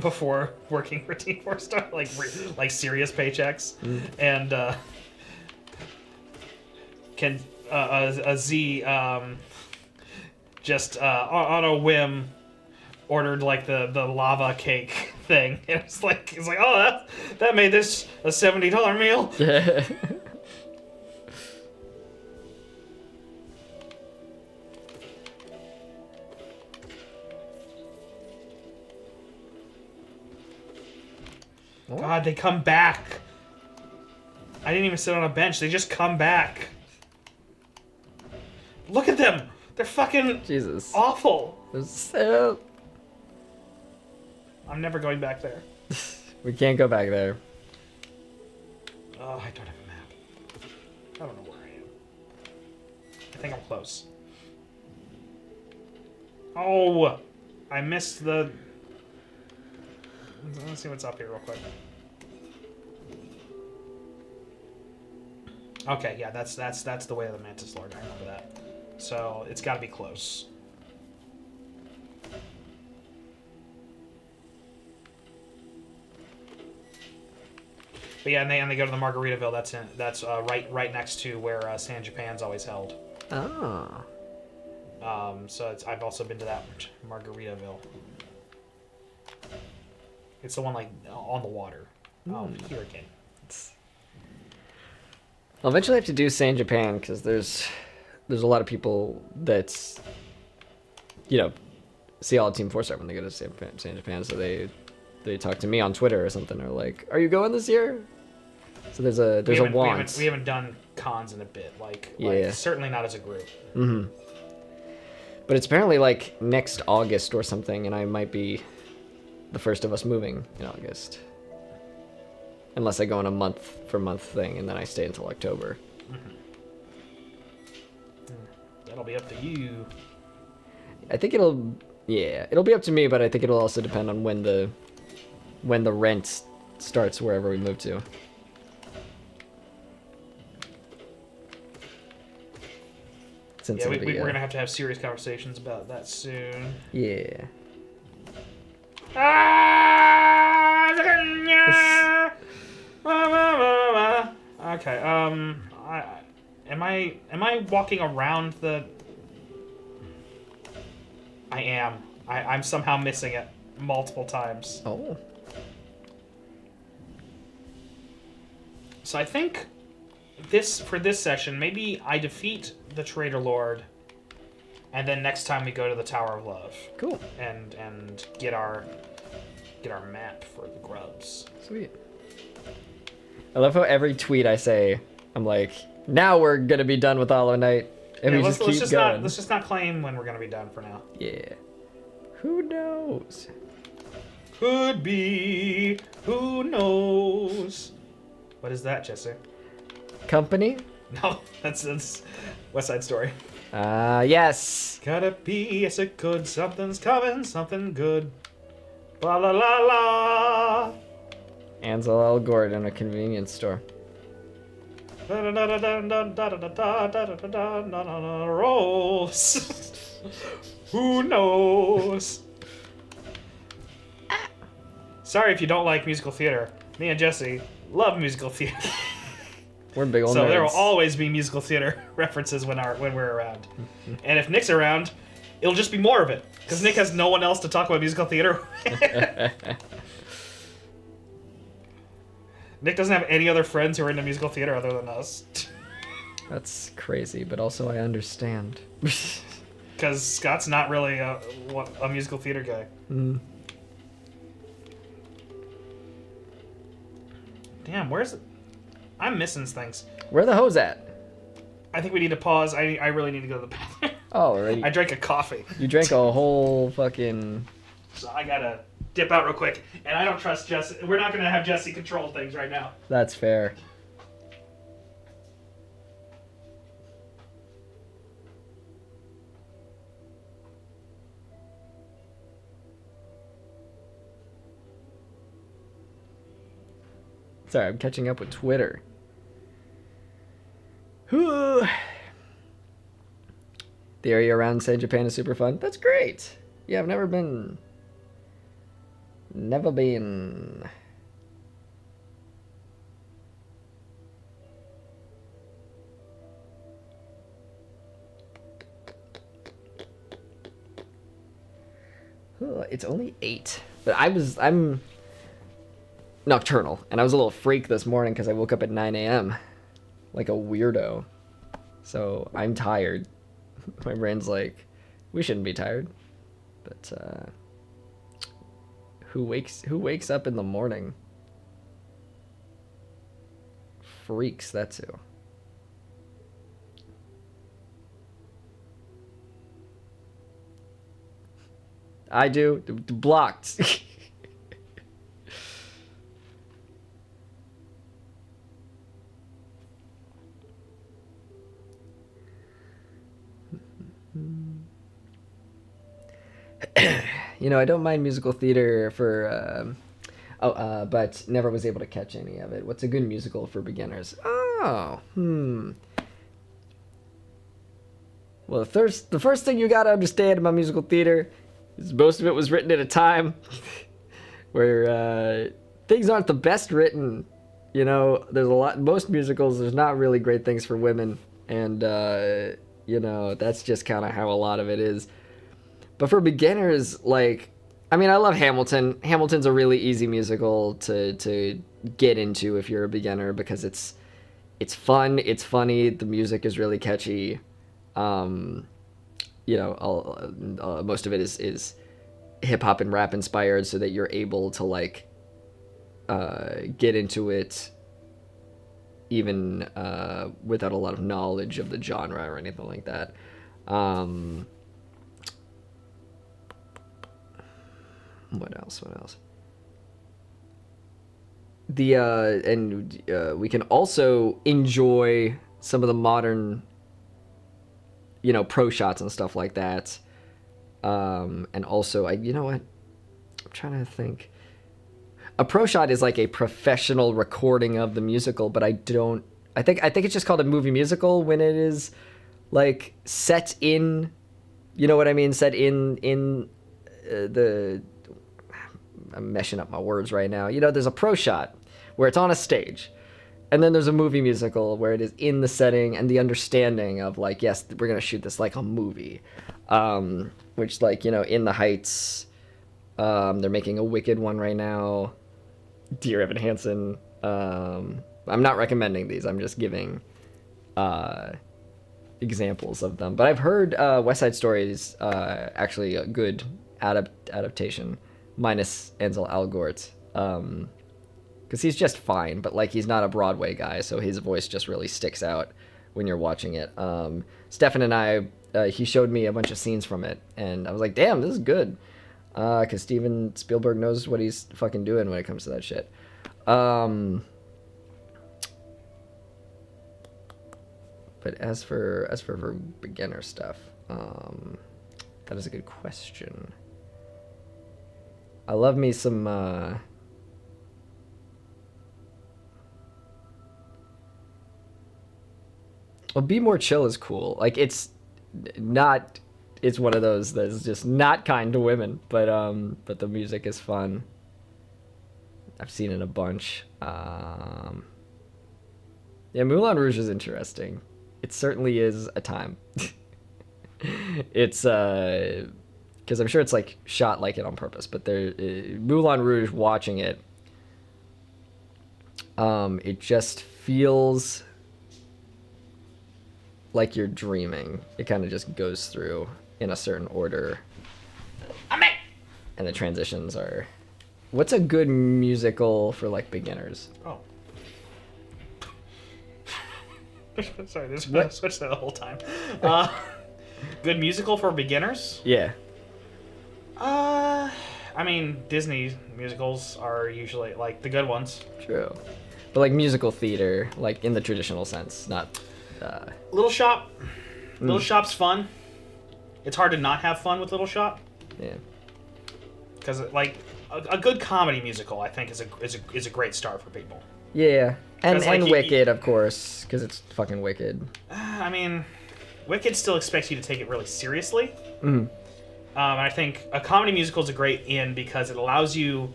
before working for Team 4 Star, like serious paychecks, and a Z just on a whim ordered like the lava cake thing. It's like oh that made this a $70 meal. God, they come back. I didn't even sit on a bench. They just come back. Look at them. They're fucking Jesus. awful. So... I'm never going back there. We can't go back there. Oh, I don't have a map. I don't know where I am. I think I'm close. Oh, I missed the... Let's see what's up here real quick. Okay, yeah, that's the way of the Mantis Lord. I remember that. So it's got to be close. But yeah, and they go to the Margaritaville. That's right next to where San Japan's always held. Oh. So I've also been to that Margaritaville. It's the one like on the water. Oh, hurricane. I'll eventually have to do San Japan because there's a lot of people that's, you know, see all Team 4 Star when they go to San Japan, so they talk to me on Twitter or something, or like, are you going this year? So there's a want. We haven't done cons in a bit, like Yeah. certainly not as a group. Mm-hmm. But it's apparently like next August or something, and I might be the first of us moving in August. Unless I go on a month-for-month thing, and then I stay until October. That'll be up to you. I think it'll Yeah, it'll be up to me, but I think it'll also depend on when the rent starts wherever we move to. Since Yeah, it'll be, we're gonna have serious conversations about that soon. Yeah. Okay. Am I walking around the? I am. I'm somehow missing it multiple times. Oh. So I think for this session, maybe I defeat the Traitor Lord, and then next time we go to the Tower of Love. Cool. And get our map for the grubs. Sweet. I love how every tweet I say, I'm like, now we're gonna be done with Hollow Knight, and Yeah, we let's just keep just going. let's just not claim when we're gonna be done for now. Yeah. Who knows? Could be. Who knows? What is that, Jesse? Company? No, that's West Side Story. Yes. Gotta be, yes it could. Something's coming, something good. Blah la la la. Ansel L. Gordon, a convenience store. Rolls. Who knows? Sorry if you don't like musical theater. Me and Jesse love musical theater. We're big old So nerds. there will always be musical theater references when we're around. And if Nick's around, it'll just be more of it. Because Nick has no one else to talk about musical theater. Nick doesn't have any other friends who are into musical theater other than us. That's crazy, but also I understand. Because Scott's not really a musical theater guy. Mm. Damn, where's it? I'm missing things. Where the hose at? I think we need to pause. I really need to go to the bathroom. Oh, already. I drank a coffee. You drank a whole fucking... So I gotta dip out real quick. And I don't trust Jesse. We're not gonna have Jesse control things right now. That's fair. Sorry, I'm catching up with Twitter. The area around San Japan is super fun. That's great. Yeah, I've never been. Never been. It's only 8. But I'm nocturnal, and I was a little freak this morning because I woke up at 9 a.m. like a weirdo. So I'm tired. My brain's like, we shouldn't be tired. But who wakes up in the morning? Freaks, that's who. I do. Blocked. You know, I don't mind musical theater for, but never was able to catch any of it. What's a good musical for beginners? Oh, Well, the first thing you gotta understand about musical theater is most of it was written at a time where things aren't the best written. You know, most musicals, there's not really great things for women, and you know, that's just kind of how a lot of it is. But for beginners, like, I mean, I love Hamilton. Hamilton's a really easy musical to get into if you're a beginner because it's fun, it's funny, the music is really catchy. You know, most of it is hip hop and rap inspired, so that you're able to like get into it even without a lot of knowledge of the genre or anything like that. What else? We can also enjoy some of the modern, you know, pro shots and stuff like that. And also, you know what? I'm trying to think. A pro shot is like a professional recording of the musical, but I think it's just called a movie musical when it is like set in, you know what I mean? Set in the, I'm meshing up my words right now. You know, there's a pro shot where it's on a stage, and then there's a movie musical where it is in the setting and the understanding of like, yes, we're going to shoot this like a movie. Which, like, you know, In the Heights, they're making a Wicked one right now. Dear Evan Hansen. I'm not recommending these. I'm just giving examples of them. But I've heard West Side Story is actually a good adaptation, minus Ansel Elgort. Because he's just fine, but like he's not a Broadway guy, so his voice just really sticks out when you're watching it. Stephan and I, he showed me a bunch of scenes from it, and I was like, damn, this is good. Because Steven Spielberg knows what he's fucking doing when it comes to that shit. But as for beginner stuff, that is a good question. I love me some well, Be More Chill is cool. Like it's one of those that's just not kind to women, but the music is fun. I've seen it a bunch. Yeah, Moulin Rouge is interesting. It certainly is a time. It's because I'm sure it's like shot like it on purpose, but Moulin Rouge, watching it, it just feels like you're dreaming. It kind of just goes through in a certain order, and the transitions are. What's a good musical for like beginners? Oh. Sorry, this I switched that the whole time. Good musical for beginners? Yeah. I mean, Disney musicals are usually like the good ones. True. But like musical theater, like in the traditional sense, not. Little Shop. Little Shop's fun. It's hard to not have fun with Little Shop. Yeah. Because like a good comedy musical, I think, is a great start for people. Yeah, and like, Wicked, of course, because it's fucking Wicked. I mean, Wicked still expects you to take it really seriously. Mm-hmm. I think a comedy musical is a great in because it allows you,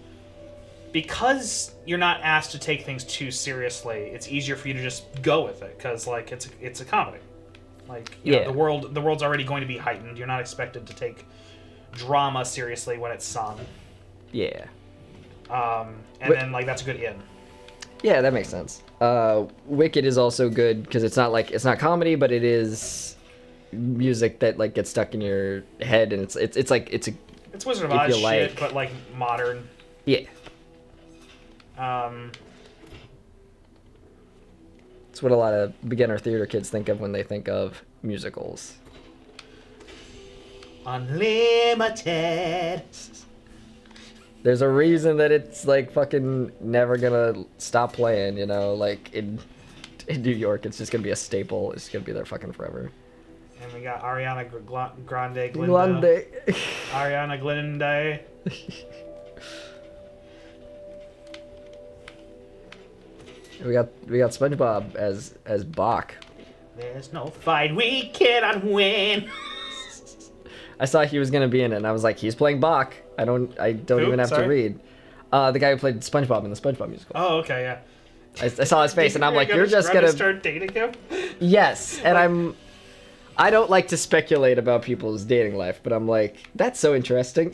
because you're not asked to take things too seriously. It's easier for you to just go with it because like it's a comedy. Like you know, the world's already going to be heightened. You're not expected to take drama seriously when it's sung. Yeah. Then like that's a good in. Yeah, that makes sense. Wicked is also good because it's not comedy, but it is music that like gets stuck in your head, and it's Wizard of Oz shit, but like modern. Yeah. It's what a lot of beginner theater kids think of when they think of musicals. Unlimited. There's a reason that it's like fucking never gonna stop playing, you know, like in New York, it's just gonna be a staple. It's gonna be there fucking forever. And we got Ariana Grande. Ariana Grande. We got SpongeBob as Bach. There's no fight we cannot win. I saw he was gonna be in it, and I was like, he's playing Bach. I don't Who? even have Sorry? to read. The guy who played SpongeBob in the SpongeBob musical. Oh, okay, yeah. I saw his face, and I'm like, you're just gonna start dating him. Yes, and I don't like to speculate about people's dating life, but I'm like, that's so interesting.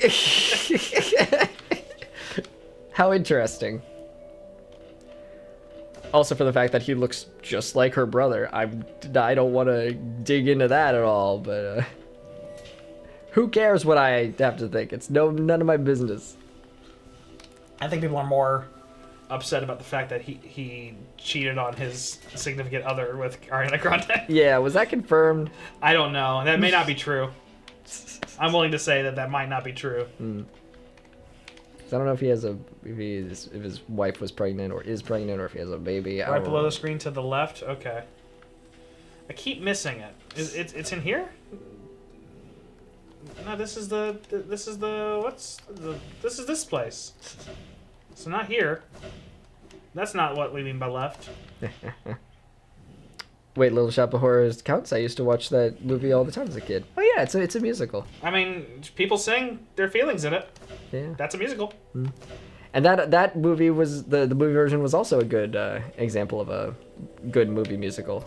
How interesting. Also for the fact that he looks just like her brother. I don't want to dig into that at all, but who cares what I have to think? It's none of my business. I think people are more upset about the fact that he cheated on his significant other with Ariana Grande. Yeah, was that confirmed? I don't know. That may not be true. I'm willing to say that might not be true. I don't know if if his wife was pregnant or is pregnant or if he has a baby. Right below the screen to the left. Okay. I keep missing it. It's in here? No, this is the this is this place. So not here. That's not what we mean by left. Wait, Little Shop of Horrors counts? I used to watch that movie all the time as a kid. Oh yeah, it's a musical. I mean, people sing their feelings in it. Yeah. That's a musical. And that movie was the movie version was also a good example of a good movie musical.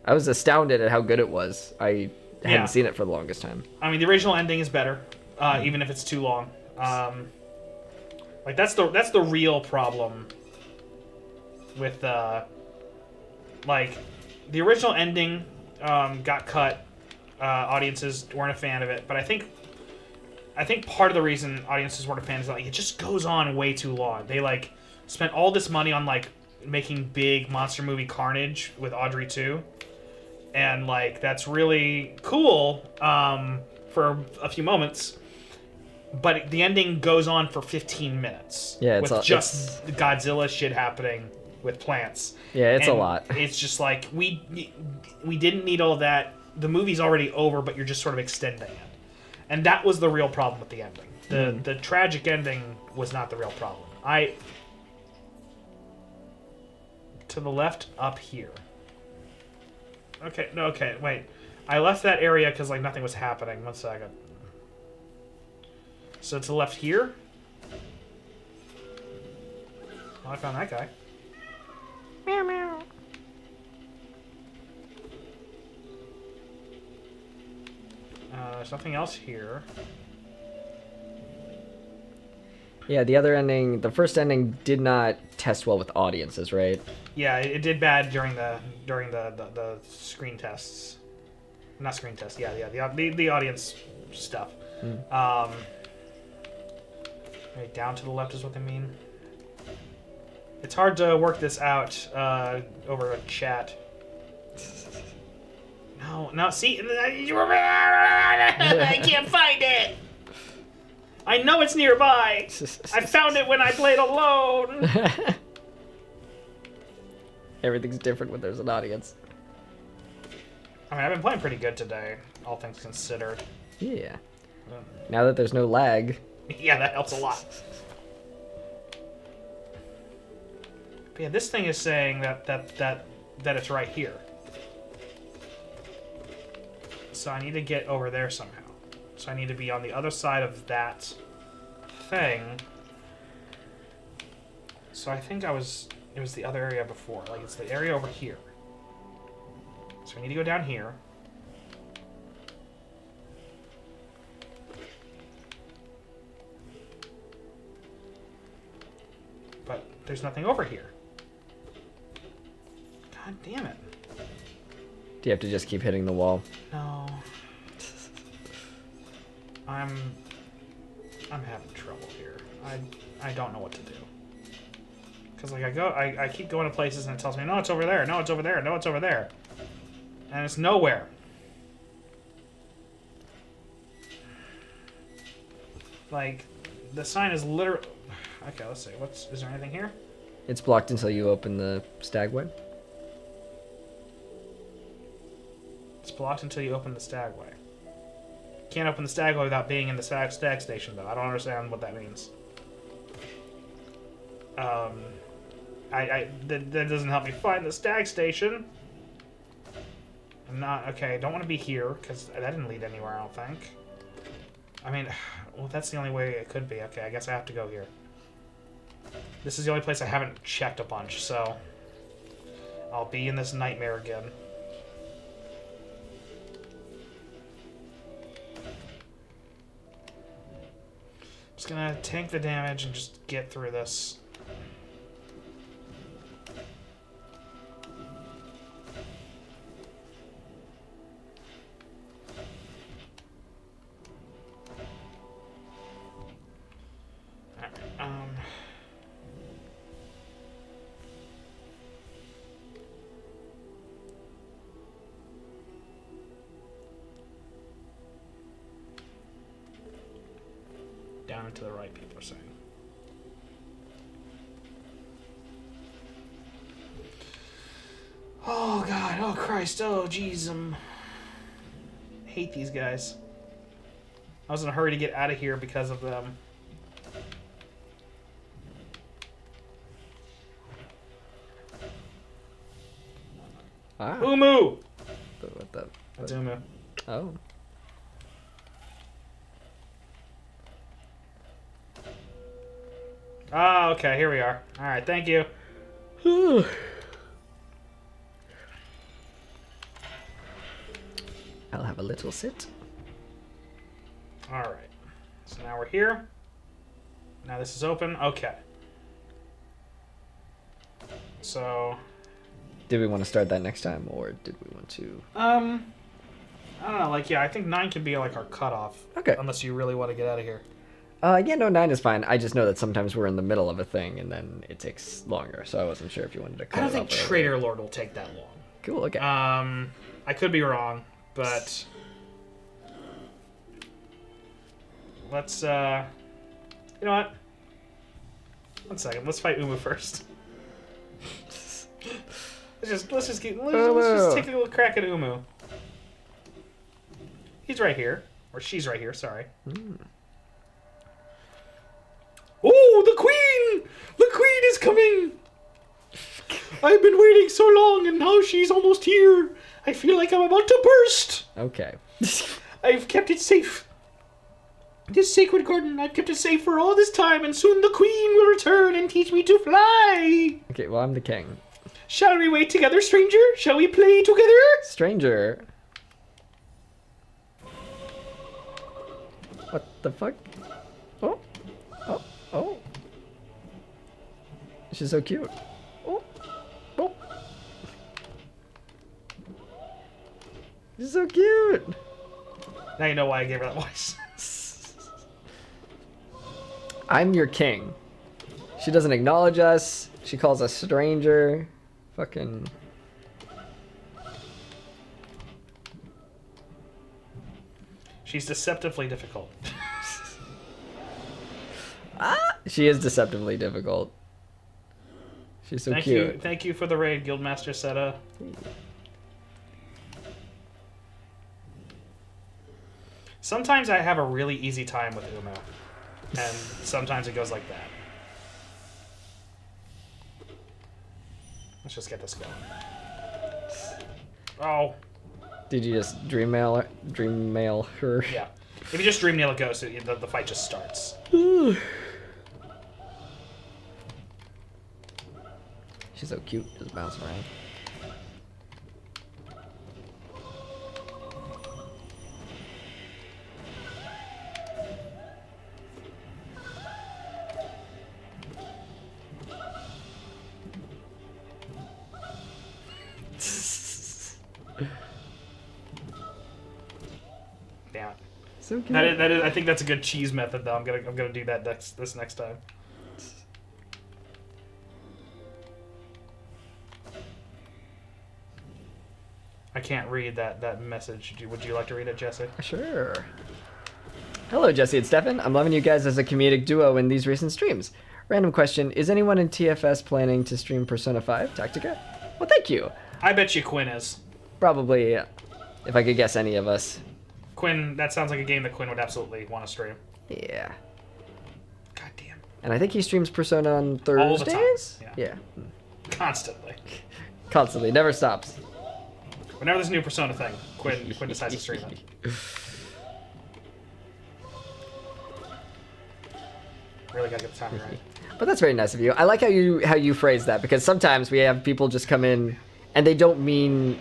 I was astounded at how good it was. I hadn't seen it for the longest time. I mean, the original ending is better, even if it's too long. Like that's the real problem with like the original ending got cut. Audiences weren't a fan of it, but I think part of the reason audiences weren't a fan is that like, it just goes on way too long. They like spent all this money on like making big monster movie carnage with Audrey 2. And like that's really cool for a few moments, but the ending goes on for 15 minutes. Yeah, with just Godzilla shit happening with plants. Yeah, it's and a lot. It's just like we didn't need all of that. The movie's already over, but you're just sort of extending it, and that was the real problem with the ending. The tragic ending was not the real problem. To the left up here. Okay, wait. I left that area because, like, nothing was happening. 1 second. So to the left here? Well, I found that guy. Meow meow. There's nothing else here. Yeah, the first ending did not test well with audiences, right? Yeah, it did bad during the screen tests. Not screen tests. Yeah. The audience stuff. Right, down to the left is what they mean. It's hard to work this out over a chat. No, see, I can't find it. I know it's nearby. I found it when I played alone. Everything's different when there's an audience. I mean, I've been playing pretty good today, all things considered. Yeah. Now that there's no lag. Yeah, that helps a lot. But yeah, this thing is saying that it's right here. So I need to get over there somehow. So I need to be on the other side of that thing. So I think it was the other area before. Like, it's the area over here. So I need to go down here. But there's nothing over here. God damn it. Do you have to just keep hitting the wall? No. I'm having trouble here. I don't know what to do. Because like I keep going to places and it tells me, no, it's over there, no, it's over there, no, it's over there. And it's nowhere. Like, the sign is literally... Okay, let's see. Is there anything here? It's blocked until you open the stagway. It's blocked until you open the stagway. Can't open the stagway without being in the stag station, though. I don't understand what that means. That doesn't help me find the stag station. I'm not... Okay, I don't want to be here, because that didn't lead anywhere, I don't think. I mean, well, that's the only way it could be. Okay, I guess I have to go here. This is the only place I haven't checked a bunch, so... I'll be in this nightmare again. Just gonna tank the damage and just get through this. Down and to the right, people are saying. Oh God! Oh Christ! Oh jeez! Hate these guys. I was in a hurry to get out of here because of them. Ah. Umu! What the? That's Umu. Oh. Ah, okay, here we are. Alright, thank you. I'll have a little sit. Alright. So now we're here. Now this is open. Okay. So... Did we want to start that next time, or did we want to... I don't know, like, yeah, I think 9 could be, like, our cutoff. Okay. Unless you really want to get out of here. Yeah, no, 9 is fine. I just know that sometimes we're in the middle of a thing, and then it takes longer, so I wasn't sure if you wanted to cut I don't it think off early. Traitor Lord will take that long. Cool, okay. I could be wrong, but... Let's, You know what? One second, let's fight Umu first. let's just take a little crack at Umu. He's right here. Or she's right here, sorry. Oh, the queen! The queen is coming! I've been waiting so long, and now she's almost here. I feel like I'm about to burst. Okay. I've kept it safe. This sacred garden, I've kept it safe for all this time, and soon the queen will return and teach me to fly. Okay, well, I'm the king. Shall we wait together, stranger? Shall we play together? Stranger. What the fuck? Oh. Oh. Oh. She's so cute. Oh. Oh. She's so cute. Now you know why I gave her that voice. I'm your king. She doesn't acknowledge us. She calls us stranger. Fucking... She's deceptively difficult. She is deceptively difficult. She's so Thank cute. you, thank you for the raid, Guildmaster Seta. Sometimes I have a really easy time with Umu, and sometimes it goes like that. Let's just get this going. Oh, Did you just dream mail her? yeah. If you just dream nail a ghost, the fight just starts. She's so cute, just bouncing around. Damn it. So cute. That is. I think that's a good cheese method, though. I'm gonna do that this next time. I can't read that message. Would you like to read it, Jesse? Sure. Hello, Jesse and Stephan. I'm loving you guys as a comedic duo in these recent streams. Random question: is anyone in TFS planning to stream Persona 5 Tactica? Well, thank you. I bet you Quinn is. Probably, if I could guess, any of us. Quinn, that sounds like a game that Quinn would absolutely want to stream. Yeah. God damn. And I think he streams Persona on All the time. Thursdays. Yeah. Yeah. Constantly. Constantly, never stops. Whenever there's a new Persona thing, Quinn decides to stream it. Really gotta get the timing right. But that's very nice of you. I like how you phrase that, because sometimes we have people just come in and they don't mean...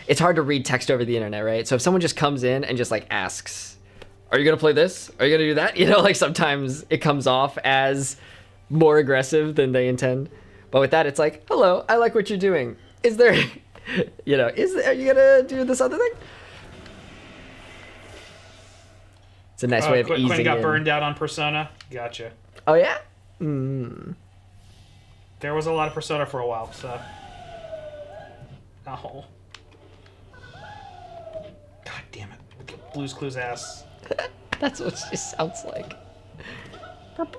It's hard to read text over the internet, right? So if someone just comes in and just like asks, are you gonna play this? Are you gonna do that? You know, like sometimes it comes off as more aggressive than they intend. But with that, it's like, hello, I like what you're doing. Is there, you know, are you gonna do this other thing? It's a nice way of easing Quinn got in. burned out on Persona. Gotcha. Oh yeah? Mm. There was a lot of Persona for a while, so... Oh. God damn it. Look at Blue's Clues ass. That's what she sounds like. Gotta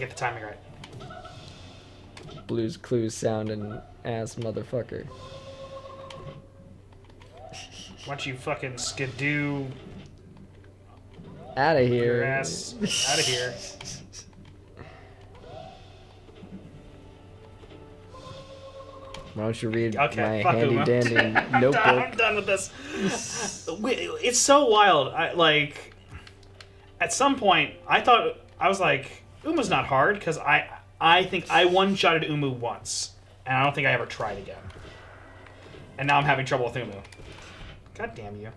get the timing right. Blue's Clues sound and ass motherfucker. Why don't you fucking skidoo Out of your here. ass out of here? Why don't you read Okay, my fuck handy Uma. dandy I'm notebook? done with this. It's so wild. At some point, I was like, Uma's not hard, because I think I one-shotted Umu once, and I don't think I ever tried again. And now I'm having trouble with Umu. God damn you.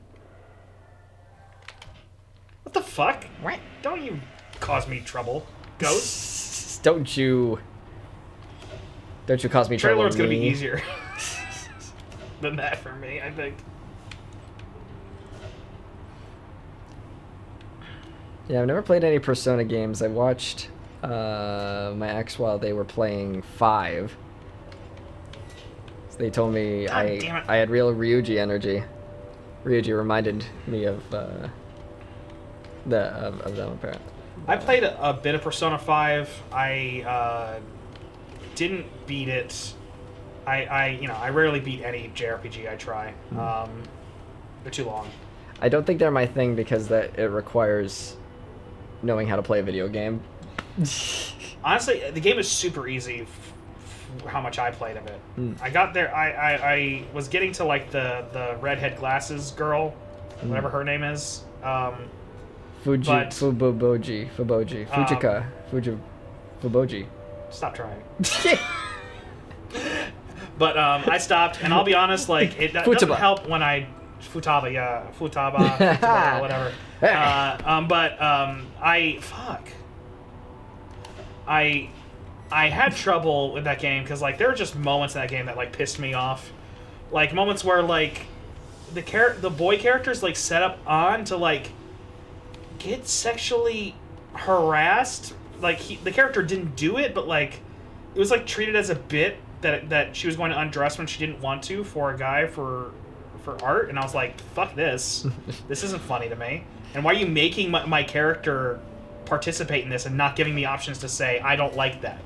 What the fuck? What? Don't you cause me trouble, ghost. Don't you cause me Traitor trouble. Lord's gonna be me. easier than that for me, I think. Yeah, I've never played any Persona games. I watched my ex while they were playing 5. So they told me God damn it. I had real Ryuji energy. Ryuji reminded me of them apparently. I played a bit of Persona 5. I didn't beat it. I rarely beat any JRPG I try. They're too long. I don't think they're my thing because that it requires knowing how to play a video game. Honestly, the game is super easy. How much I played of it. I got there. I was getting to like the redhead glasses girl, whatever her name is. Fuboji, Fuboji. Stop trying. But I stopped, and I'll be honest, like it doesn't Futaba. help when I Futaba, whatever. I had trouble with that game because like there were just moments in that game that like pissed me off, like moments where like the boy characters like set up on to like get sexually harassed. Like the character didn't do it, but like it was like treated as a bit that she was going to undress when she didn't want to for a guy for art, and I was like, fuck this. This isn't funny to me. And why are you making my character participate in this and not giving me options to say I don't like that?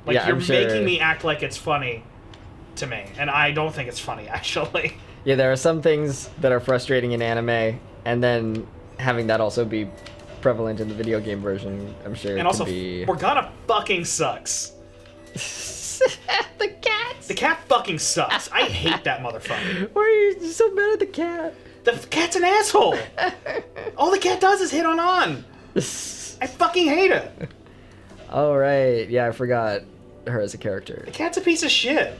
Like Yeah, you're I'm sure. making me act like it's funny to me, and I don't think it's funny actually. Yeah, there are some things that are frustrating in anime, and then having that also be prevalent in the video game version, I'm sure And can also, be... Morgana fucking sucks. The cats. The cat fucking sucks. I hate that motherfucker. Why are you so mad at the cat? The cat's an asshole. All the cat does is hit on. I fucking hate it. Oh, right. Yeah, I forgot her as a character. The cat's a piece of shit.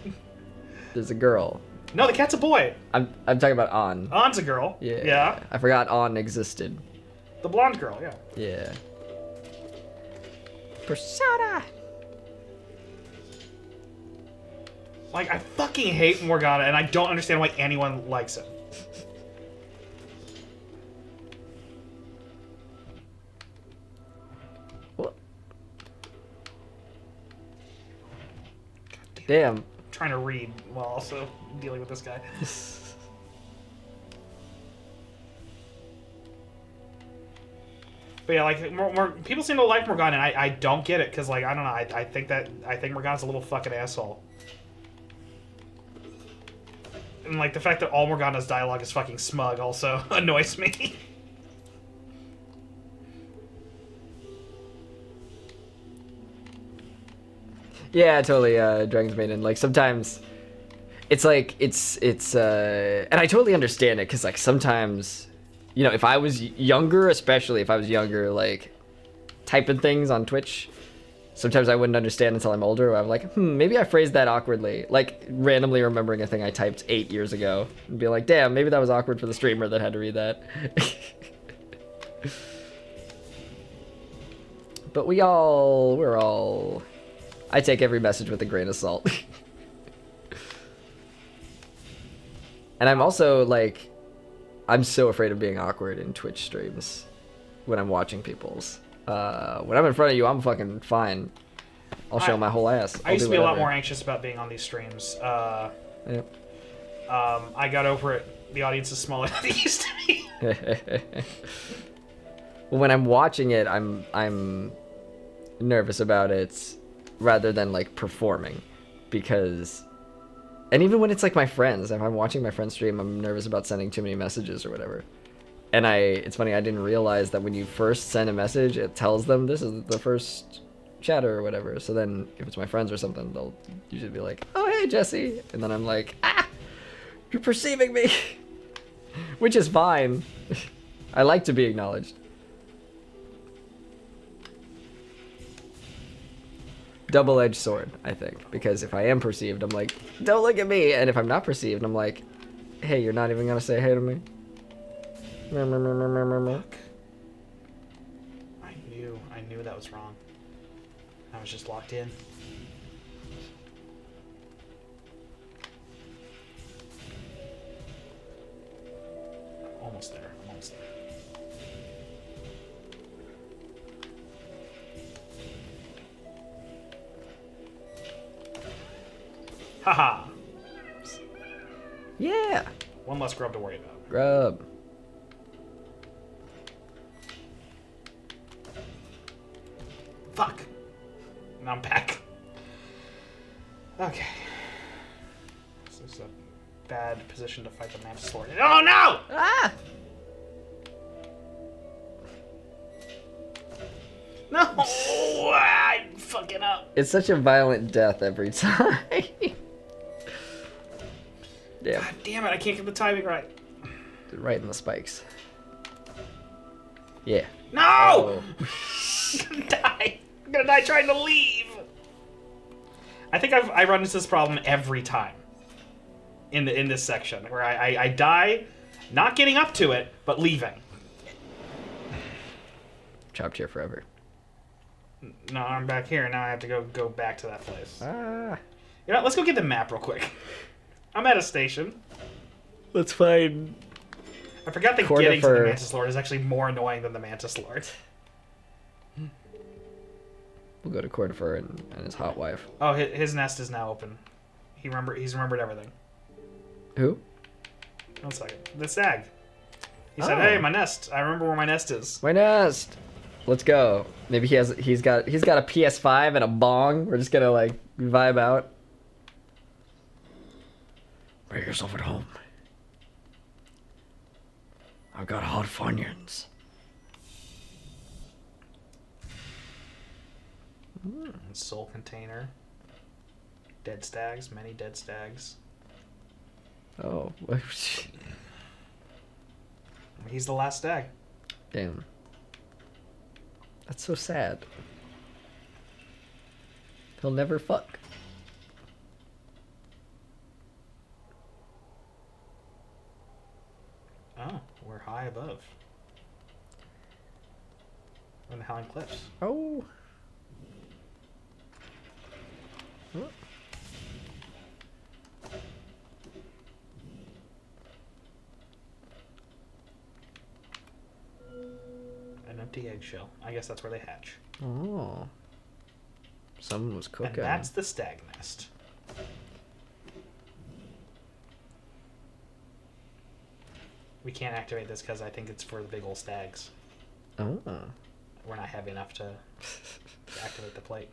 There's a girl. No, the cat's a boy. I'm talking about An. An's a girl. Yeah. Yeah. I forgot An existed. The blonde girl, yeah. Yeah. Persona. Like, I fucking hate Morgana, and I don't understand why anyone likes it. What? Damn. I'm trying to read while also dealing with this guy. But yeah, like more people seem to like Morgana, and I don't get it because like I don't know, I think Morgana's a little fucking asshole. And like the fact that all Morgana's dialogue is fucking smug also annoys me. Yeah, totally. Dragon's Maiden. Like sometimes, it's like and I totally understand it because like sometimes, you know, if I was younger, especially if I was younger, like typing things on Twitch, sometimes I wouldn't understand until I'm older. I'm like, maybe I phrased that awkwardly. Like randomly remembering a thing I typed 8 years ago and be like, damn, maybe that was awkward for the streamer that had to read that. But we're all. I take every message with a grain of salt. And I'm also like, I'm so afraid of being awkward in Twitch streams when I'm watching people's. When I'm in front of you, I'm fucking fine. I'll show my whole ass. I used to be a lot more anxious about being on these streams. Yep. I got over it. The audience is smaller than it used to be. Well, when I'm watching it, I'm nervous about it rather than like performing, because And even when it's like my friends, if I'm watching my friend's stream, I'm nervous about sending too many messages or whatever. And it's funny, I didn't realize that when you first send a message, it tells them this is the first chatter or whatever. So then if it's my friends or something, they'll usually be like, oh, hey, Jesse. And then I'm like, you're perceiving me. Which is fine. I like to be acknowledged. Double-edged sword, I think. Because if I am perceived, I'm like, don't look at me. And if I'm not perceived, I'm like, hey, you're not even going to say hey to me? Fuck. I knew that was wrong. I was just locked in. Almost there. I'm almost there. Haha. Yeah. One less grub to worry about. Grub. Fuck. Now I'm back. Okay. This is a bad position to fight the Mantis Lord. Oh no! Ah! No! I'm fucking up. It's such a violent death every time. Damn. God damn it, I can't get the timing right. Right in the spikes. Yeah. No! Oh. I'm gonna die. I'm gonna die trying to leave. I think I run into this problem every time in this section where I die, not getting up to it, but leaving. Trapped here forever. No, I'm back here. Now I have to go back to that place. Ah. You know, let's go get the map real quick. I'm at a station. Let's find. I forgot that getting to the Mantis Lord is actually more annoying than the Mantis Lord. We'll go to Cordifer and his hot wife. Oh, his nest is now open. He's remembered everything. Who? 1 second. The stag. He said, "Hey, my nest. I remember where my nest is." My nest. Let's go. Maybe he's got a PS5 and a bong. We're just gonna like vibe out. Make yourself at home. I've got hot funyuns. Soul container. Dead stags. Many dead stags. Oh. He's the last stag. Damn. That's so sad. He'll never fuck. Oh, we're high above. We're in the Howling Cliffs. Oh. An empty eggshell. I guess that's where they hatch. Oh. Someone was cooking. And that's the stag nest. We can't activate this because I think it's for the big old stags. Oh. We're not heavy enough to activate the plate.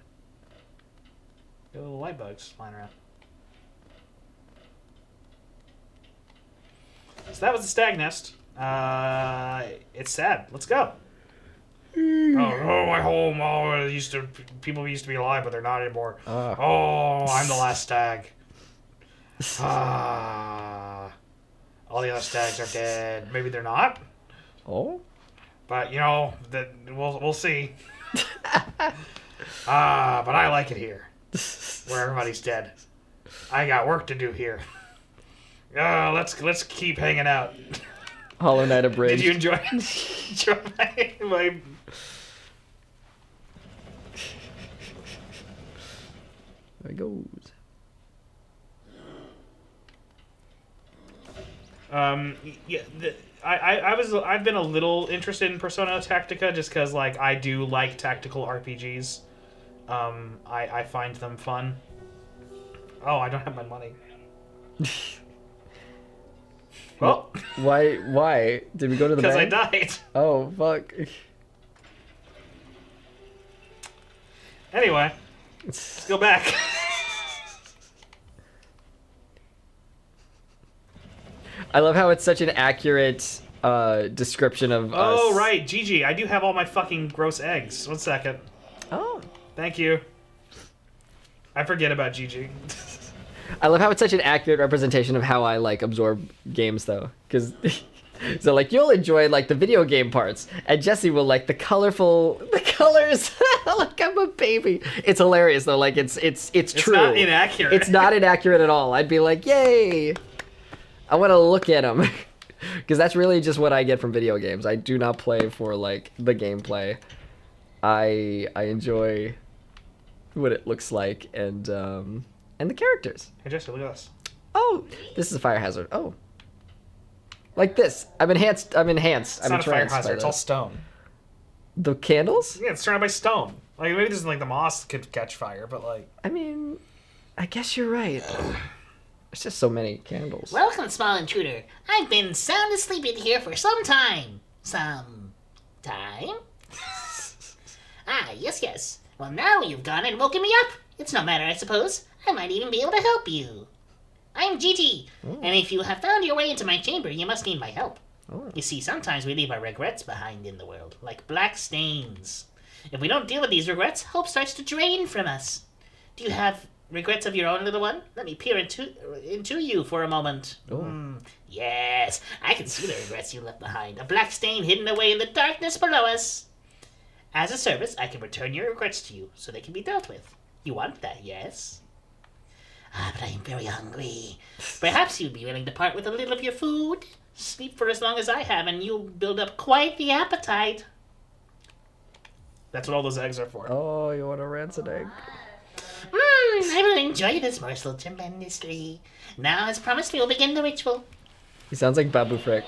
Got little light bugs flying around. So that was the stag nest. It's sad. Let's go. Oh, my home. Oh, people used to be alive, but they're not anymore. Oh, I'm the last stag. All the other stags are dead. Maybe they're not. Oh. But we'll see. But I like it here, where everybody's dead. I got work to do here. Let's keep hanging out. Hollow Knight abridged. Did you enjoy my There it goes. Yeah, I've been a little interested in Persona Tactica just because like I do like tactical RPGs. I find them fun. Oh, I don't have my money. Well, why did we go to the bank? Because I died. Oh fuck. Anyway, let's go back. I love how it's such an accurate description of us. Oh, right, Gigi. I do have all my fucking gross eggs. 1 second. Oh. Thank you. I forget about Gigi. I love how it's such an accurate representation of how I like absorb games though, because so like you'll enjoy like the video game parts, and Jesse will like the colors. Like I'm a baby. It's hilarious though. Like it's true. It's not inaccurate. It's not inaccurate at all. I'd be like, yay! I want to look at them, because that's really just what I get from video games. I do not play for like the gameplay. I enjoy what it looks like and the characters. Hey, Jesse, look at this. Oh, this is a fire hazard. Oh. Like this. I'm enhanced. It's not a fire hazard. It's all stone. The candles? Yeah, it's surrounded by stone. Like, maybe this is like the moss could catch fire, but like... I mean, I guess you're right. There's just so many candles. Welcome, small intruder. I've been sound asleep in here for some time. Yes. Well, now you've gone and woken me up. It's no matter, I suppose. I might even be able to help you. I'm Gigi, and if you have found your way into my chamber, you must need my help. Oh. You see, sometimes we leave our regrets behind in the world, like black stains. If we don't deal with these regrets, hope starts to drain from us. Do you have regrets of your own, little one? Let me peer into you for a moment. Yes, I can see the regrets you left behind. A black stain hidden away in the darkness below us. As a service, I can return your regrets to you, so they can be dealt with. You want that, yes? But I am very hungry. Perhaps you'd be willing to part with a little of your food? Sleep for as long as I have, and you'll build up quite the appetite. That's what all those eggs are for. Oh, you want a rancid egg? I will enjoy this morsel tremendously. Now, as promised, we will begin the ritual. He sounds like Babu Frick.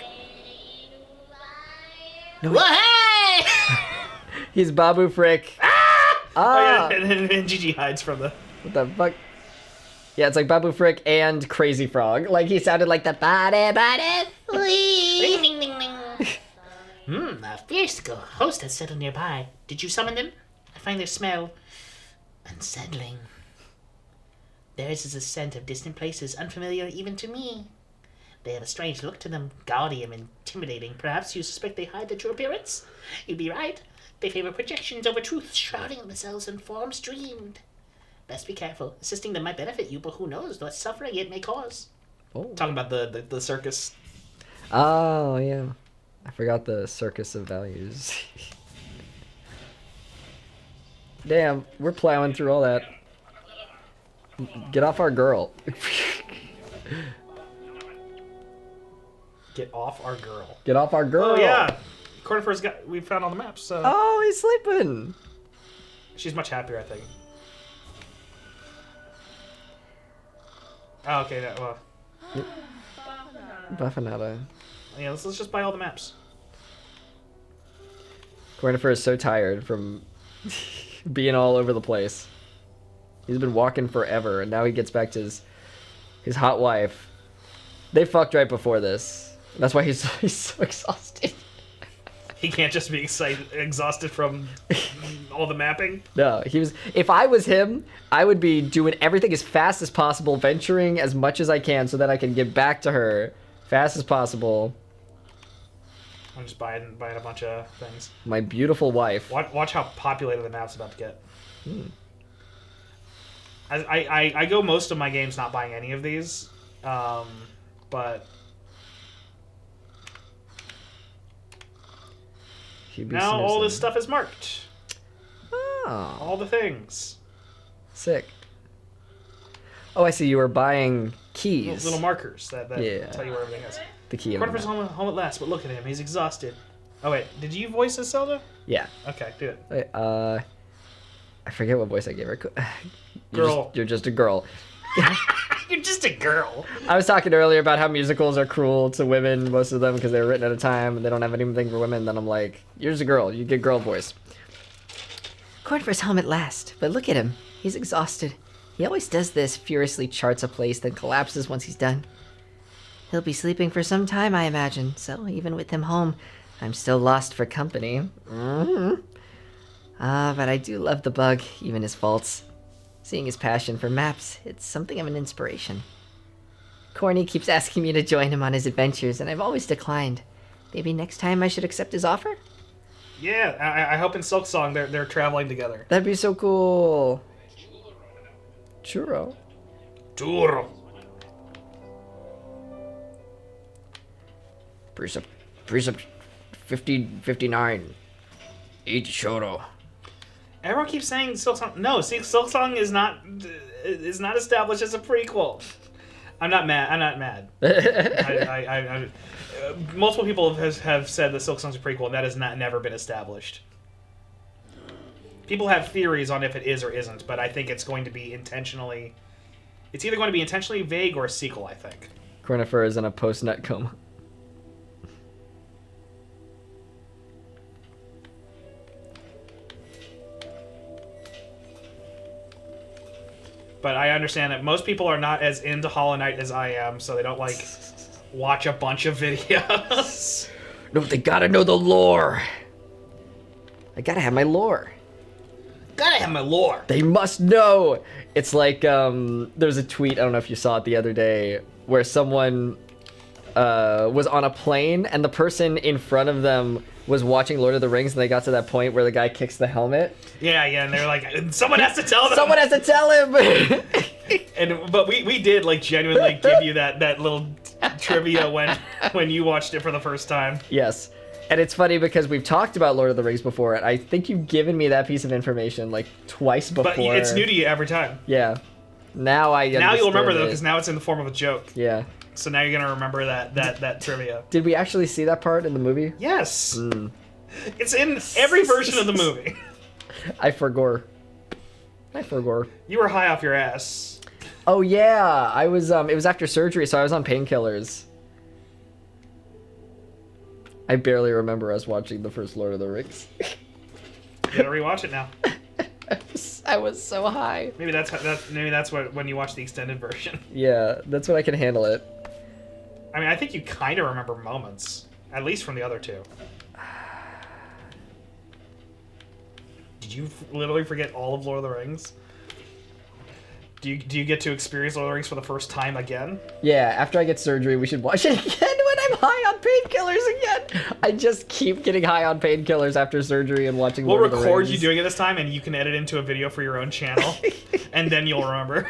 Whoa, hey! He's Babu Frick. Oh, yeah, and Gigi hides from the... What the fuck? Yeah, it's like Babu Frick and Crazy Frog. Like, he sounded like the body. Ding, ding, ding, ding. A fierce host has settled nearby. Did you summon them? I find their smell unsettling. Theirs is a scent of distant places, unfamiliar even to me. They have a strange look to them, gaudy and intimidating. Perhaps you suspect they hide their true appearance? You'd be right. They favor projections over truth, shrouding themselves in forms dreamed. Best be careful. Assisting them might benefit you, but who knows what suffering it may cause. Oh. Talking about the circus. Oh, yeah. I forgot the circus of values. Damn, we're plowing through all that. Get off our girl. Get off our girl. Get off our girl. Oh, yeah. Cornifer's we found on the maps, so... Oh, he's sleeping. She's much happier, I think. Oh, okay, well... Buffinata. Yeah, let's just buy all the maps. Cornifer is so tired from being all over the place. He's been walking forever, and now he gets back to his hot wife. They fucked right before this. That's why he's so exhausted. He can't just be exhausted from all the mapping. No, he was. If I was him, I would be doing everything as fast as possible, venturing as much as I can so that I can get back to her fast as possible. I'm just buying a bunch of things. My beautiful wife. Watch how populated the map's about to get. I go most of my games not buying any of these, but now all this stuff is marked. Oh. All the things. Sick. Oh, I see. You were buying keys. Little markers that Yeah. tell you where everything is. The key. Cornifer's home at last, but look at him. He's exhausted. Oh, wait. Did you voice this, Zelda? Yeah. Okay, do it. Wait, I forget what voice I gave her. Girl. You're just a girl. You're just a girl. I was talking earlier about how musicals are cruel to women, most of them, because they're written at a time and they don't have anything for women. Then I'm like, you're just a girl. You get girl voice. Cornifer's home at last, but look at him. He's exhausted. He always does this, furiously charts a place, then collapses once he's done. He'll be sleeping for some time, I imagine, so even with him home, I'm still lost for company. But I do love the bug, even his faults. Seeing his passion for maps, it's something of an inspiration. Corny keeps asking me to join him on his adventures, and I've always declined. Maybe next time I should accept his offer? Yeah, I hope in Silk Song they're traveling together. That'd be so cool. Churro. Duro. Precept 59. Eat Shoro. Everyone keeps saying Silk Song. No, see, Silk Song is not established as a prequel. I'm not mad. Multiple people have said that Silk Song's a prequel, and that has never been established. People have theories on if it is or isn't, but I think it's going to be intentionally... It's either going to be intentionally vague or a sequel, I think. Cornifer is in a post-nut coma. But I understand that most people are not as into Hollow Knight as I am, so they don't, like, watch a bunch of videos. No, they gotta know the lore. I gotta have my lore. Gotta have my lore. They must know. It's like, there's a tweet, I don't know if you saw it the other day, where someone was on a plane, and the person in front of them was watching Lord of the Rings, and they got to that point where the guy kicks the helmet. Yeah, and they're like, someone has to tell them. Someone has to tell him! But we did, like, genuinely give you that little trivia when you watched it for the first time. Yes. And it's funny because we've talked about Lord of the Rings before, and I think you've given me that piece of information, like, twice before. But it's new to you every time. Yeah. Now you'll remember, though, it. because now it's in the form of a joke. Yeah. So now you're going to remember that trivia. Did we actually see that part in the movie? Yes. It's in every version of the movie. I forgot. You were high off your ass. Oh, yeah. I was, it was after surgery, so I was on painkillers. I barely remember us watching the first Lord of the Rings. You gotta rewatch it now. I was so high. Maybe that's when you watch the extended version. Yeah, that's when I can handle it. I mean, I think you kind of remember moments, at least from the other two. Did you literally forget all of Lord of the Rings? Do you get to experience Lord of the Rings for the first time again? Yeah, after I get surgery, we should watch it again when I'm high on painkillers again. I just keep getting high on painkillers after surgery and watching Lord of the Rings. We'll record you doing it this time, and you can edit into a video for your own channel, and then you'll remember.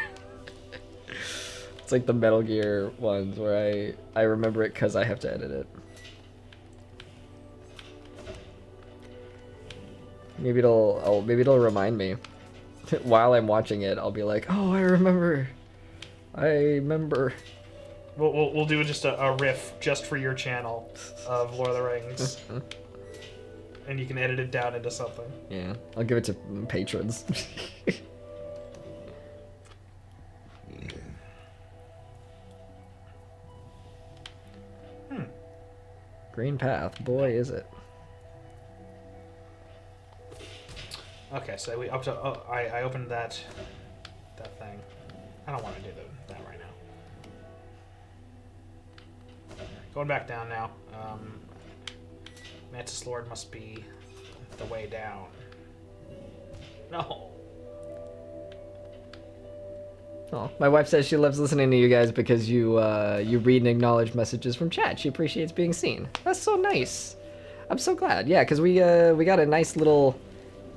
It's like the Metal Gear ones where I remember it because I have to edit it. Maybe it'll remind me. While I'm watching it, I'll be like, "Oh, I remember." We'll do just a riff just for your channel of Lord of the Rings, and you can edit it down into something. Yeah, I'll give it to patrons. Green path, boy, is it. Okay, so I opened that thing. I don't want to do that right now. Going back down now. Mantis Lord must be the way down. No. Oh, my wife says she loves listening to you guys because you read and acknowledge messages from chat. She appreciates being seen. That's so nice. I'm so glad. Yeah, because we got a nice little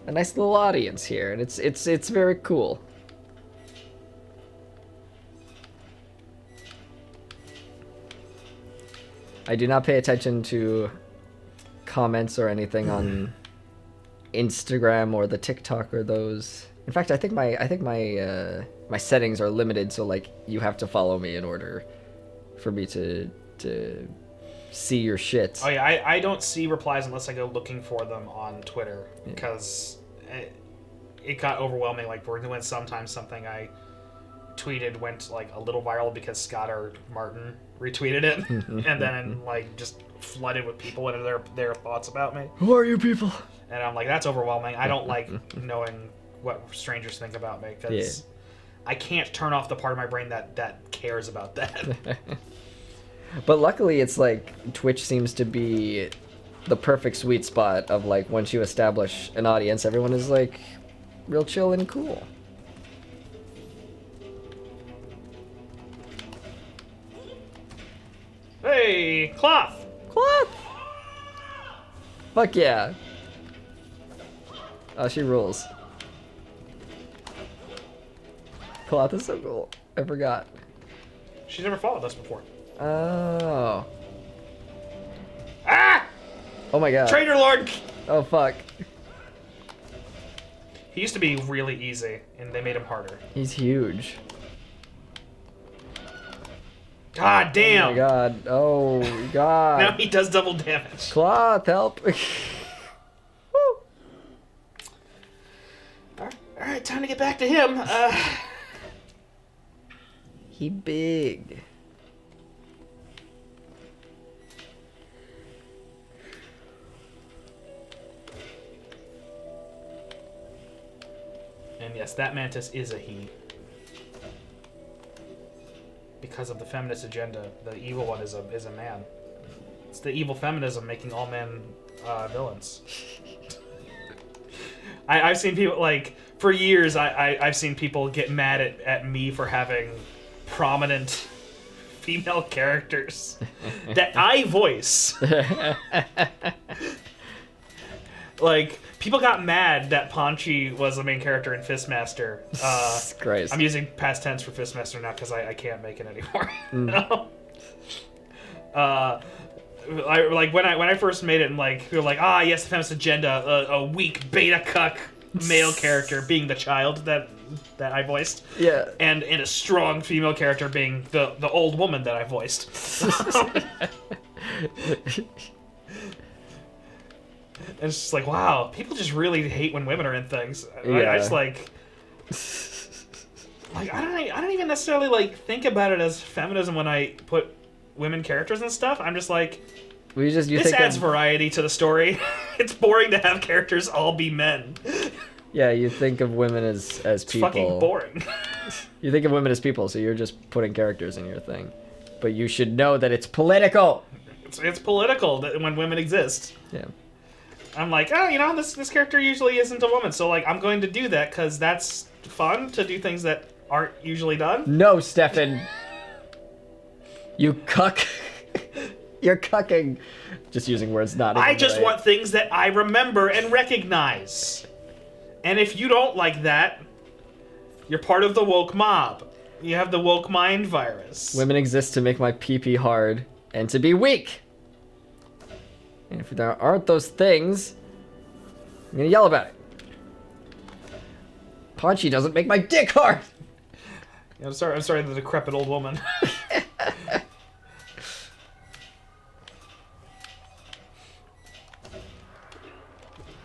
audience here, and it's very cool. I do not pay attention to comments or anything on Instagram or the TikTok or those. In fact, I think my settings are limited, so like you have to follow me in order for me to see your shit. Oh yeah, I don't see replies unless I go looking for them on Twitter, because it got overwhelming. Like when sometimes something I tweeted went like a little viral because Scott or Martin retweeted it, and then like just flooded with people and their thoughts about me. Who are you people? And I'm like, that's overwhelming. I don't like knowing what strangers think about me, because I can't turn off the part of my brain that cares about that. But luckily, it's like Twitch seems to be the perfect sweet spot of like once you establish an audience, everyone is like real chill and cool. Hey, cloth. Cloth! Fuck yeah. Oh, she rules. Cloth is so cool. I forgot. She's never followed us before. Oh. Ah! Oh my god. Traitor Lord! Oh fuck. He used to be really easy, and they made him harder. He's huge. God damn! Oh my god. Oh god. Now he does double damage. Cloth, help. Woo. Alright, time to get back to him. He big. And yes, that mantis is a he. Because of the feminist agenda, the evil one is a man. It's the evil feminism making all men villains. I've seen people, like, for years, I've seen people get mad at me for having prominent female characters that I voice. Like, people got mad that Ponchi was the main character in Fistmaster. Christ. I'm using past tense for Fistmaster now because I can't make it anymore. Like when I first made it, and like people were like, ah, yes, the feminist agenda, a weak beta cuck male character being the child that I voiced, Yeah. and a strong female character being the old woman that I voiced. And it's just like, wow, people just really hate when women are in things. Yeah. I just like I don't even necessarily like think about it as feminism when I put women characters and stuff. I'm just like, You this think adds of, variety to the story. It's boring to have characters all be men. Yeah, you think of women as It's people. fucking boring. You think of women as people, so you're just putting characters in your thing. But you should know that it's political. It's political that when women exist. Yeah. I'm like, oh, you know, this character usually isn't a woman, so like I'm going to do that because that's fun to do things that aren't usually done. No, Stephan. You cuck. You're cucking. Just using words not even I just right. want things that I remember and recognize. And if you don't like that, you're part of the woke mob. You have the woke mind virus. Women exist to make my pee-pee hard and to be weak. And if there aren't those things, I'm gonna yell about it. Ponchi doesn't make my dick hard. I'm sorry, the decrepit old woman.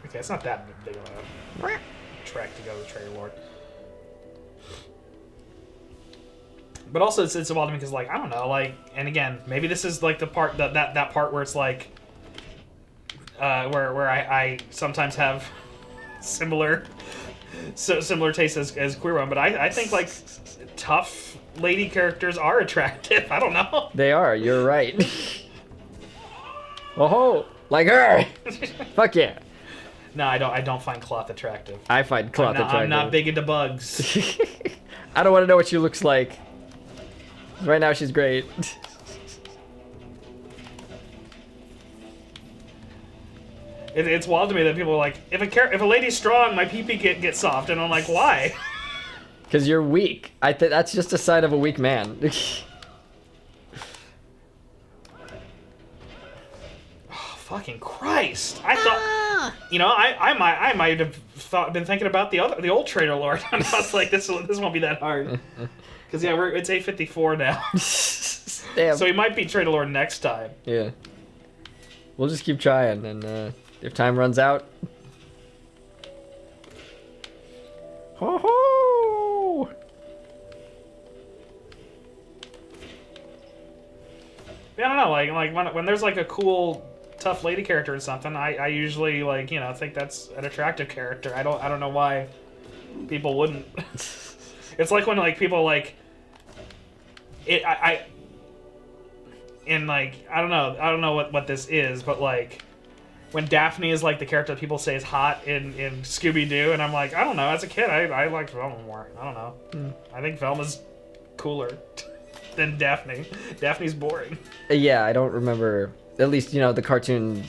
Okay, it's not that big of a trek to go to the Traitor Lord. But also, it's wild to me because, like, I don't know, like, and again, maybe this is like the part that part where it's like, where I sometimes have similar tastes as queer one, but I think like tough lady characters are attractive. I don't know. They are, you're right. Oh, like her. Fuck yeah. No, I don't find Cloth attractive. I find Cloth attractive. I'm not big into bugs. I don't want to know what she looks like. Right now, she's great. It's wild to me that people are like, if a lady's strong, my pee-pee gets soft, and I'm like, why? Because you're weak. That's just a sign of a weak man. Fucking Christ! I thought, you know, I might have been thinking about the old Traitor Lord. And I was like, this won't be that hard. Because yeah, it's 8:54 now. Damn. So he might be Traitor Lord next time. Yeah. We'll just keep trying, and if time runs out. Ho ho! Yeah, I don't know, like when there's like a cool tough lady character or something, I usually like, you know, think that's an attractive character. I don't know why people wouldn't. It's like when like people like it and like I don't know what this is, but like when Daphne is like the character that people say is hot in Scooby-Doo, and I'm like, I don't know, as a kid I liked Velma more. I don't know. I think Velma's cooler. than Daphne. Daphne's boring. Yeah, I don't remember. At least the cartoon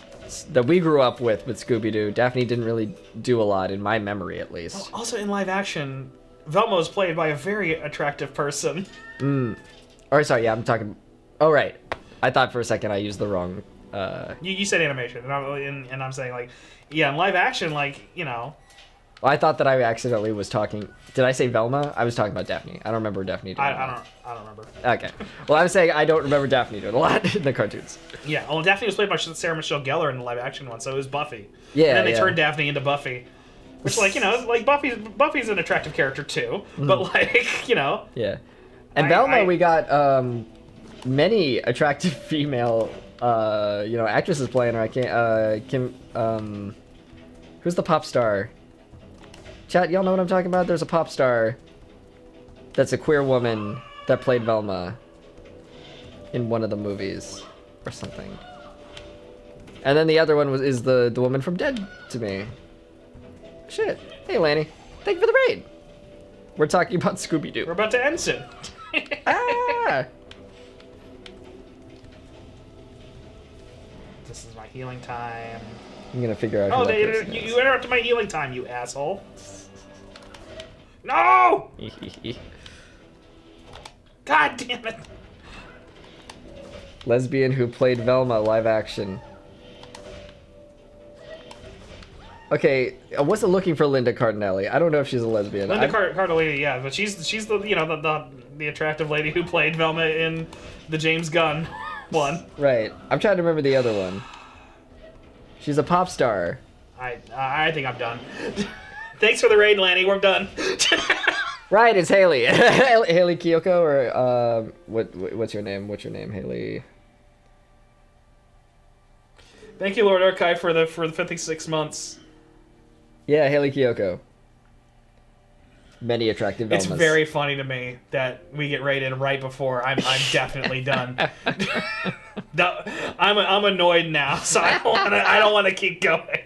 that we grew up with Scooby-Doo. Daphne didn't really do a lot in my memory, at least. Also, in live action, Velma is played by a very attractive person. Or sorry, yeah, I'm talking. Oh right, I thought for a second I used the wrong. You said animation, and I'm saying like, yeah, in live action, like Well, I thought that I accidentally was talking. Did I say Velma? I was talking about Daphne. I don't remember Daphne doing I don't remember. Okay. Well, I was saying I don't remember Daphne doing a lot in the cartoons. Yeah, well, Daphne was played by Sarah Michelle Gellar in the live action one, so it was Buffy. Yeah, and then they yeah. turned Daphne into Buffy, which like Buffy's an attractive character too, but like Yeah. And Velma, we got many attractive female actresses playing her. I can't who's the pop star? Chat, y'all know what I'm talking about? There's a pop star that's a queer woman that played Velma in one of the movies or something. And then the other one is the woman from Dead to Me. Shit. Hey, Lanny. Thank you for the raid. We're talking about Scooby-Doo. We're about to end soon. Ah! This is my healing time. I'm gonna figure out. Oh, who that person is. you interrupted my healing time, you asshole. No! God damn it! Lesbian who played Velma live action. Okay, I wasn't looking for Linda Cardinelli. I don't know if she's a lesbian. Linda Cardellini, yeah, but she's the the attractive lady who played Velma in the James Gunn one. Right. I'm trying to remember the other one. She's a pop star. I think I'm done. Thanks for the raid, Lanny. We're done. Right, it's Haley. Haley Kiyoko, or what's your name? What's your name, Haley? Thank you, Lord Archive, for the 56 months. Yeah, Haley Kiyoko. Many attractive Velmas. It's very funny to me that we get raided right before I'm definitely done. No, I'm annoyed now, so I don't want to keep going.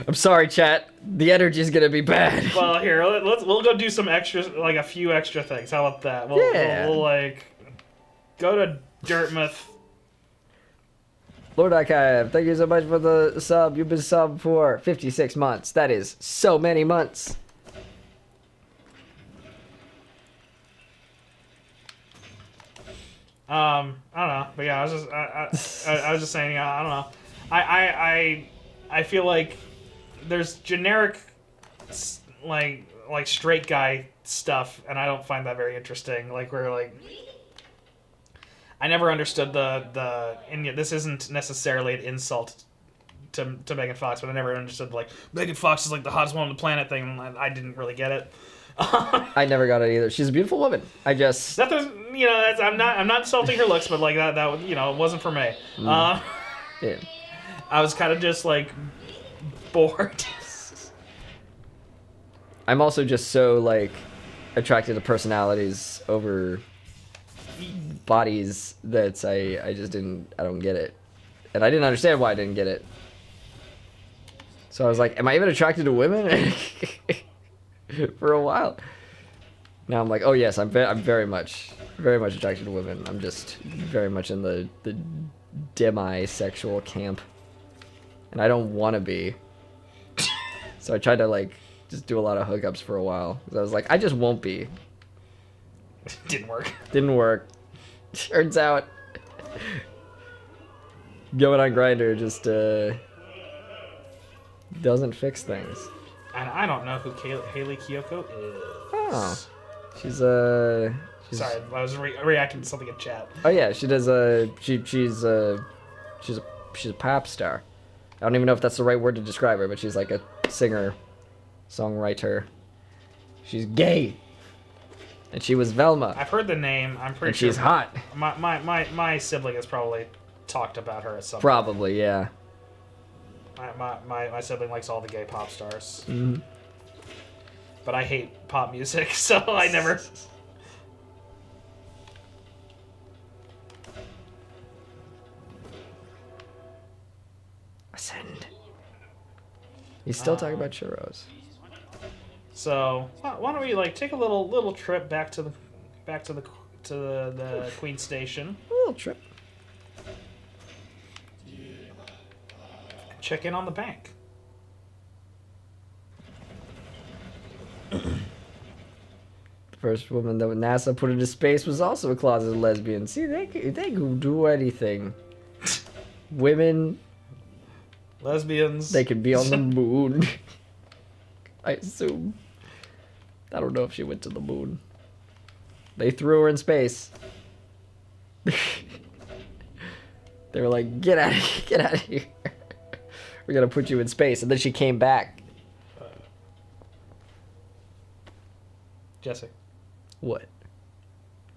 I'm sorry, chat. The energy's gonna be bad. Well, here we'll go do some extras, like a few extra things. How about that? We'll like go to Dartmouth. Lord Archive, thank you so much for the sub. You've been subbed for 56 months. That is so many months. I don't know, but yeah, I was just saying, I don't know. I feel like there's generic like straight guy stuff, and I don't find that very interesting. Like where like I never understood and this isn't necessarily an insult to Megan Fox, but I never understood like Megan Fox is like the hottest woman on the planet thing. I didn't really get it. I never got it either. She's a beautiful woman. I just I'm not insulting her looks, but like that it wasn't for me. Yeah. I was kind of just like bored. I'm also just so like attracted to personalities over bodies that I just I don't get it, and I didn't understand why I didn't get it. So I was like, am I even attracted to women? For a while. Now I'm like, oh yes, I'm very much attracted to women. I'm just very much in the demisexual camp, and I don't want to be. So I tried to like just do a lot of hookups for a while. I was like, I just won't be. Didn't work. Turns out, going on Grindr just doesn't fix things. And I don't know who Haley Kiyoko is. Oh, she's Sorry, I was reacting to something in chat. Oh yeah, she does she's a pop star. I don't even know if that's the right word to describe her, but she's like a singer, songwriter. She's gay, and she was Velma. I've heard the name. I'm pretty and sure. She's hot. My sibling has probably talked about her at some point. Probably, yeah. My sibling likes all the gay pop stars. Mm-hmm. But I hate pop music, so I never... Ascend. He's still talking about churros. So why don't we like take a little trip back to the to the Queen Station. A little trip. Check in on the bank. The first woman that NASA put into space was also a closeted lesbian. See, they can do anything. Women, Lesbians. they could be on the moon. I assume. I don't know if she went to the moon. They threw her in space. They were like, get out of here. We're gonna put you in space. And then she came back. Jesse, What?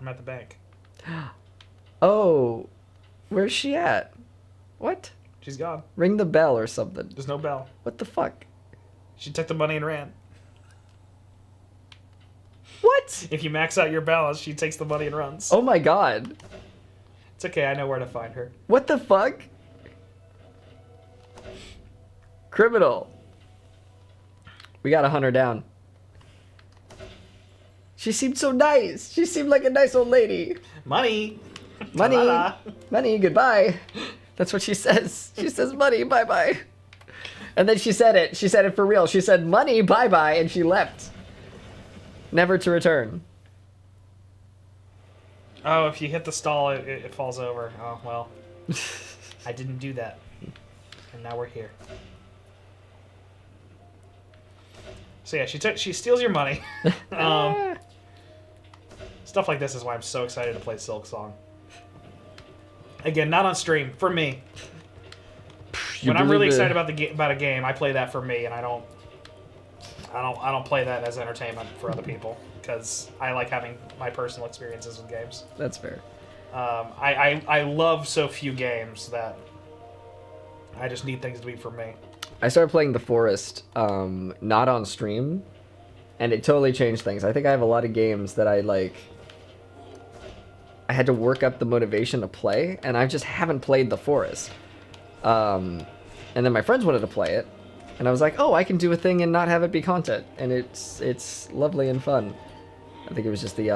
I'm at the bank. Oh, where's she at? What? She's gone. Ring the bell or something. There's no bell. What the fuck? She took the money and ran. What? If you max out your balance, she takes the money and runs. Oh my god. It's okay, I know where to find her. What the fuck? Criminal. We gotta hunt her down. She seemed so nice. She seemed like a nice old lady. Money! Money. Ta-da. Money, goodbye. That's what she says. She says money, bye-bye. And then she said it. She said it for real. She said money, bye-bye, and she left. Never to return. Oh, if you hit the stall, it falls over. Oh, well. I didn't do that. And now we're here. So yeah, she steals your money. Stuff like this is why I'm so excited to play Silk Song. Again, not on stream, for me. When I'm really excited about a game, I play that for me, and I don't play that as entertainment for other people because I like having my personal experiences with games. That's fair. I love so few games that I just need things to be for me. I started playing The Forest, not on stream, and it totally changed things. I think I have a lot of games that I had to work up the motivation to play, and I just haven't played The Forest. And then my friends wanted to play it, and I was like, oh, I can do a thing and not have it be content, and it's lovely and fun. I think it was just the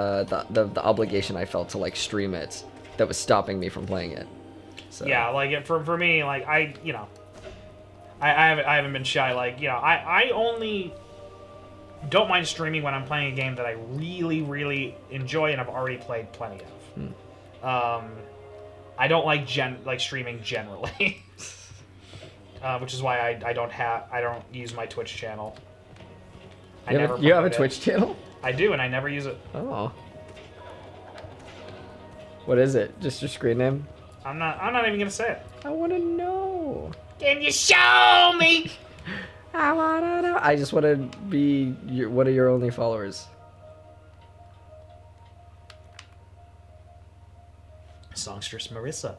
obligation I felt to like stream it that was stopping me from playing it. So. Yeah, like for me, like I haven't been shy. Like, I only don't mind streaming when I'm playing a game that I really, really enjoy and I've already played plenty of. I don't like streaming generally, which is why I don't use my Twitch channel. You have a Twitch channel? I do, and I never use it. Oh. What is it? Just your screen name? I'm not even gonna say it. I want to know. Can you show me? I want to know. I just want to be one of your only followers. Songstress Marissa.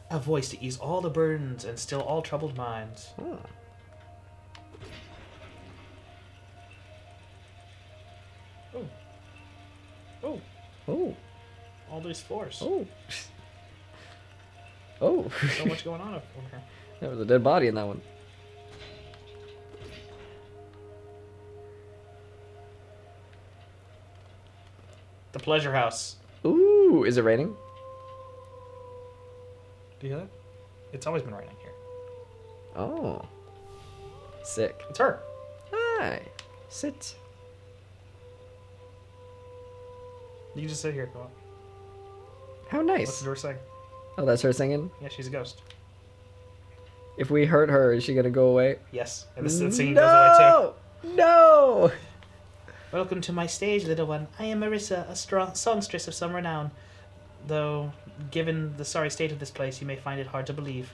A voice to ease all the burdens and still all troubled minds. Oh. Oh. Oh. All these floors. Oh. Oh. So much going on up here. There was a dead body in that one. The Pleasure House. Ooh, is it raining? Do you hear that? It's always been raining here. Oh. Sick. It's her. Hi. Sit. You can just sit here. Go on. How nice. Listen to her sing. Oh, that's her singing? Yeah, she's a ghost. If we hurt her, is she gonna go away? Yes. And the singing goes away too. No! Welcome to my stage, little one. I am Marissa, a strong songstress of some renown. Though, given the sorry state of this place, you may find it hard to believe.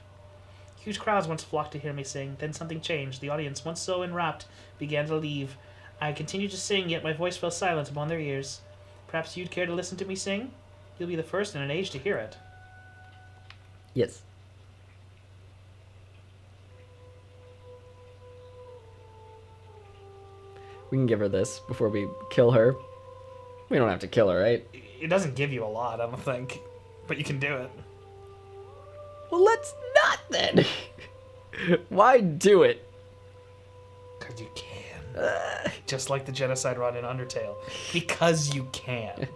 Huge crowds once flocked to hear me sing. Then something changed. The audience, once so enwrapped, began to leave. I continued to sing, yet my voice fell silent upon their ears. Perhaps you'd care to listen to me sing? You'll be the first in an age to hear it. Yes. We can give her this before we kill her. We don't have to kill her, right? It doesn't give you a lot, I don't think. But you can do it. Well, let's not then. Why do it? Because you can. Just like the genocide run in Undertale. Because you can.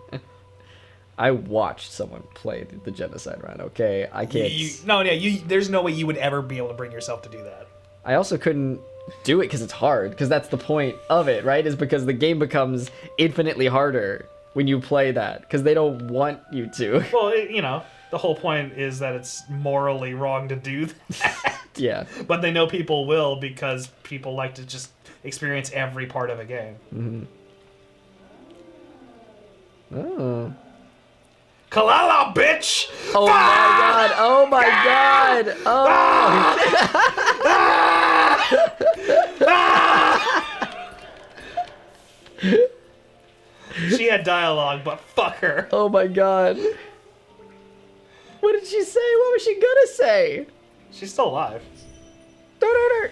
I watched someone play the genocide run. Okay, I can't. There's no way you would ever be able to bring yourself to do that. I also couldn't do it because it's hard. Because that's the point of it, right? Is because the game becomes infinitely harder when you play that. Because they don't want you to. Well, the whole point is that it's morally wrong to do that. Yeah. But they know people will because people like to just experience every part of a game. Mm-hmm. Oh. Kalala, bitch! Oh my god! Oh my god! Oh! She had dialogue, but fuck her. Oh my god! What did she say? What was she gonna say? She's still alive. Don't hurt her.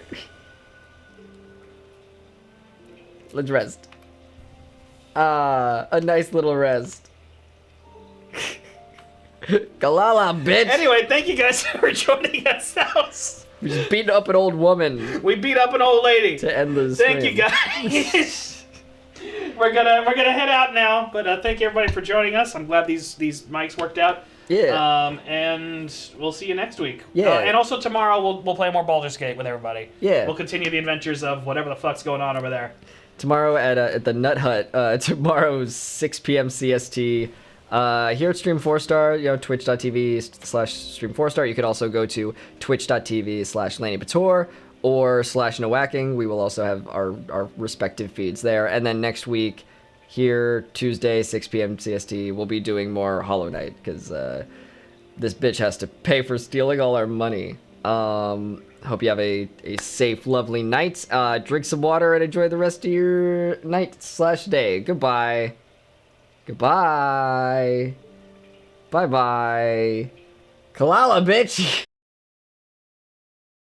Let's rest. A nice little rest. Galala, bitch! Anyway, thank you guys for joining us. We just beat up an old woman We beat up an old lady. to end the Thank stream. you guys. we're gonna head out now, but thank you everybody for joining us. I'm glad these mics worked out. Yeah. And we'll see you next week. Yeah. And also tomorrow we'll play more Baldur's Gate with everybody. Yeah. We'll continue the adventures of whatever the fuck's going on over there. Tomorrow at the Nut Hut. Tomorrow's 6 p.m. CST. Here at Stream 4-Star, twitch.tv/Stream 4-Star. You could also go to twitch.tv/LannyPator or /Nowacking. We will also have our respective feeds there. And then next week, here, Tuesday, 6 p.m. CST, we'll be doing more Hollow Knight because this bitch has to pay for stealing all our money. Hope you have a safe, lovely night. Drink some water and enjoy the rest of your night/day. Goodbye. Goodbye. Bye-bye. Kalala, bitch!